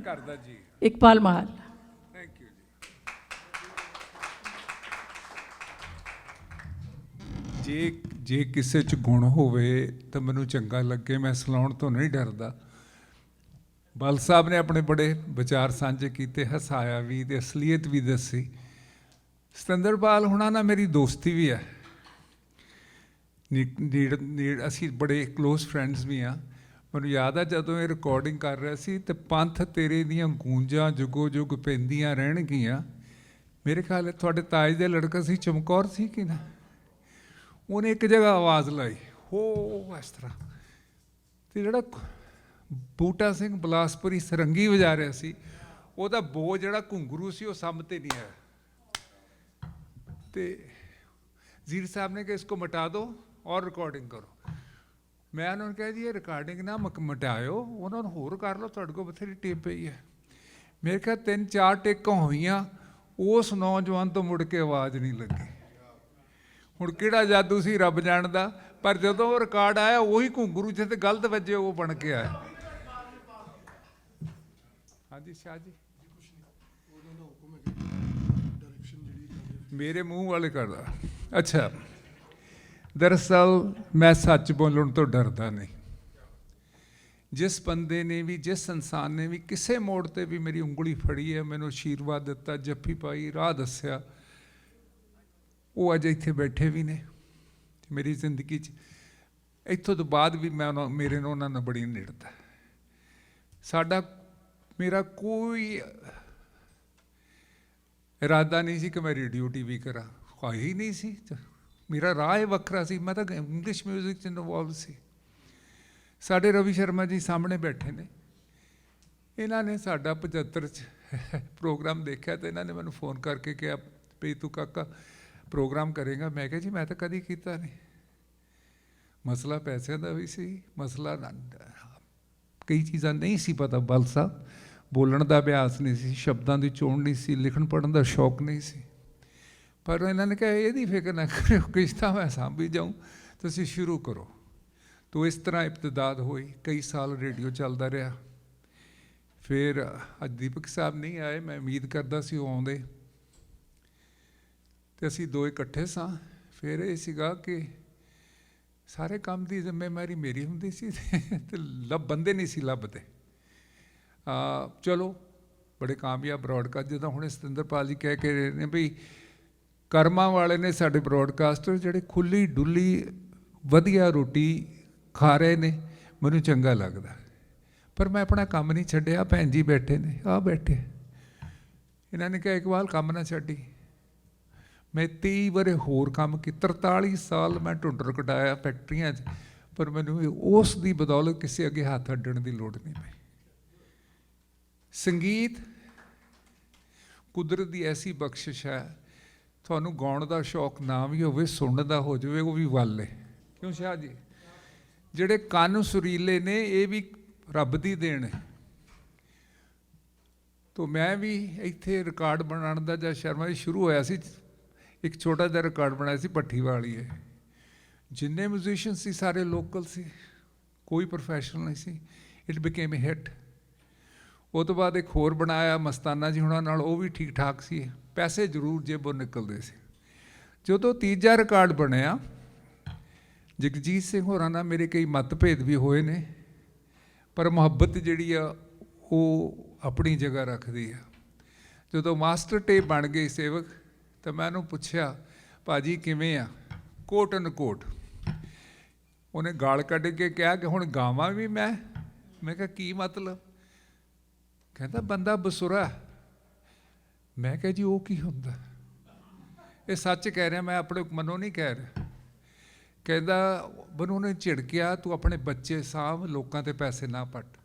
ਕਰਦਾ ਜੀ, ਇਕਬਾਲ ਮਾਲ। ਥੈਂਕ ਯੂ ਜੀ। ਜੇ ਕਿਸੇ 'ਚ ਗੁਣ ਹੋਵੇ ਤਾਂ ਮੈਨੂੰ ਚੰਗਾ ਲੱਗੇ, ਮੈਂ ਸਲਾਉਣ ਤੋਂ ਨਹੀਂ ਡਰਦਾ। ਬਲ ਸਾਹਿਬ ਨੇ ਆਪਣੇ ਬੜੇ ਵਿਚਾਰ ਸਾਂਝੇ ਕੀਤੇ, ਹਸਾਇਆ ਵੀ ਤੇ ਅਸਲੀਅਤ ਵੀ ਦੱਸੀ। ਸਤਿੰਦਰਪਾਲ ਹੁਣਾਂ ਨਾਲ ਮੇਰੀ ਦੋਸਤੀ ਵੀ ਹੈ, ਅਸੀਂ ਬੜੇ ਕਲੋਜ਼ ਫਰੈਂਡਸ ਵੀ ਹਾਂ। ਮੈਨੂੰ ਯਾਦ ਆ ਜਦੋਂ ਇਹ ਰਿਕਾਰਡਿੰਗ ਕਰ ਰਿਹਾ ਸੀ ਤੇ ਪੰਥ ਤੇਰੇ ਦੀਆਂ ਗੂੰਜਾਂ ਜੁਗੋ ਜੁਗ ਪੈਂਦੀਆਂ ਰਹਿਣਗੀਆਂ। ਮੇਰੇ ਖਿਆਲ ਤੁਹਾਡੇ ਤਾਜ ਦੇ ਲੜਕਾ ਸੀ, ਚਮਕੌਰ ਸੀ ਕਿ ਨਾ, ਉਹਨੇ ਇੱਕ ਜਗ੍ਹਾ ਆਵਾਜ਼ ਲਾਈ ਹੋ ਇਸ ਤਰ੍ਹਾਂ। ਤੇ ਜਿਹੜਾ ਬੂਟਾ ਸਿੰਘ ਬਲਾਸਪੁਰੀ ਸਰੰਗੀ ਵਜਾ ਰਿਹਾ ਸੀ, ਉਹਦਾ ਬੋ ਜਿਹੜਾ ਘੁੰਗਰੂ ਸੀ ਉਹ ਸਮ ਤੇ ਨਹੀਂ ਆਇਆ। ਤੇ ਜ਼ੀਰ ਸਾਹਿਬ ਨੇ ਕਿਹਾ ਇਸਕੋ ਮਿਟਾ ਦਿਓ ਔਰ ਰਿਕਾਰਡਿੰਗ ਕਰੋ। ਮੈਂ ਉਹਨਾਂ ਨੂੰ ਕਿਹਾ ਜੀ ਇਹ ਰਿਕਾਰਡਿੰਗ ਨਾ ਮਿਟਾਇਓ, ਉਹਨਾਂ ਨੂੰ ਹੋਰ ਕਰ ਲਓ, ਤੁਹਾਡੇ ਕੋਲ ਬਥੇਰੀ ਟੇਪ ਪਈ ਹੈ। ਮੇਰੇ ਖਿਆਲ 3-4 ਟੇਕਾਂ ਹੋਈਆਂ, ਉਸ ਨੌਜਵਾਨ ਤੋਂ ਮੁੜ ਕੇ ਆਵਾਜ਼ ਨਹੀਂ ਲੱਗੀ। ਹੁਣ ਕਿਹੜਾ ਜਾਦੂ ਸੀ ਰੱਬ ਜਾਣਦਾ, ਪਰ ਜਦੋਂ ਉਹ ਰਿਕਾਰਡ ਆਇਆ ਉਹੀ ਘੁੰਗਰੂ ਜਿੱਥੇ ਗਲਤ ਵੱਜੇ ਉਹ ਬਣ ਕੇ ਆਇਆ। ਹਾਂਜੀ ਸ਼ਾਹ ਜੀ, ਮੇਰੇ ਮੂੰਹ ਵਾਲੇ ਕਰਦਾ। ਅੱਛਾ, ਦਰਅਸਲ ਮੈਂ ਸੱਚ ਬੋਲਣ ਤੋਂ ਡਰਦਾ ਨਹੀਂ। ਜਿਸ ਬੰਦੇ ਨੇ ਵੀ, ਜਿਸ ਇਨਸਾਨ ਨੇ ਵੀ ਕਿਸੇ ਮੋੜ ਤੇ ਵੀ ਮੇਰੀ ਉਂਗਲੀ ਫੜੀ ਹੈ, ਮੈਨੂੰ ਆਸ਼ੀਰਵਾਦ ਦਿੱਤਾ, ਜੱਫੀ ਪਾਈ, ਰਾਹ ਦੱਸਿਆ, ਉਹ ਅੱਜ ਇੱਥੇ ਬੈਠੇ ਵੀ ਨੇ। ਮੇਰੀ ਜ਼ਿੰਦਗੀ 'ਚ ਇੱਥੋਂ ਤੋਂ ਬਾਅਦ ਵੀ ਮੇਰੇ ਨਾਲ ਉਹਨਾਂ ਨਾਲ ਬੜੀ ਨੇੜਤਾ। ਮੇਰਾ ਕੋਈ ਇਰਾਦਾ ਨਹੀਂ ਸੀ ਕਿ ਮੈਂ ਰੇਡੀਓ TV ਕਰਾਂ, ਖੁਆਈ ਹੀ ਨਹੀਂ ਸੀ। ਮੇਰਾ ਰਾਹ ਹੀ ਵੱਖਰਾ ਸੀ, ਮੈਂ ਤਾਂ ਇੰਗਲਿਸ਼ ਮਿਊਜ਼ਿਕ 'ਚ ਇਨਵੋਲਵ ਸੀ। ਸਾਡੇ ਰਵੀ ਸ਼ਰਮਾ ਜੀ ਸਾਹਮਣੇ ਬੈਠੇ ਨੇ, ਇਹਨਾਂ ਨੇ ਸਾਡਾ 75 'ਚ ਪ੍ਰੋਗਰਾਮ ਦੇਖਿਆ ਤੇ ਇਹਨਾਂ ਨੇ ਮੈਨੂੰ ਫੋਨ ਕਰਕੇ ਕਿਹਾ ਵੀ ਤੂੰ ਕਾਕਾ ਪ੍ਰੋਗਰਾਮ ਕਰੇਗਾ। ਮੈਂ ਕਿਹਾ ਜੀ ਮੈਂ ਤਾਂ ਕਦੀ ਕੀਤਾ ਨਹੀਂ। ਮਸਲਾ ਪੈਸਿਆਂ ਦਾ ਵੀ ਸੀ, ਮਸਲਾ ਕਈ ਚੀਜ਼ਾਂ ਨਹੀਂ ਸੀ ਪਤਾ। ਬਲ ਸਾਹਿਬ ਬੋਲਣ ਦਾ ਅਭਿਆਸ ਨਹੀਂ ਸੀ, ਸ਼ਬਦਾਂ ਦੀ ਚੋਣ ਨਹੀਂ ਸੀ, ਲਿਖਣ ਪੜ੍ਹਨ ਦਾ ਸ਼ੌਕ ਨਹੀਂ ਸੀ। ਪਰ ਇਹਨਾਂ ਨੇ ਕਿਹਾ ਇਹਦੀ ਫਿਕਰ ਨਾ ਕਰਿਓ, ਕਿਸ਼ਤਾਂ ਮੈਂ ਸਾਂਭੀ ਜਾਊਂ, ਤੁਸੀਂ ਸ਼ੁਰੂ ਕਰੋ। ਤੋ ਇਸ ਤਰ੍ਹਾਂ ਇਬਤਦਾਦ ਹੋਈ। ਕਈ ਸਾਲ ਰੇਡੀਓ ਚੱਲਦਾ ਰਿਹਾ। ਫਿਰ ਅੱਜ ਦੀਪਕ ਸਾਹਿਬ ਨਹੀਂ ਆਏ, ਮੈਂ ਉਮੀਦ ਕਰਦਾ ਸੀ ਉਹ ਆਉਂਦੇ ਤੇ ਅਸੀਂ ਦੋ ਇਕੱਠੇ ਸਾਂ। ਫਿਰ ਇਹ ਸੀਗਾ ਕਿ ਸਾਰੇ ਕੰਮ ਦੀ ਜ਼ਿੰਮੇਵਾਰੀ ਮੇਰੀ ਹੁੰਦੀ ਸੀ ਤੇ ਬੰਦੇ ਨਹੀਂ ਸੀ ਲੱਭਦੇ। ਚਲੋ ਬੜੇ ਕਾਮਯਾਬ ਬ੍ਰੌਡਕਾਸਟ, ਜਿੱਦਾਂ ਹੁਣ ਸਤਿੰਦਰਪਾਲ ਜੀ ਕਹਿ ਕੇ ਰਹੇ ਨੇ ਵੀ ਕਰਮਾਂ ਵਾਲੇ ਨੇ ਸਾਡੇ ਬ੍ਰੌਡਕਾਸਟਰ ਜਿਹੜੇ ਖੁੱਲੀ ਡੁੱਲੀ ਵਧੀਆ ਰੋਟੀ ਖਾ ਰਹੇ ਨੇ, ਮੈਨੂੰ ਚੰਗਾ ਲੱਗਦਾ। ਪਰ ਮੈਂ ਆਪਣਾ ਕੰਮ ਨਹੀਂ ਛੱਡਿਆ। ਭੈਣ ਜੀ ਬੈਠੇ ਨੇ, ਬੈਠੇ, ਇਹਨਾਂ ਨੇ ਕਿਹਾ ਇਕਬਾਲ ਕੰਮ ਨਾ ਛੱਡੀ। ਮੈਂ 23 ਵਰੇ ਹੋਰ ਕੰਮ ਕੀ, 43 ਸਾਲ ਮੈਂ ਢੁੰਡਰ ਕਟਾਇਆ ਫੈਕਟਰੀਆਂ 'ਚ, ਪਰ ਮੈਨੂੰ ਉਸ ਦੀ ਬਦੌਲਤ ਕਿਸੇ ਅੱਗੇ ਹੱਥ ਅੱਡਣ ਦੀ ਲੋੜ ਨਹੀਂ ਪਈ। ਸੰਗੀਤ ਕੁਦਰਤ ਦੀ ਐਸੀ ਬਖਸ਼ਿਸ਼ ਹੈ, ਤੁਹਾਨੂੰ ਗਾਉਣ ਦਾ ਸ਼ੌਕ ਨਾ ਵੀ ਹੋਵੇ, ਸੁਣਨ ਦਾ ਹੋ ਜਾਵੇ, ਉਹ ਵੀ ਵੱਲ ਹੈ। ਕਿਉਂ ਸ਼ਾਹ ਜੀ? ਜਿਹੜੇ ਕੰਨ ਸੁਰੀਲੇ ਨੇ, ਇਹ ਵੀ ਰੱਬ ਦੀ ਦੇਣ ਹੈ। ਤੋ ਮੈਂ ਵੀ ਇੱਥੇ ਰਿਕਾਰਡ ਬਣਾਉਣ ਦਾ ਜਦ ਸ਼ਰਮਾ ਜੀ ਸ਼ੁਰੂ ਹੋਇਆ ਸੀ, ਇੱਕ ਛੋਟਾ ਜਿਹਾ ਰਿਕਾਰਡ ਬਣਾਇਆ ਸੀ ਭੱਠੀ ਵਾਲੀ ਹੈ। ਜਿੰਨੇ ਮਿਊਜ਼ੀਸ਼ੀਅਨ ਸੀ ਸਾਰੇ ਲੋਕਲ ਸੀ, ਕੋਈ ਪ੍ਰੋਫੈਸ਼ਨਲ ਨਹੀਂ ਸੀ। It became a hit. ਉਹ ਤੋਂ ਬਾਅਦ ਇੱਕ ਹੋਰ ਬਣਾਇਆ ਮਸਤਾਨਾ ਜੀ ਹੁਣਾਂ ਨਾਲ, ਉਹ ਵੀ ਠੀਕ ਠਾਕ ਸੀ, ਪੈਸੇ ਜ਼ਰੂਰ ਜੇਬੋਂ ਨਿਕਲਦੇ ਸੀ। ਜਦੋਂ ਤੀਜਾ ਰਿਕਾਰਡ ਬਣਿਆ, ਜਗਜੀਤ ਸਿੰਘ ਹੋਰਾਂ ਨਾਲ ਮੇਰੇ ਕਈ ਮਤਭੇਦ ਵੀ ਹੋਏ ਨੇ, ਪਰ ਮੁਹੱਬਤ ਜਿਹੜੀ ਆ ਉਹ ਆਪਣੀ ਜਗ੍ਹਾ ਰੱਖਦੀ ਆ। ਜਦੋਂ ਮਾਸਟਰ ਟੇਪ ਬਣ ਗਈ ਸੇਵਕ, ਤਾਂ ਮੈਂ ਉਹਨੂੰ ਪੁੱਛਿਆ, ਭਾਜੀ ਕਿਵੇਂ ਆ? ਕੋਟ ਐਂਡ ਕੋਟ। ਉਹਨੇ ਗਾਲ ਕੱਢ ਕੇ ਕਿਹਾ ਕਿ ਹੁਣ ਗਾਵਾਂ ਵੀ ਮੈਂ ਕਿਹਾ ਕੀ ਮਤਲਬ? ਕਹਿੰਦਾ ਬੰਦਾ ਬਸੁਰਾ। ਮੈਂ ਕਿਹਾ ਜੀ ਉਹ ਕੀ ਹੁੰਦਾ? ਇਹ ਸੱਚ ਕਹਿ ਰਿਹਾ, ਮੈਂ ਆਪਣੇ ਮਨੋਂ ਨਹੀਂ ਕਹਿ ਰਿਹਾ। ਕਹਿੰਦਾ ਮੈਨੂੰ ਨੇ ਝਿੜਕਿਆ, ਤੂੰ ਆਪਣੇ ਬੱਚੇ ਸਾਂਭ, ਲੋਕਾਂ ਤੇ ਪੈਸੇ ਨਾ ਪੱਟ,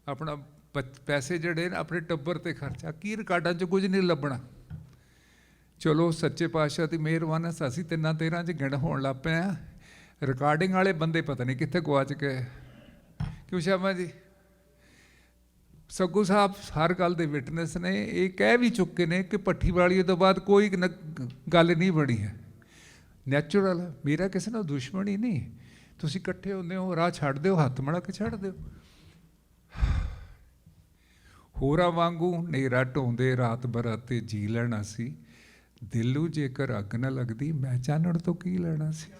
ਆਪਣਾ ਪੈਸੇ ਜਿਹੜੇ ਨੇ ਆਪਣੇ ਟੱਬਰ ਤੇ ਖਰਚਾ। ਕੀ ਰਿਕਾਰਡਾਂ 'ਚ ਕੁਝ ਨਹੀਂ ਲੱਭਣਾ। ਚਲੋ ਸੱਚੇ ਪਾਤਸ਼ਾਹ ਦੀ ਮਿਹਰਬਾਨੀ, ਅਸੀਂ 3-13 'ਚ ਗਿਣ ਹੋਣ ਲੱਗ ਪਏ ਹਾਂ। ਰਿਕਾਰਡਿੰਗ ਵਾਲੇ ਬੰਦੇ ਪਤਾ ਨਹੀਂ ਕਿੱਥੇ ਗੁਆਚ ਗਏ। ਕਿਉਂ ਸ਼ਰਮਾ ਜੀ? ਸੱਗੂ ਸਾਹਿਬ ਹਰ ਗੱਲ ਦੇ ਵਿਟਨੈਸ ਨੇ। ਇਹ ਕਹਿ ਵੀ ਚੁੱਕੇ ਨੇ ਕਿ ਭੱਠੀ ਵਾਲੀ ਤੋਂ ਬਾਅਦ ਕੋਈ ਗੱਲ ਨਹੀਂ ਬਣੀ ਹੈ। ਨੈਚੁਰਲ। ਮੇਰਾ ਕਿਸੇ ਨਾਲ ਦੁਸ਼ਮਣੀ ਨਹੀਂ। ਤੁਸੀਂ ਇਕੱਠੇ ਹੁੰਦੇ ਹੋ, ਰਾਹ ਛੱਡ ਦਿਓ, ਹੱਥ ਮੜਾ ਕੇ ਛੱਡ ਦਿਓ। ਹੋਰਾਂ ਵਾਂਗੂ ਹਨੇਰਾ ਢੋਂਦੇ ਰਾਤ ਬਰਾਤੇ ਜੀ ਲੈਣਾ ਸੀ। ਦਿਲ ਨੂੰ ਜੇਕਰ ਅੱਗ ਨਾ ਲੱਗਦੀ, ਮੈਂ ਚਾਨਣ ਤੋਂ ਕੀ ਲੈਣਾ ਸੀ।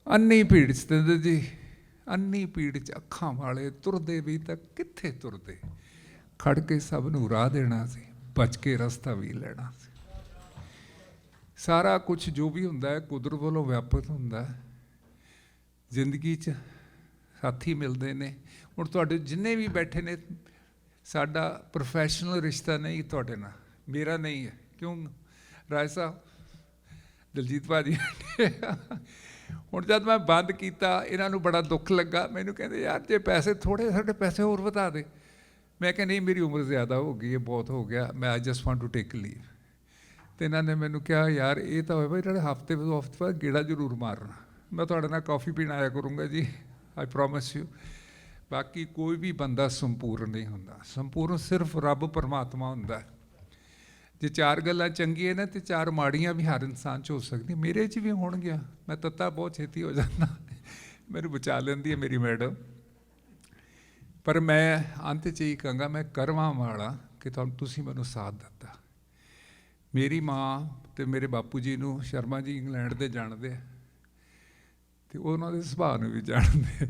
ਅੰਨੀ ਭੀੜ ਸਤਿੰਦਰ ਜੀ, ਅੰਨੀ ਭੀੜ 'ਚ ਅੱਖਾਂ ਵਾਲੇ ਤੁਰਦੇ ਵੀ ਤਾਂ ਕਿੱਥੇ ਤੁਰਦੇ। ਖੜ ਕੇ ਸਭ ਨੂੰ ਰਾਹ ਦੇਣਾ ਸੀ, ਬਚ ਕੇ ਰਸਤਾ ਵੀ ਲੈਣਾ ਸੀ। ਸਾਰਾ ਕੁਛ ਜੋ ਵੀ ਹੁੰਦਾ ਹੈ ਕੁਦਰਤ ਵੱਲੋਂ ਵਿਆਪਕ ਹੁੰਦਾ। ਜ਼ਿੰਦਗੀ 'ਚ ਸਾਥੀ ਮਿਲਦੇ ਨੇ। ਹੁਣ ਤੁਹਾਡੇ ਜਿੰਨੇ ਵੀ ਬੈਠੇ ਨੇ, ਸਾਡਾ ਪ੍ਰੋਫੈਸ਼ਨਲ ਰਿਸ਼ਤਾ ਨਹੀਂ ਤੁਹਾਡੇ ਨਾਲ, ਮੇਰਾ ਨਹੀਂ ਹੈ। ਕਿਉਂ ਰਾਏ ਸਾਹਿਬ, ਦਲਜੀਤ ਭਾਜੀ? ਹੁਣ ਜਦ ਮੈਂ ਬੰਦ ਕੀਤਾ, ਇਹਨਾਂ ਨੂੰ ਬੜਾ ਦੁੱਖ ਲੱਗਾ। ਮੈਨੂੰ ਕਹਿੰਦੇ ਯਾਰ ਜੇ ਪੈਸੇ ਥੋੜ੍ਹੇ, ਸਾਡੇ ਪੈਸੇ ਹੋਰ ਵਧਾ ਦੇ। ਮੈਂ ਕਿਹਾ ਨਹੀਂ, ਮੇਰੀ ਉਮਰ ਜ਼ਿਆਦਾ ਹੋ ਗਈ ਹੈ, ਬਹੁਤ ਹੋ ਗਿਆ, ਮੈਂ I just want to take leave. ਅਤੇ ਇਹਨਾਂ ਨੇ ਮੈਨੂੰ ਕਿਹਾ ਯਾਰ ਇਹ ਤਾਂ ਹੋਏ ਬਈ ਜਿਹੜੇ ਹਫ਼ਤੇ ਬਾਅਦ ਗੇੜਾ ਜ਼ਰੂਰ ਮਾਰਨਾ। ਮੈਂ ਤੁਹਾਡੇ ਨਾਲ ਕੌਫੀ ਪੀਣ ਆਇਆ ਕਰੂੰਗਾ ਜੀ, ਆਈ ਪ੍ਰੋਮਿਸ ਯੂ। ਬਾਕੀ ਕੋਈ ਵੀ ਬੰਦਾ ਸੰਪੂਰਨ ਨਹੀਂ ਹੁੰਦਾ। ਸੰਪੂਰਨ ਸਿਰਫ ਰੱਬ ਪਰਮਾਤਮਾ ਹੁੰਦਾ। ਜੇ 4 ਗੱਲਾਂ ਚੰਗੀਆਂ ਨੇ ਤੇ 4 ਮਾੜੀਆਂ ਵੀ ਹਰ ਇਨਸਾਨ 'ਚ ਹੋ ਸਕਦੀਆਂ। ਮੇਰੇ 'ਚ ਵੀ ਹੋਣਗੀਆਂ। ਮੈਂ ਤੱਤਾ ਬਹੁਤ ਛੇਤੀ ਹੋ ਜਾਂਦਾ, ਮੈਨੂੰ ਬਚਾ ਲੈਂਦੀ ਹੈ ਮੇਰੀ ਮੈਡਮ। ਪਰ ਮੈਂ ਅੰਤ 'ਚ ਹੀ ਕਹਾਂਗਾ, ਮੈਂ ਕਰਮਾਂ ਵਾਲਾ ਕਿ ਤੁਸੀਂ ਮੈਨੂੰ ਸਾਥ ਦਿੱਤਾ। ਮੇਰੀ ਮਾਂ ਅਤੇ ਮੇਰੇ ਬਾਪੂ ਜੀ ਨੂੰ ਸ਼ਰਮਾ ਜੀ ਇੰਗਲੈਂਡ ਦੇ ਜਾਣਦੇ ਆ, ਅਤੇ ਉਹਨਾਂ ਦੇ ਸੁਭਾਅ ਨੂੰ ਵੀ ਜਾਣਦੇ,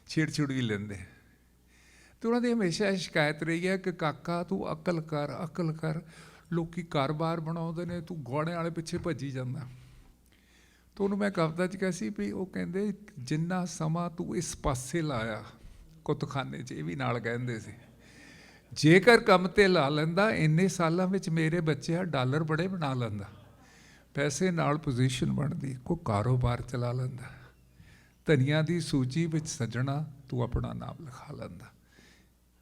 ਛੇੜ ਵੀ ਲੈਂਦੇ। ਅਤੇ ਉਹਨਾਂ ਦੀ ਹਮੇਸ਼ਾ ਸ਼ਿਕਾਇਤ ਰਹੀ ਹੈ ਕਿ ਕਾਕਾ ਤੂੰ ਅਕਲ ਕਰ, ਅਕਲ ਕਰ। ਲੋਕ ਘਰ-ਬਾਰ ਬਣਾਉਂਦੇ ਨੇ, ਤੂੰ ਗਾਣੇ ਵਾਲੇ ਪਿੱਛੇ ਭੱਜੀ ਜਾਂਦਾ। ਤਾਂ ਉਹਨੂੰ ਮੈਂ ਕਵਿਤਾ 'ਚ ਕਿਹਾ ਸੀ ਵੀ, ਉਹ ਕਹਿੰਦੇ ਜਿੰਨਾ ਸਮਾਂ ਤੂੰ ਇਸ ਪਾਸੇ ਲਾਇਆ ਕੁੱਤਖਾਨੇ 'ਚ, ਇਹ ਵੀ ਨਾਲ ਕਹਿੰਦੇ ਸੀ, ਜੇਕਰ ਕੰਮ 'ਤੇ ਲਾ ਲੈਂਦਾ, ਇੰਨੇ ਸਾਲਾਂ ਵਿੱਚ ਮੇਰੇ ਬੱਚੇ ਡਾਲਰ ਬੜੇ ਬਣਾ ਲੈਂਦਾ, ਪੈਸੇ ਨਾਲ ਪੋਜੀਸ਼ਨ ਬਣਦੀ, ਕੋਈ ਕਾਰੋਬਾਰ ਚਲਾ ਲੈਂਦਾ, ਧਨੀਆਂ ਦੀ ਸੂਚੀ ਵਿੱਚ ਸੱਜਣਾ ਤੂੰ ਆਪਣਾ ਨਾਮ ਲਿਖਾ ਲੈਂਦਾ।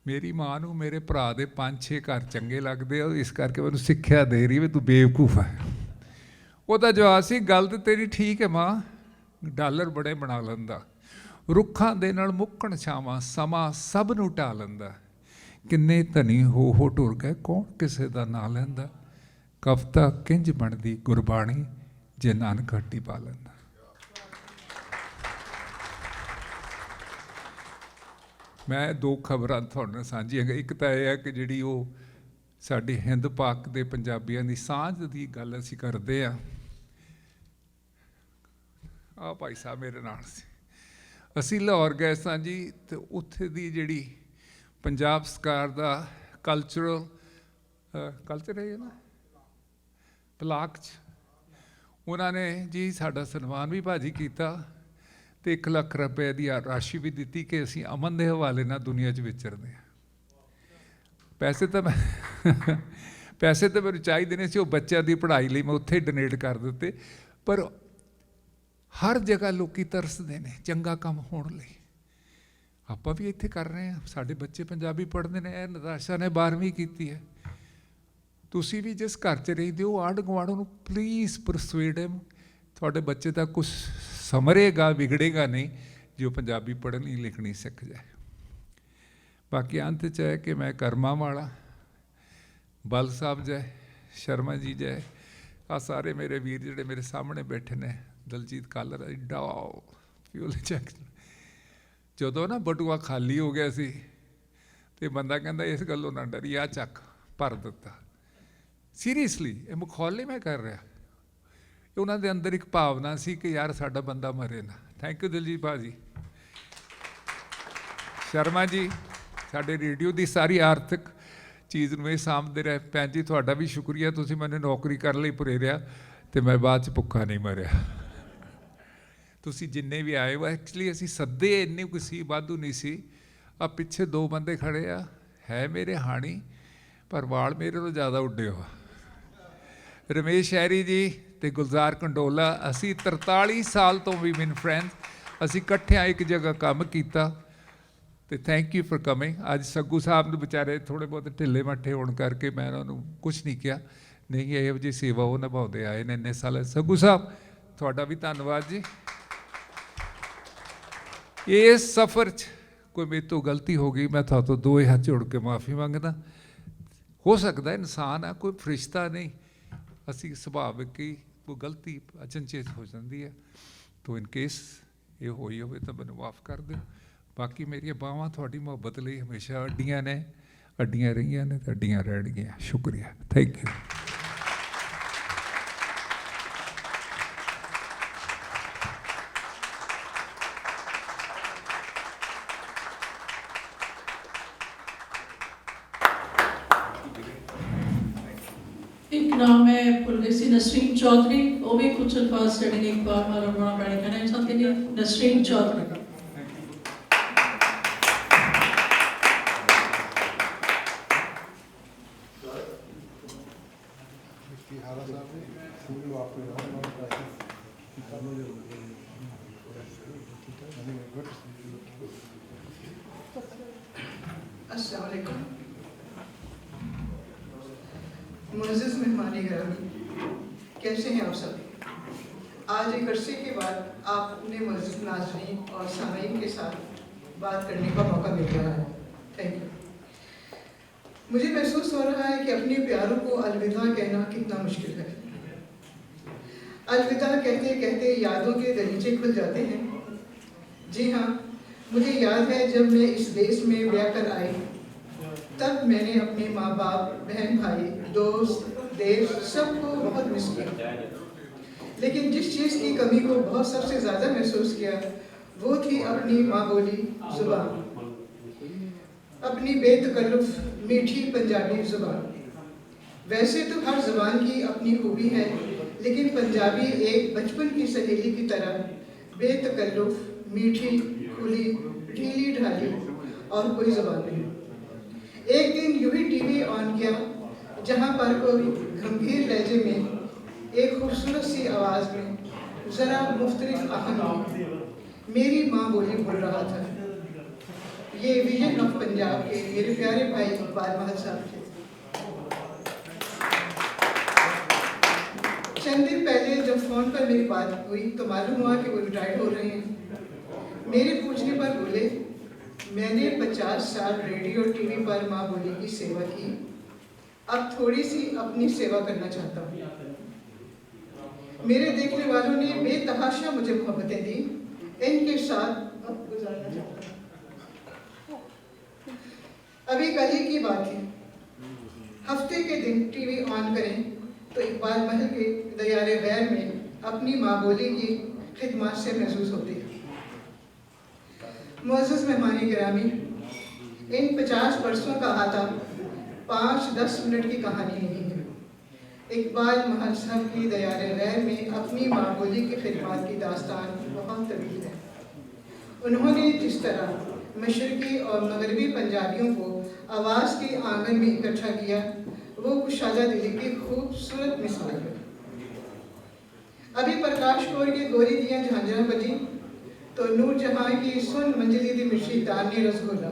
ਮੇਰੀ ਮਾਂ ਨੂੰ ਮੇਰੇ ਭਰਾ ਦੇ 5-6 ਘਰ ਚੰਗੇ ਲੱਗਦੇ ਆ, ਇਸ ਕਰਕੇ ਮੈਨੂੰ ਸਿੱਖਿਆ ਦੇ ਰਹੀ ਵੀ ਤੂੰ ਬੇਵਕੂਫ ਹੈ। ਉਹਦਾ ਜਵਾਬ ਸੀ, ਗੱਲ ਤਾਂ ਤੇਰੀ ਠੀਕ ਹੈ ਮਾਂ, ਡਾਲਰ ਬੜੇ ਬਣਾ ਲੈਂਦਾ, ਰੁੱਖਾਂ ਦੇ ਨਾਲ ਮੁੱਕਣ ਛਾਵਾਂ, ਸਮਾਂ ਸਭ ਨੂੰ ਢਾ ਲੈਂਦਾ, ਕਿੰਨੇ ਧਨੀ ਹੋ ਟੁਰ ਗਏ, ਕੌਣ ਕਿਸੇ ਦਾ ਨਾਂ ਲੈਂਦਾ, ਕਵਿਤਾ ਕਿੰਝ ਬਣਦੀ ਗੁਰਬਾਣੀ ਜੇ ਨਾਨਕ ਹੱਟੀ ਪਾ ਲੈਂਦਾ। ਮੈਂ 2 ਖਬਰਾਂ ਤੁਹਾਡੇ ਨਾਲ ਸਾਂਝੀਆਂ। ਇੱਕ ਤਾਂ ਇਹ ਹੈ ਕਿ ਜਿਹੜੀ ਉਹ ਸਾਡੀ ਹਿੰਦ ਪਾਕ ਦੇ ਪੰਜਾਬੀਆਂ ਦੀ ਸਾਂਝ ਦੀ ਗੱਲ ਅਸੀਂ ਕਰਦੇ ਹਾਂ, ਆ ਭਾਈ ਸਾਹਿਬ ਮੇਰੇ ਨਾਲ ਸੀ। ਅਸੀਂ ਲਾਹੌਰ ਗਏ ਸਾਂ ਜੀ, ਤੇ ਉੱਥੇ ਦੀ ਜਿਹੜੀ ਪੰਜਾਬ ਸਰਕਾਰ ਦਾ ਕਲਚਰ ਹੈ ਨਾ ਪਲਾਕ 'ਚ, ਉਹਨਾਂ ਨੇ ਜੀ ਸਾਡਾ ਸਨਮਾਨ ਵੀ ਭਾਜੀ ਕੀਤਾ ਤੇ 1 ਲੱਖ ਰੁਪਏ ਦੀ ਰਾਸ਼ੀ ਵੀ ਦਿੱਤੀ ਕਿ ਅਸੀਂ ਅਮਨ ਦੇ ਹਵਾਲੇ ਨਾਲ ਦੁਨੀਆ 'ਚ ਵਿਚਰਦੇ ਹਾਂ। ਪੈਸੇ ਤਾਂ ਮੈਨੂੰ ਚਾਹੀਦੇ ਨੇ ਸੀ, ਉਹ ਬੱਚਿਆਂ ਦੀ ਪੜ੍ਹਾਈ ਲਈ ਮੈਂ ਉੱਥੇ ਡੋਨੇਟ ਕਰ ਦਿੱਤੇ। ਪਰ ਹਰ ਜਗ੍ਹਾ ਲੋਕੀ ਤਰਸਦੇ ਨੇ ਚੰਗਾ ਕੰਮ ਹੋਣ ਲਈ। ਆਪਾਂ ਵੀ ਇੱਥੇ ਕਰ ਰਹੇ ਹਾਂ, ਸਾਡੇ ਬੱਚੇ ਪੰਜਾਬੀ ਪੜ੍ਹਦੇ ਨੇ। ਇਹ ਨਤਾਸ਼ਾ ਨੇ 12ਵੀਂ ਕੀਤੀ ਹੈ। ਤੁਸੀਂ ਵੀ ਜਿਸ ਘਰ 'ਚ ਰਹਿੰਦੇ ਹੋ, ਆਂਢ ਗੁਆਂਢ ਨੂੰ ਪਲੀਜ਼ ਪਰਸੂਏਡ ਹਿਮ, ਤੁਹਾਡੇ ਬੱਚੇ ਤਾਂ ਕੁਛ ਸਮਰੇਗਾ, ਵਿਗੜੇਗਾ ਨਹੀਂ ਜੇ ਉਹ ਪੰਜਾਬੀ ਪੜ੍ਹਨੀ ਲਿਖਣੀ ਸਿੱਖ ਜਾਏ। ਬਾਕੀ ਅੰਤ 'ਚ ਹੈ ਕਿ ਮੈਂ ਕਰਮਾਂ ਵਾਲਾ, ਬਲ ਸਾਹਿਬ ਜੈ, ਸ਼ਰਮਾ ਜੀ ਜੈ, ਆ ਸਾਰੇ ਮੇਰੇ ਵੀਰ ਜਿਹੜੇ ਮੇਰੇ ਸਾਹਮਣੇ ਬੈਠੇ ਨੇ, ਦਲਜੀਤ ਕਾਲਰ, ਐਡਾ ਫਿਊਲ ਚੱਕ। ਜਦੋਂ ਨਾ ਬਟੂਆ ਖਾਲੀ ਹੋ ਗਿਆ ਸੀ ਤੇ ਬੰਦਾ ਕਹਿੰਦਾ ਇਸ ਗੱਲੋਂ ਨਾ ਡਰੀ, ਆ ਚੱਕ, ਭਰ ਦਿੱਤਾ। ਸੀਰੀਅਸਲੀ, ਇਹ ਮਖੌਲ ਮੈਂ ਕਰ ਰਿਹਾ। ਉਹਨਾਂ ਦੇ ਅੰਦਰ ਇੱਕ ਭਾਵਨਾ ਸੀ ਕਿ ਯਾਰ ਸਾਡਾ ਬੰਦਾ ਮਰੇ ਨਾ। ਥੈਂਕ ਯੂ ਦਿਲਜੀਤ ਭਾਜੀ। ਸ਼ਰਮਾ ਜੀ ਸਾਡੇ ਰੇਡੀਓ ਦੀ ਸਾਰੀ ਆਰਥਿਕ ਚੀਜ਼ ਨੂੰ ਇਹ ਸਾਂਭਦੇ ਰਹੇ। ਭੈਣ ਜੀ ਤੁਹਾਡਾ ਵੀ ਸ਼ੁਕਰੀਆ, ਤੁਸੀਂ ਮੈਨੂੰ ਨੌਕਰੀ ਕਰਨ ਲਈ ਪ੍ਰੇਰਿਆ ਅਤੇ ਮੈਂ ਬਾਅਦ 'ਚ ਭੁੱਖਾ ਨਹੀਂ ਮਰਿਆ। ਤੁਸੀਂ ਜਿੰਨੇ ਵੀ ਆਏ ਹੋ, ਐਕਚੁਅਲੀ ਅਸੀਂ ਸੱਦੇ ਇੰਨੇ ਕੁ ਸੀ, ਵਾਧੂ ਨਹੀਂ ਸੀ। ਆ ਪਿੱਛੇ 2 ਬੰਦੇ ਖੜ੍ਹੇ ਆ, ਹੈ ਮੇਰੇ ਹਾਣੀ, ਪਰ ਵਾਲ ਮੇਰੇ ਤੋਂ ਜ਼ਿਆਦਾ ਉੱਡੇ ਹੋ। ਰਮੇਸ਼ ਸ਼ਹਿਰੀ ਜੀ ਅਤੇ ਗੁਲਜ਼ਾਰ ਕੰਡੋਲਾ, ਅਸੀਂ 43 ਸਾਲ ਤੋਂ ਵੀ ਬਿਨ ਫਰੈਂਡਸ। ਅਸੀਂ ਇਕੱਠਿਆਂ ਇੱਕ ਜਗ੍ਹਾ ਕੰਮ ਕੀਤਾ ਅਤੇ ਥੈਂਕ ਯੂ ਫॉर ਕਮਿੰਗ। ਅੱਜ ਸੱਗੂ ਸਾਹਿਬ ਨੂੰ ਵਿਚਾਰੇ ਥੋੜ੍ਹੇ ਬਹੁਤ ਢਿੱਲੇ ਮੱਠੇ ਹੋਣ ਕਰਕੇ ਮੈਂ ਉਹਨਾਂ ਨੂੰ ਕੁਛ ਨਹੀਂ ਕਿਹਾ, ਨਹੀਂ ਇਹੋ ਜਿਹੀ ਸੇਵਾ ਉਹ ਨਿਭਾਉਂਦੇ ਆਏ ਨੇ ਇੰਨੇ ਸਾਲ। ਸੱਗੂ ਸਾਹਿਬ ਤੁਹਾਡਾ ਵੀ ਧੰਨਵਾਦ ਜੀ। ਇਸ ਸਫ਼ਰ 'ਚ ਕੋਈ ਮੇਰੇ ਤੋਂ ਗਲਤੀ ਹੋ ਗਈ, ਮੈਂ ਤੁਹਾਡੇ ਤੋਂ 2 ਹੱਥ ਜੋੜ ਕੇ ਮਾफ़ੀ ਮੰਗਦਾ। ਹੋ ਸਕਦਾ ਇਨਸਾਨ ਆ, ਕੋਈ ਫਰਿਸ਼ਤਾ ਨਹੀਂ। ਅਸੀਂ ਸੁਭਾਵਿਕ ਹੀ ਕੋਈ ਗਲਤੀ ਅਚਨਚੇਤ ਹੋ ਜਾਂਦੀ ਹੈ, ਤਾਂ ਇਨ ਕੇਸ ਇਹ ਹੋਈ ਹੋਵੇ ਤਾਂ ਮੈਨੂੰ ਮਾफ़ ਕਰ ਦਿਓ। ਬਾਕੀ ਮੇਰੀਆਂ ਬਾਹਾਂ ਤੁਹਾਡੀ ਮੁਹੱਬਤ ਲਈ ਹਮੇਸ਼ਾ ਅੱਡੀਆਂ ਨੇ, ਅੱਡੀਆਂ ਰਹੀਆਂ ਨੇ ਅਤੇ ਅੱਡੀਆਂ ਰਹਿਣਗੀਆਂ। ਸ਼ੁਕਰੀਆ, ਥੈਂਕ ਯੂ। एक नाम है भूल गई सी, नसरीन चौधरी। वो भी कुछ अल्फाज चढ़े एक बार हमारा बड़ा बड़ा कहना चाहते हैं। नसरीन चौधरी। अस्सलाम वालेकुम। मुअज़्ज़िज़ मेहमानी गिरामी, कैसे हैं आप सब? आज एक अरसे के बाद आपने मुअज़्ज़िज़ नाज़रीन और सामीन के साथ बात करने का मौका मिल रहा है। Thank you. मुझे महसूस हो रहा है कि अपने प्यारों को अलविदा कहना कितना मुश्किल है। अलविदा कहते कहते यादों के दरीचे खुल जाते हैं। जी हाँ, मुझे याद है जब मैं इस देश में ब्याह कर आई, तब मैंने अपने माँ बाप, बहन भाई, दोस्त, देश सबको बहुत मिस किया। लेकिन जिस चीज़ की कमी को बहुत सबसे ज़्यादा महसूस किया वो थी अपनी माँ बोली ज़ुबान, अपनी बेतकल्लुफ़ मीठी पंजाबी ज़ुबान। वैसे तो हर ज़ुबान की अपनी खूबी है, लेकिन पंजाबी एक बचपन की सहेली की तरह बेतकल्लुफ़, मीठी, खुली, ढीली ढाली और कोई ज़ुबान नहीं। एक दिन यूं ही टीवी ऑन किया, जहां पर कोई गंभीर लहजे में एक खूबसूरत सी आवाज़ में ज़रा मुख्तलिफ आहंग में मेरी माँ बोली बोल रहा था। ये विजन ऑफ पंजाब के मेरे प्यारे भाई इकबाल महल साहब थे। चंद दिन पहले जब फ़ोन पर मेरी बात हुई तो मालूम हुआ कि वो रिटायर्ड हो रहे हैं। मेरे पूछने पर बोले, मैंने 50 साल रेडियो टीवी पर माँ बोली की सेवा की, अब थोड़ी सी अपनी सेवा करना चाहता हूँ। मेरे देखने वालों ने बेतहाशा मुझे मोहब्बतें दी, इनके साथ अब गुजारना चाहता हूँ। अभी कल ही की बात थी। हफ्ते के दिन टीवी ऑन करें तो इकबाल महल के दयारे गैर में अपनी माँ बोली की खिदमत से महसूस होती है। मुअज़्ज़ज़ मेहमानी गिरामी, इन 50 बरसों का अहाता 5-10 मिनट की कहानी नहीं है। इकबाल महल साहब की दयारे गैर में अपनी माँ बोली की खिदमत की दास्तान बहुत तवील है। उन्होंने जिस तरह मशरकी और मगरबी पंजाबियों को आवाज़ के आंगन में इकट्ठा किया, वो कुशादा दिली की खूबसूरत मिसाल है। अभी प्रकाश कौर की गोरी दियाँ झांझरा बजी तो नूर जहाँ की सुन मंजिली दी मिर्ची दानी रसगुल्ला,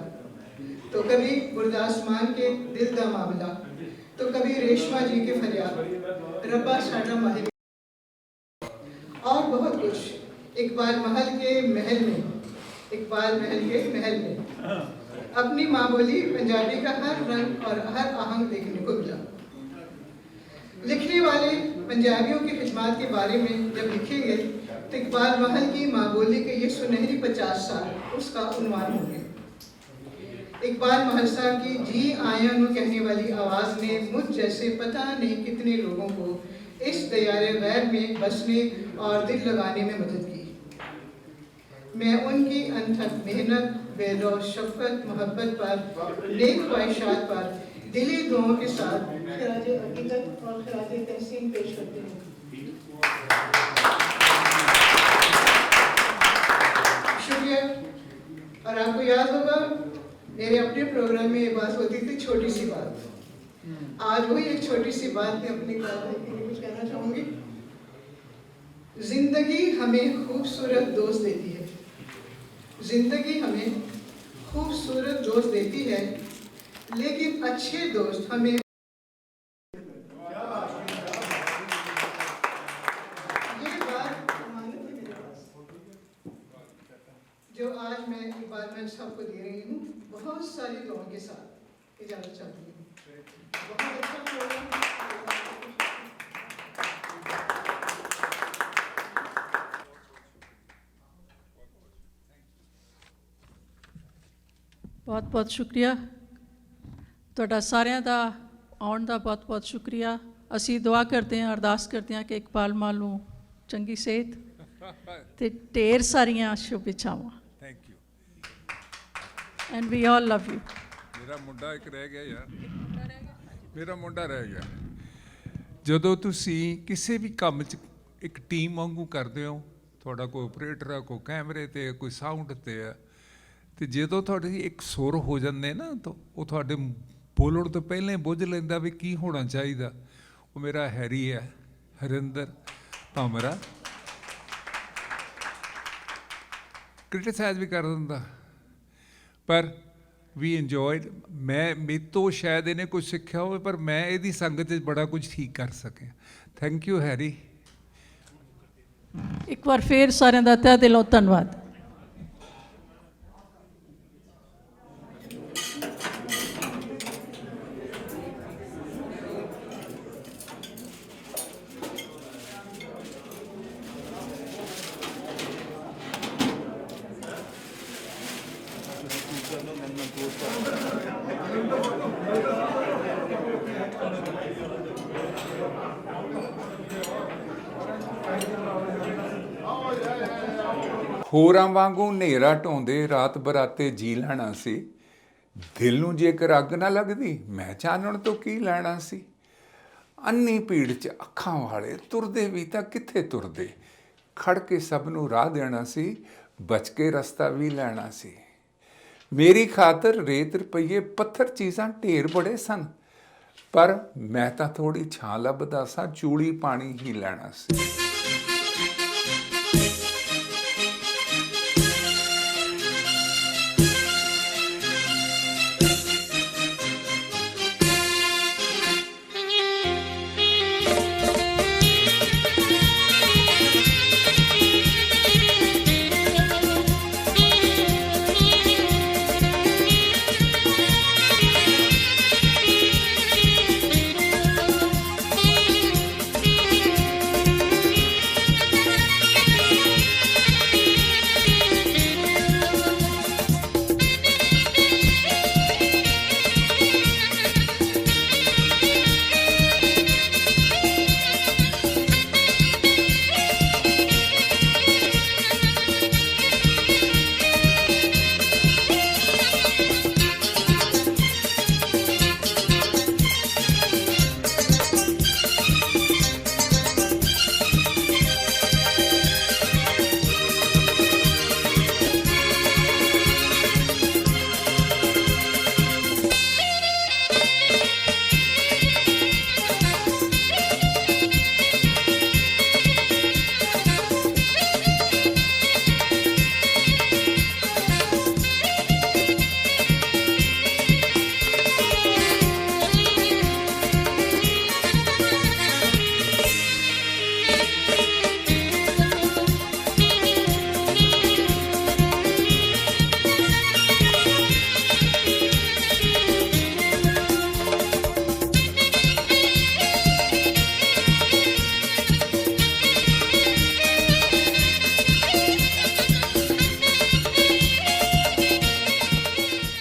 तो कभी गुरदास मान के दिल दा मामला, तो कभी रेशमा जी के फरियाद, रब्बा साडा माहिर और बहुत कुछ। इकबाल महल के महल में अपनी माँ बोली पंजाबी का हर रंग और हर आहंग देखने को मिला। लिखने वाले पंजाबियों की खिदमत के बारे में जब लिखेंगे तो इकबाल महल की माँ बोली के ये सुनहरी 50 साल उसका उन्वान होंगे। इकबाल महल साहब की जी आया नु कहने वाली आवाज़ ने मुझ जैसे पता नहीं कितने लोगों को इस दयारे गैर में बसने और दिल लगाने में मदद की। मैं उनकी अनथक मेहनत, बेलौस शफ़क़त, मोहब्बत पर, नेक ख्वाहिशात पर दिली दुआओं के साथ खिराजे अकीदत और खिराजे तहसीन पेश करते हैं। शुक्रिया। और आपको याद होगा मेरे अपने प्रोग्राम में ये बात होती थी, छोटी सी बात। आज वही एक छोटी सी बात में अपनी कुछ कहना चाहूँगी। जिंदगी हमें खूबसूरत दोस्त देती है, जिंदगी हमें खूबसूरत दोस्त देती है, लेकिन अच्छे दोस्त हमें ये बात मालूम है मेरे पास जो आज मैं इकबाल महल साहब को दे रही हूँ, बहुत सारी दुआओं के साथ इजाजत चाहती हूँ। बहुत अच्छा प्रोग्राम। बहुत बहुत शुक्रिया ਤੁਹਾਡਾ ਸਾਰਿਆਂ ਦਾ ਆਉਣ ਦਾ ਬਹੁਤ ਬਹੁਤ ਸ਼ੁਕਰੀਆ। ਅਸੀਂ ਦੁਆ ਕਰਦੇ ਹਾਂ, ਅਰਦਾਸ ਕਰਦੇ ਹਾਂ ਕਿ ਇਕਬਾਲ ਮਾਲ ਨੂੰ ਚੰਗੀ ਸਿਹਤ ਤੇ ਢੇਰ ਸਾਰੀਆਂ ਸ਼ੁਭ ਇੱਛਾਵਾਂ। Thank you. And we all love you. ਮੇਰਾ ਮੁੰਡਾ ਇੱਕ ਰਹਿ ਗਿਆ ਯਾਰ, ਮੇਰਾ ਮੁੰਡਾ ਰਹਿ ਗਿਆ। ਜਦੋਂ ਤੁਸੀਂ ਕਿਸੇ ਵੀ ਕੰਮ 'ਚ ਇੱਕ ਟੀਮ ਵਾਂਗੂ ਕਰਦੇ ਹੋ, ਤੁਹਾਡਾ ਕੋਈ ਆਪਰੇਟਰ ਆ, ਕੋਈ ਕੈਮਰੇ 'ਤੇ, ਕੋਈ ਸਾਊਂਡ 'ਤੇ ਆ, ਤੇ ਜਦੋਂ ਤੁਹਾਡੇ ਇੱਕ ਸੁਰ ਹੋ ਜਾਂਦੇ ਨਾ ਤਾਂ ਉਹ ਤੁਹਾਡੇ ਬੋਲਣ ਤੋਂ ਪਹਿਲਾਂ ਹੀ ਬੁੱਝ ਲੈਂਦਾ ਵੀ ਕੀ ਹੋਣਾ ਚਾਹੀਦਾ। ਉਹ ਮੇਰਾ ਹੈਰੀ ਹੈ, ਹਰਿੰਦਰ ਭਾਮਰਾ, ਕ੍ਰਿਟਿਸਾਈਜ਼ ਵੀ ਕਰ ਦਿੰਦਾ, ਪਰ ਵੀ ਇੰਜੋਇਡ। ਮੈਂ ਮੇਰੇ ਤੋਂ ਸ਼ਾਇਦ ਇਹਨੇ ਕੁਝ ਸਿੱਖਿਆ ਹੋਵੇ, ਪਰ ਮੈਂ ਇਹਦੀ ਸੰਗਤ 'ਚ ਬੜਾ ਕੁਝ ਠੀਕ ਕਰ ਸਕਿਆ। Thank you Harry. ਇੱਕ ਵਾਰ ਫੇਰ ਸਾਰਿਆਂ ਦਾ ਤਹਿ ਦਿਲੋਂ ਧੰਨਵਾਦ। ਹੋਰਾਂ ਵਾਂਗੂ ਹਨੇਰਾ ਢਾਉਂਦੇ ਰਾਤ ਬਰਾਤੇ ਜੀ ਲੈਣਾ ਸੀ। ਦਿਲ ਨੂੰ ਜੇਕਰ ਅੱਗ ਨਾ ਲੱਗਦੀ, ਮੈਂ ਚਾਨਣ ਤੋਂ ਕੀ ਲੈਣਾ ਸੀ। ਅੰਨੀ ਭੀੜ 'ਚ ਅੱਖਾਂ ਵਾਲੇ ਤੁਰਦੇ ਵੀ ਤਾਂ ਕਿੱਥੇ ਤੁਰਦੇ। ਖੜ ਕੇ ਸਭ ਨੂੰ ਰਾਹ ਦੇਣਾ ਸੀ, ਬਚ ਕੇ ਰਸਤਾ ਵੀ ਲੈਣਾ ਸੀ। ਮੇਰੀ ਖਾਤਰ ਰੇਤ ਰੁਪਈਏ ਪੱਥਰ ਚੀਜ਼ਾਂ ਢੇਰ ਬੜੇ ਸਨ, ਪਰ ਮੈਂ ਤਾਂ ਥੋੜ੍ਹੀ ਛਾਂ ਲੱਭਦਾ ਸਾਂ, ਚੂੜੀ ਪਾਣੀ ਹੀ ਲੈਣਾ ਸੀ।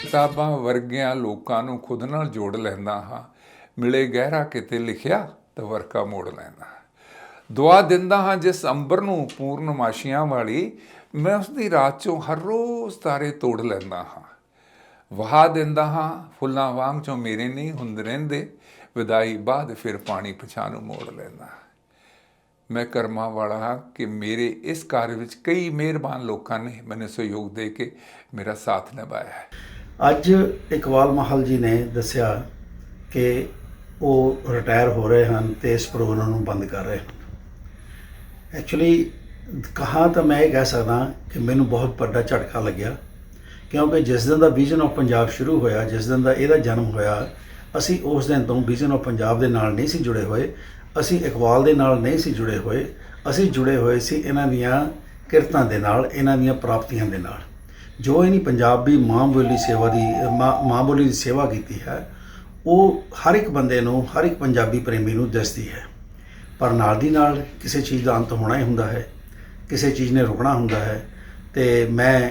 ਕਿਤਾਬਾਂ ਵਰਗਿਆਂ ਲੋਕਾਂ ਨੂੰ ਖੁਦ ਨਾਲ ਜੋੜ ਲੈਂਦਾ ਹਾਂ। ਮਿਲੇ ਗਹਿਰਾ ਕਿਤੇ ਲਿਖਿਆ ਤਾਂ ਵਰਕਾ ਮੋੜ ਲੈਂਦਾ। ਦੁਆ ਦਿੰਦਾ ਹਾਂ ਜਿਸ ਅੰਬਰ ਨੂੰ ਪੂਰਨਮਾਸ਼ੀਆਂ ਵਾਲੀ, ਮੈਂ ਉਸ ਦੀ ਰਾਤ 'ਚੋਂ ਹਰ ਰੋਜ਼ ਤਾਰੇ ਤੋੜ ਲੈਂਦਾ ਹਾਂ। ਵਹਾ ਦਿੰਦਾ ਹਾਂ ਫੁੱਲਾਂ ਵਾਂਗ ਚੋਂ ਮੇਰੇ ਨਹੀਂ ਹੁੰਦੇ ਰਹਿੰਦੇ, ਵਿਦਾਈ ਬਾਅਦ ਫਿਰ ਪਾਣੀ ਪਛਾਂ ਨੂੰ ਮੋੜ ਲੈਂਦਾ। ਮੈਂ ਕਰਮਾਂ ਵਾਲਾ ਹਾਂ ਕਿ ਮੇਰੇ ਇਸ ਕਾਰਜ ਵਿੱਚ ਕਈ ਮਿਹਰਬਾਨ ਲੋਕਾਂ ਨੇ ਮੈਨੂੰ ਸਹਿਯੋਗ ਦੇ ਕੇ ਮੇਰਾ ਸਾਥ ਨਿਭਾਇਆ ਹੈ। ਅੱਜ ਇਕਬਾਲ ਮਾਹਲ ਜੀ ਨੇ ਦੱਸਿਆ ਕਿ ਉਹ ਰਿਟਾਇਰ ਹੋ ਰਹੇ ਹਨ ਤੇ ਇਸ ਪ੍ਰੋਗਰਾਮ ਨੂੰ ਬੰਦ ਕਰ ਰਹੇ ਹਨ। ਐਕਚੁਅਲੀ ਕਹਾਂ ਤਾਂ ਮੈਂ ਇਹ ਕਹਿ ਸਕਦਾ ਕਿ ਮੈਨੂੰ ਬਹੁਤ ਵੱਡਾ ਝਟਕਾ ਲੱਗਿਆ, ਕਿਉਂਕਿ ਜਿਸ ਦਿਨ ਦਾ ਵਿਜ਼ਨ ਆਫ ਪੰਜਾਬ ਸ਼ੁਰੂ ਹੋਇਆ, ਜਿਸ ਦਿਨ ਦਾ ਇਹਦਾ ਜਨਮ ਹੋਇਆ, ਅਸੀਂ ਉਸ ਦਿਨ ਤੋਂ ਵਿਜ਼ਨ ਆਫ ਪੰਜਾਬ ਦੇ ਨਾਲ ਨਹੀਂ ਸੀ ਜੁੜੇ ਹੋਏ, ਅਸੀਂ ਇਕਬਾਲ ਦੇ ਨਾਲ ਨਹੀਂ ਸੀ ਜੁੜੇ ਹੋਏ, ਅਸੀਂ ਜੁੜੇ ਹੋਏ ਸੀ ਇਹਨਾਂ ਦੀਆਂ ਕਿਰਤਾਂ ਦੇ ਨਾਲ, ਇਹਨਾਂ ਦੀਆਂ ਪ੍ਰਾਪਤੀਆਂ ਦੇ ਨਾਲ। ਜੋ ਇਹਨੀ ਪੰਜਾਬੀ ਮਾਂ ਬੋਲੀ ਦੀ ਸੇਵਾ ਕੀਤੀ ਹੈ, ਉਹ ਹਰ ਇੱਕ ਬੰਦੇ ਨੂੰ, ਹਰ ਇੱਕ ਪੰਜਾਬੀ ਪ੍ਰੇਮੀ ਨੂੰ ਦਿਸਦੀ ਹੈ। ਪਰ ਨਾਲ ਦੀ ਨਾਲ ਕਿਸੇ ਚੀਜ਼ ਦਾ ਅੰਤ ਹੋਣਾ ਹੀ ਹੁੰਦਾ ਹੈ, ਕਿਸੇ ਚੀਜ਼ ਨੇ ਰੁਕਣਾ ਹੁੰਦਾ ਹੈ। ਤੇ ਮੈਂ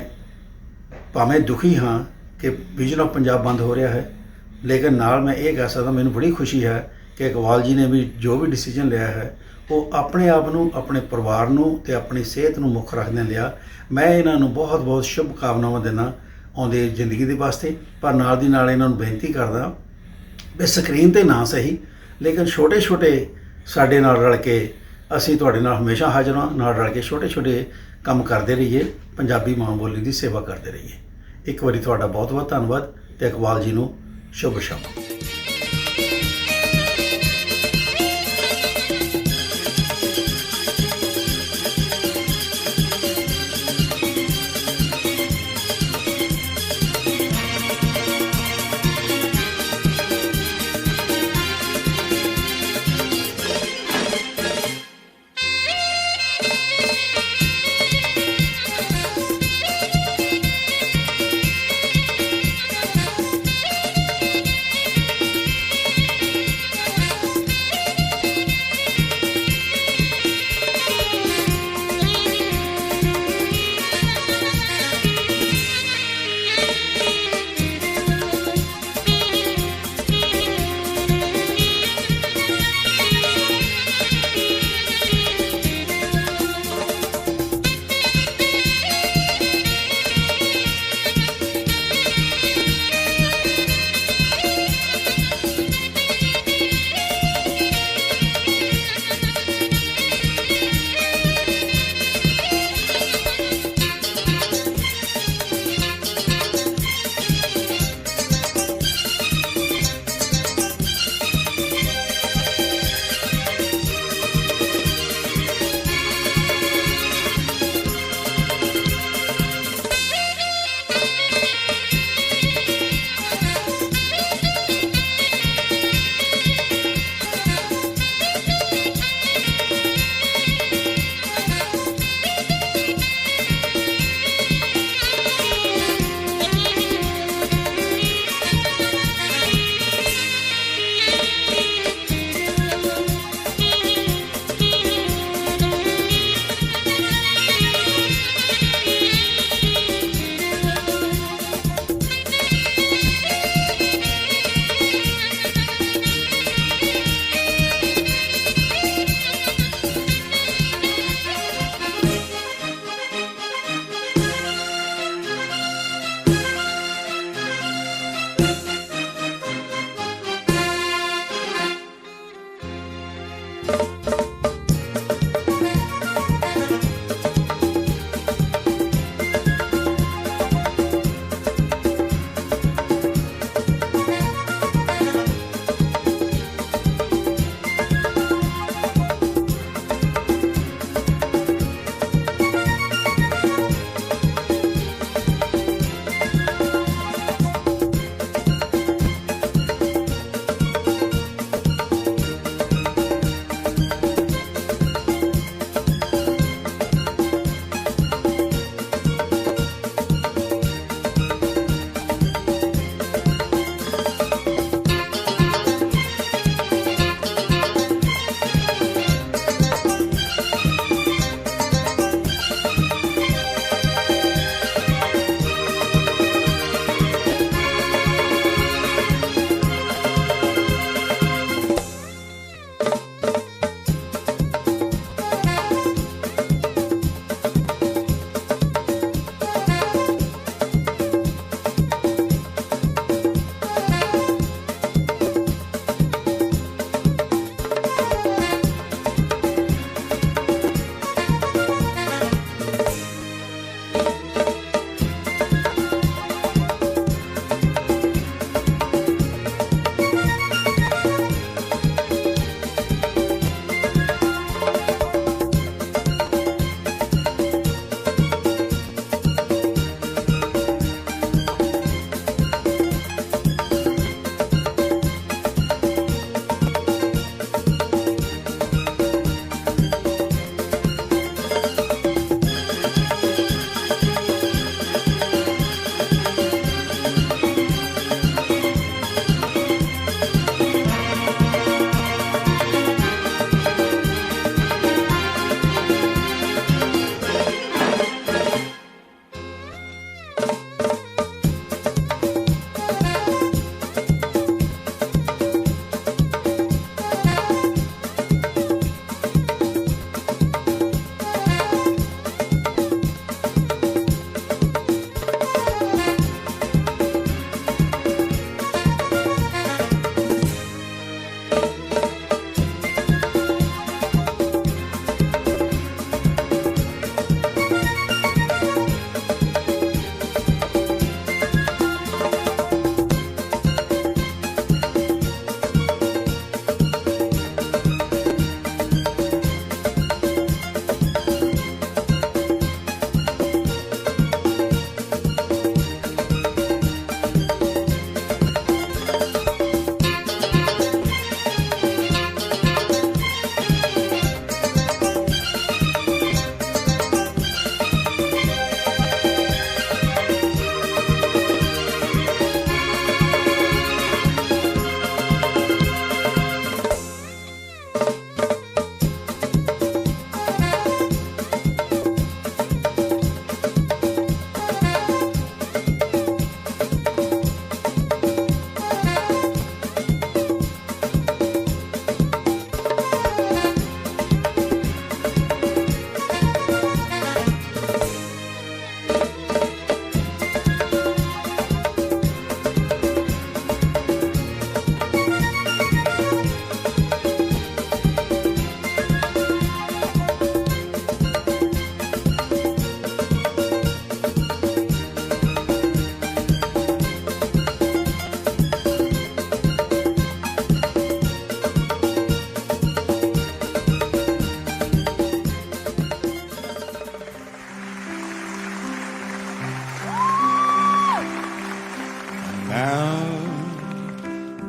ਭਾਵੇਂ ਦੁਖੀ ਹਾਂ ਕਿ ਵਿਜ਼ਨ ਆਫ ਪੰਜਾਬ ਬੰਦ ਹੋ ਰਿਹਾ ਹੈ, ਲੇਕਿਨ ਨਾਲ ਮੈਂ ਇਹ ਕਹਿ ਸਕਦਾ ਮੈਨੂੰ ਬੜੀ ਖੁਸ਼ੀ ਹੈ ਕਿ ਇਕਬਾਲ ਜੀ ਨੇ ਵੀ ਜੋ ਵੀ ਡਿਸੀਜਨ ਲਿਆ ਹੈ, ਉਹ ਆਪਣੇ ਆਪ ਨੂੰ, ਆਪਣੇ ਪਰਿਵਾਰ ਨੂੰ ਤੇ ਆਪਣੀ ਸਿਹਤ ਨੂੰ ਮੁੱਖ ਰੱਖਦਿਆਂ ਲਿਆ। ਮੈਂ ਇਹਨਾਂ ਨੂੰ ਬਹੁਤ ਬਹੁਤ ਸ਼ੁਭ ਕਾਮਨਾਵਾਂ ਦਿੰਦਾ ਆਉਂਦੀ ਜ਼ਿੰਦਗੀ ਦੇ ਵਾਸਤੇ। ਪਰ ਨਾਲ ਦੀ ਨਾਲ ਇਹਨਾਂ ਨੂੰ ਬੇਨਤੀ ਕਰਦਾ ਵੀ ਸਕਰੀਨ 'ਤੇ ਨਾ ਸਹੀ, ਲੇਕਿਨ ਛੋਟੇ ਛੋਟੇ ਸਾਡੇ ਨਾਲ ਰਲ ਕੇ, ਅਸੀਂ ਤੁਹਾਡੇ ਨਾਲ ਹਮੇਸ਼ਾ ਹਾਜ਼ਰ ਹਾਂ, ਨਾਲ ਰਲ ਕੇ ਛੋਟੇ ਛੋਟੇ ਕੰਮ ਕਰਦੇ ਰਹੀਏ, ਪੰਜਾਬੀ ਮਾਂ ਬੋਲੀ ਦੀ ਸੇਵਾ ਕਰਦੇ ਰਹੀਏ। ਇੱਕ ਵਾਰੀ ਤੁਹਾਡਾ ਬਹੁਤ ਬਹੁਤ ਧੰਨਵਾਦ ਤੇ ਇਕਬਾਲ ਜੀ ਨੂੰ ਸ਼ੁਭ ਸ਼ਾਮ।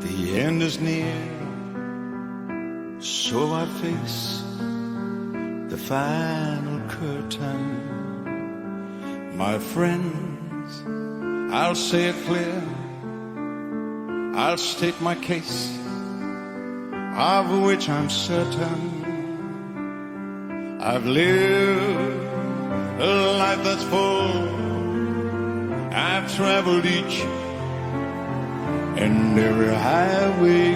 The end is near, so I face the final curtain. My friends, I'll say it clear, I'll state my case, of which I'm certain. I've lived a life that's full, I've traveled each and every highway,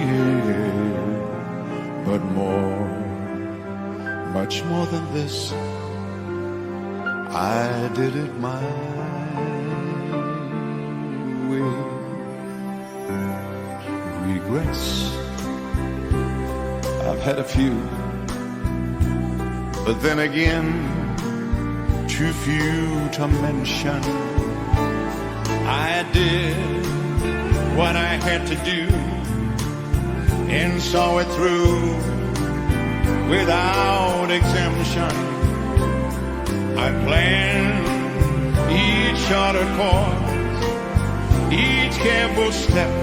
but more, much more than this, I did it my way. Regrets, I've had a few, but then again, too few to mention. I did what I had to do and saw it through without exemption. I planned each charted course, each careful step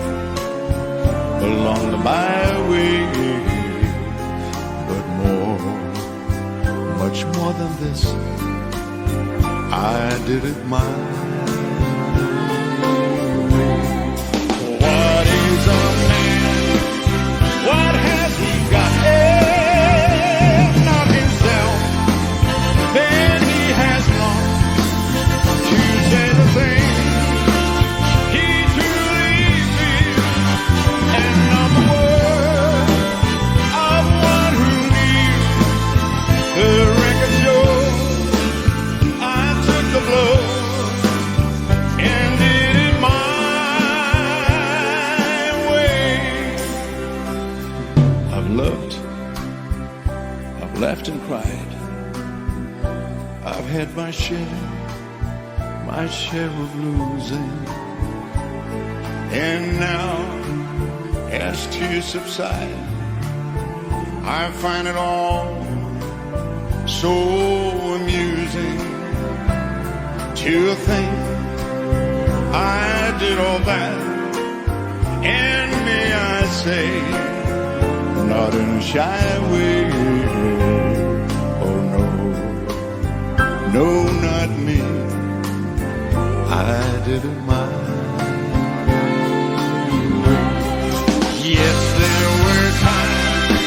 along the byway, but more, much more than this, I did it my way. What is a man? What has he got? If not himself, then he has lost to say the thing he truly feels, and not the word of one who knew. The record shows I took the blow and did it my way. I've loved, I've laughed and cried, I've had my share of losing, and now as tears subside, I find it all so amusing to think I did all that, and may I say, not in a shy way. Oh no, no, not me, I did it my way. Yes, there were times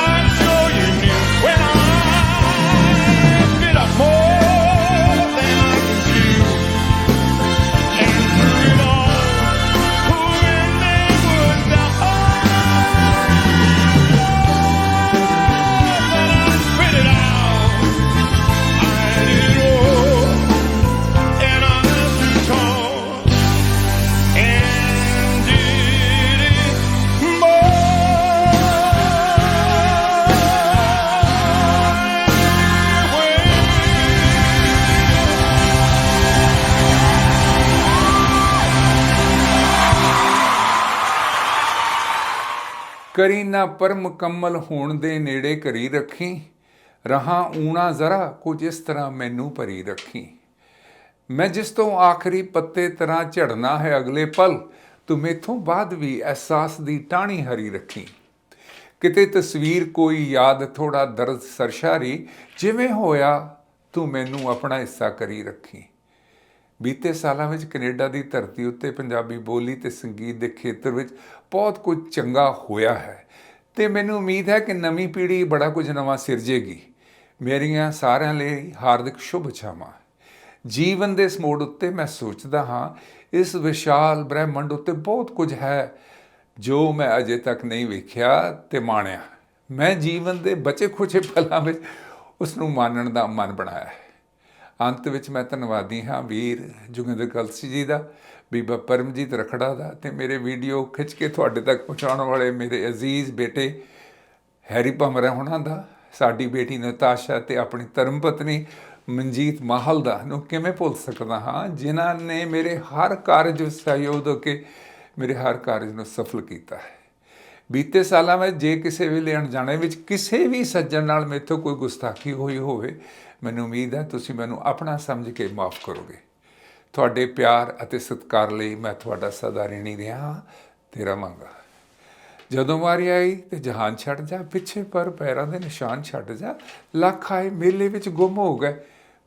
I'm sure you knew when I bit up more than I can chew, and through it all, when there was doubt, that I spit it out. I did all, and I stood tall, and did it ਕਰੀ ਨਾ ਪਰ ਮੁਕੰਮਲ ਹੋਣ ਦੇ ਨੇੜੇ ਕਰੀ ਰੱਖੀ, ਰਹਾ ਊਣਾ ਜ਼ਰਾ ਕੁਝ ਇਸ ਤਰ੍ਹਾਂ ਮੈਨੂੰ ਭਰੀ ਰੱਖੀ। ਮੈਂ ਜਿਸ ਤੋਂ ਆਖਰੀ ਪੱਤੇ ਤਰ੍ਹਾਂ ਝੜਨਾ ਹੈ ਅਗਲੇ ਪਲ, ਤੂੰ ਮੈਥੋਂ ਬਾਅਦ ਵੀ ਅਹਿਸਾਸ ਦੀ ਟਾਹਣੀ ਹਰੀ ਰੱਖੀ। ਕਿਤੇ ਤਸਵੀਰ ਕੋਈ ਯਾਦ ਥੋੜਾ ਦਰਦ ਸਰਸ਼ਾਰੀ, ਜਿਵੇਂ ਹੋਇਆ ਤੂੰ ਮੈਨੂੰ ਆਪਣਾ ਹਿੱਸਾ ਕਰੀ ਰੱਖੀ। ਬੀਤੇ ਸਾਲਾਂ ਵਿੱਚ ਕੈਨੇਡਾ ਦੀ ਧਰਤੀ ਉੱਤੇ ਪੰਜਾਬੀ ਬੋਲੀ ਤੇ ਸੰਗੀਤ ਦੇ ਖੇਤਰ ਵਿੱਚ ਬਹੁਤ ਕੁਝ ਚੰਗਾ ਹੋਇਆ ਹੈ ਤੇ ਮੈਨੂੰ ਉਮੀਦ ਹੈ ਕਿ ਨਵੀਂ ਪੀੜ੍ਹੀ ਬੜਾ ਕੁਝ ਨਵਾਂ ਸਿਰਜੇਗੀ। ਮੇਰੀਆਂ ਸਾਰਿਆਂ ਲਈ ਹਾਰਦਿਕ ਸ਼ੁਭ ਇੱਛਾਵਾਂ। ਜੀਵਨ ਦੇ ਇਸ ਮੋੜ ਉੱਤੇ ਮੈਂ ਸੋਚਦਾ ਹਾਂ, ਇਸ ਵਿਸ਼ਾਲ ਬ੍ਰਹਿਮੰਡ ਉੱਤੇ ਬਹੁਤ ਕੁਝ ਹੈ ਜੋ ਮੈਂ ਅਜੇ ਤੱਕ ਨਹੀਂ ਵੇਖਿਆ ਤੇ ਮਾਣਿਆ। ਮੈਂ ਜੀਵਨ ਦੇ ਬਚੇ ਖੁਚੇ ਪਲਾਂ ਵਿੱਚ ਉਸ ਨੂੰ ਮਾਣਨ ਦਾ ਮਨ ਬਣਾਇਆ ਹੈ। ਅੰਤ ਵਿੱਚ ਮੈਂ ਧੰਨਵਾਦੀ ਹਾਂ ਵੀਰ ਜੋਗਿੰਦਰ ਕਲਸੀ ਜੀ ਦਾ, ਬੀਬਾ ਪਰਮਜੀਤ ਰਖੜਾ ਦਾ ਤੇ ਮੇਰੇ ਵੀਡੀਓ ਖਿੱਚ ਕੇ ਤੁਹਾਡੇ ਤੱਕ ਪਹੁੰਚਾਉਣ ਵਾਲੇ ਮੇਰੇ ਅਜ਼ੀਜ਼ ਬੇਟੇ ਹੈਰੀ ਭਮਰਾ ਹੋਣਾ ਦਾ, ਸਾਡੀ ਬੇਟੀ ਨਤਾਸ਼ਾ ਤੇ ਆਪਣੀ ਧਰਮ ਪਤਨੀ ਮਨਜੀਤ ਮਾਹਲ ਦਾ ਨੂੰ ਕਿਵੇਂ ਭੁੱਲ ਸਕਦਾ ਹਾਂ, ਜਿਨ੍ਹਾਂ ਨੇ ਮੇਰੇ ਹਰ ਕਾਰਜ ਵਿੱਚ ਸਹਿਯੋਗ ਦੇ ਕੇ ਮੇਰੇ ਹਰ ਕਾਰਜ ਨੂੰ ਸਫਲ ਕੀਤਾ ਹੈ। ਬੀਤੇ ਸਾਲਾਂ ਵਿੱਚ ਜੇ ਕਿਸੇ ਵੇਲੇ ਅਣਜਾਣੇ ਵਿੱਚ ਕਿਸੇ ਵੀ ਸੱਜਣ ਨਾਲ ਮੇਥੋਂ ਕੋਈ ਗੁਸਤਾਖੀ ਹੋਈ ਹੋਵੇ, ਮੈਨੂੰ ਉਮੀਦ ਹੈ ਤੁਸੀਂ ਮੈਨੂੰ ਆਪਣਾ ਸਮਝ ਕੇ ਮਾਫ ਕਰੋਗੇ। ਤੁਹਾਡੇ ਪਿਆਰ ਅਤੇ ਸਤਿਕਾਰ ਲਈ ਮੈਂ ਤੁਹਾਡਾ ਸਦਾ ਰਿਣੀ ਰਿਹਾ ਹਾਂ। ਤੇਰਾ ਮੰਗਾ। ਜਦੋਂ ਵਾਰੀ ਆਈ ਤੇ ਜਹਾਨ ਛੱਡ ਜਾ, ਪਿੱਛੇ ਪਰ ਪੈਰਾਂ ਦੇ ਨਿਸ਼ਾਨ ਛੱਡ ਜਾ, ਲੱਖ ਆਏ ਮੇਲੇ ਵਿੱਚ ਗੁੰਮ ਹੋ ਗਏ,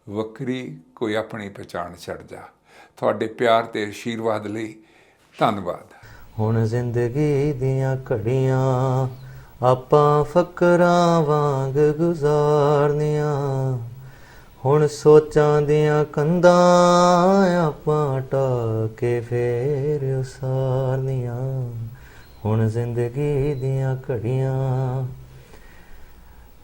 ਵੱਖਰੀ ਕੋਈ ਆਪਣੀ ਪਛਾਣ ਛੱਡ ਜਾ। ਤੁਹਾਡੇ ਪਿਆਰ ਤੇ ਆਸ਼ੀਰਵਾਦ ਲਈ ਧੰਨਵਾਦ। ਹੁਣ ਜ਼ਿੰਦਗੀ ਦੀਆਂ ਘੜੀਆਂ ਆਪਾਂ ਫਕਰਾਂ ਵਾਂਗ ਗੁਜ਼ਾਰਨੀਆਂ, ਹੁਣ ਸੋਚਾਂ ਦੀਆਂ ਕੰਧਾਂ ਆਪਾਂ ਢਾਹ ਕੇ ਫੇਰ ਉਸਾਰਨੀਆਂ। ਹੁਣ ਜ਼ਿੰਦਗੀ ਦੀਆਂ ਘੜੀਆਂ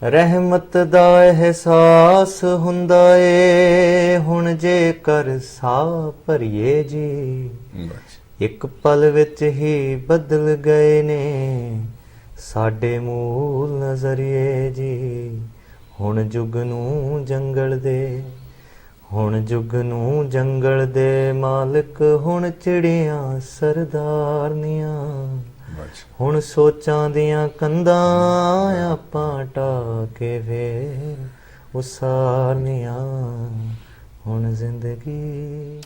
ਰਹਿਮਤ ਦਾ ਅਹਿਸਾਸ ਹੁੰਦਾ ਏ, ਹੁਣ ਜੇਕਰ ਸਾਹ ਭਰੀਏ ਜੀ, ਇੱਕ ਪਲ ਵਿੱਚ ਹੀ ਬਦਲ ਗਏ ਨੇ ਸਾਡੇ ਮੂਲ ਨਜ਼ਰੀਏ ਜੀ। ਹੁਣ ਜੁਗ ਨੂੰ ਜੰਗਲ ਦੇ, ਹੁਣ ਜੁਗ ਨੂੰ ਜੰਗਲ ਦੇ ਮਾਲਕ, ਹੁਣ ਚਿੜੀਆਂ ਸਰਦਾਰਨੀਆਂ, ਹੁਣ ਸੋਚਾਂ ਦੀਆਂ ਕੰਧਾਂ ਆਪਾਂ ਢਾਹ ਕੇ ਫੇਰ ਉਸਾਰਨੀਆਂ। ਹੁਣ ਜ਼ਿੰਦਗੀ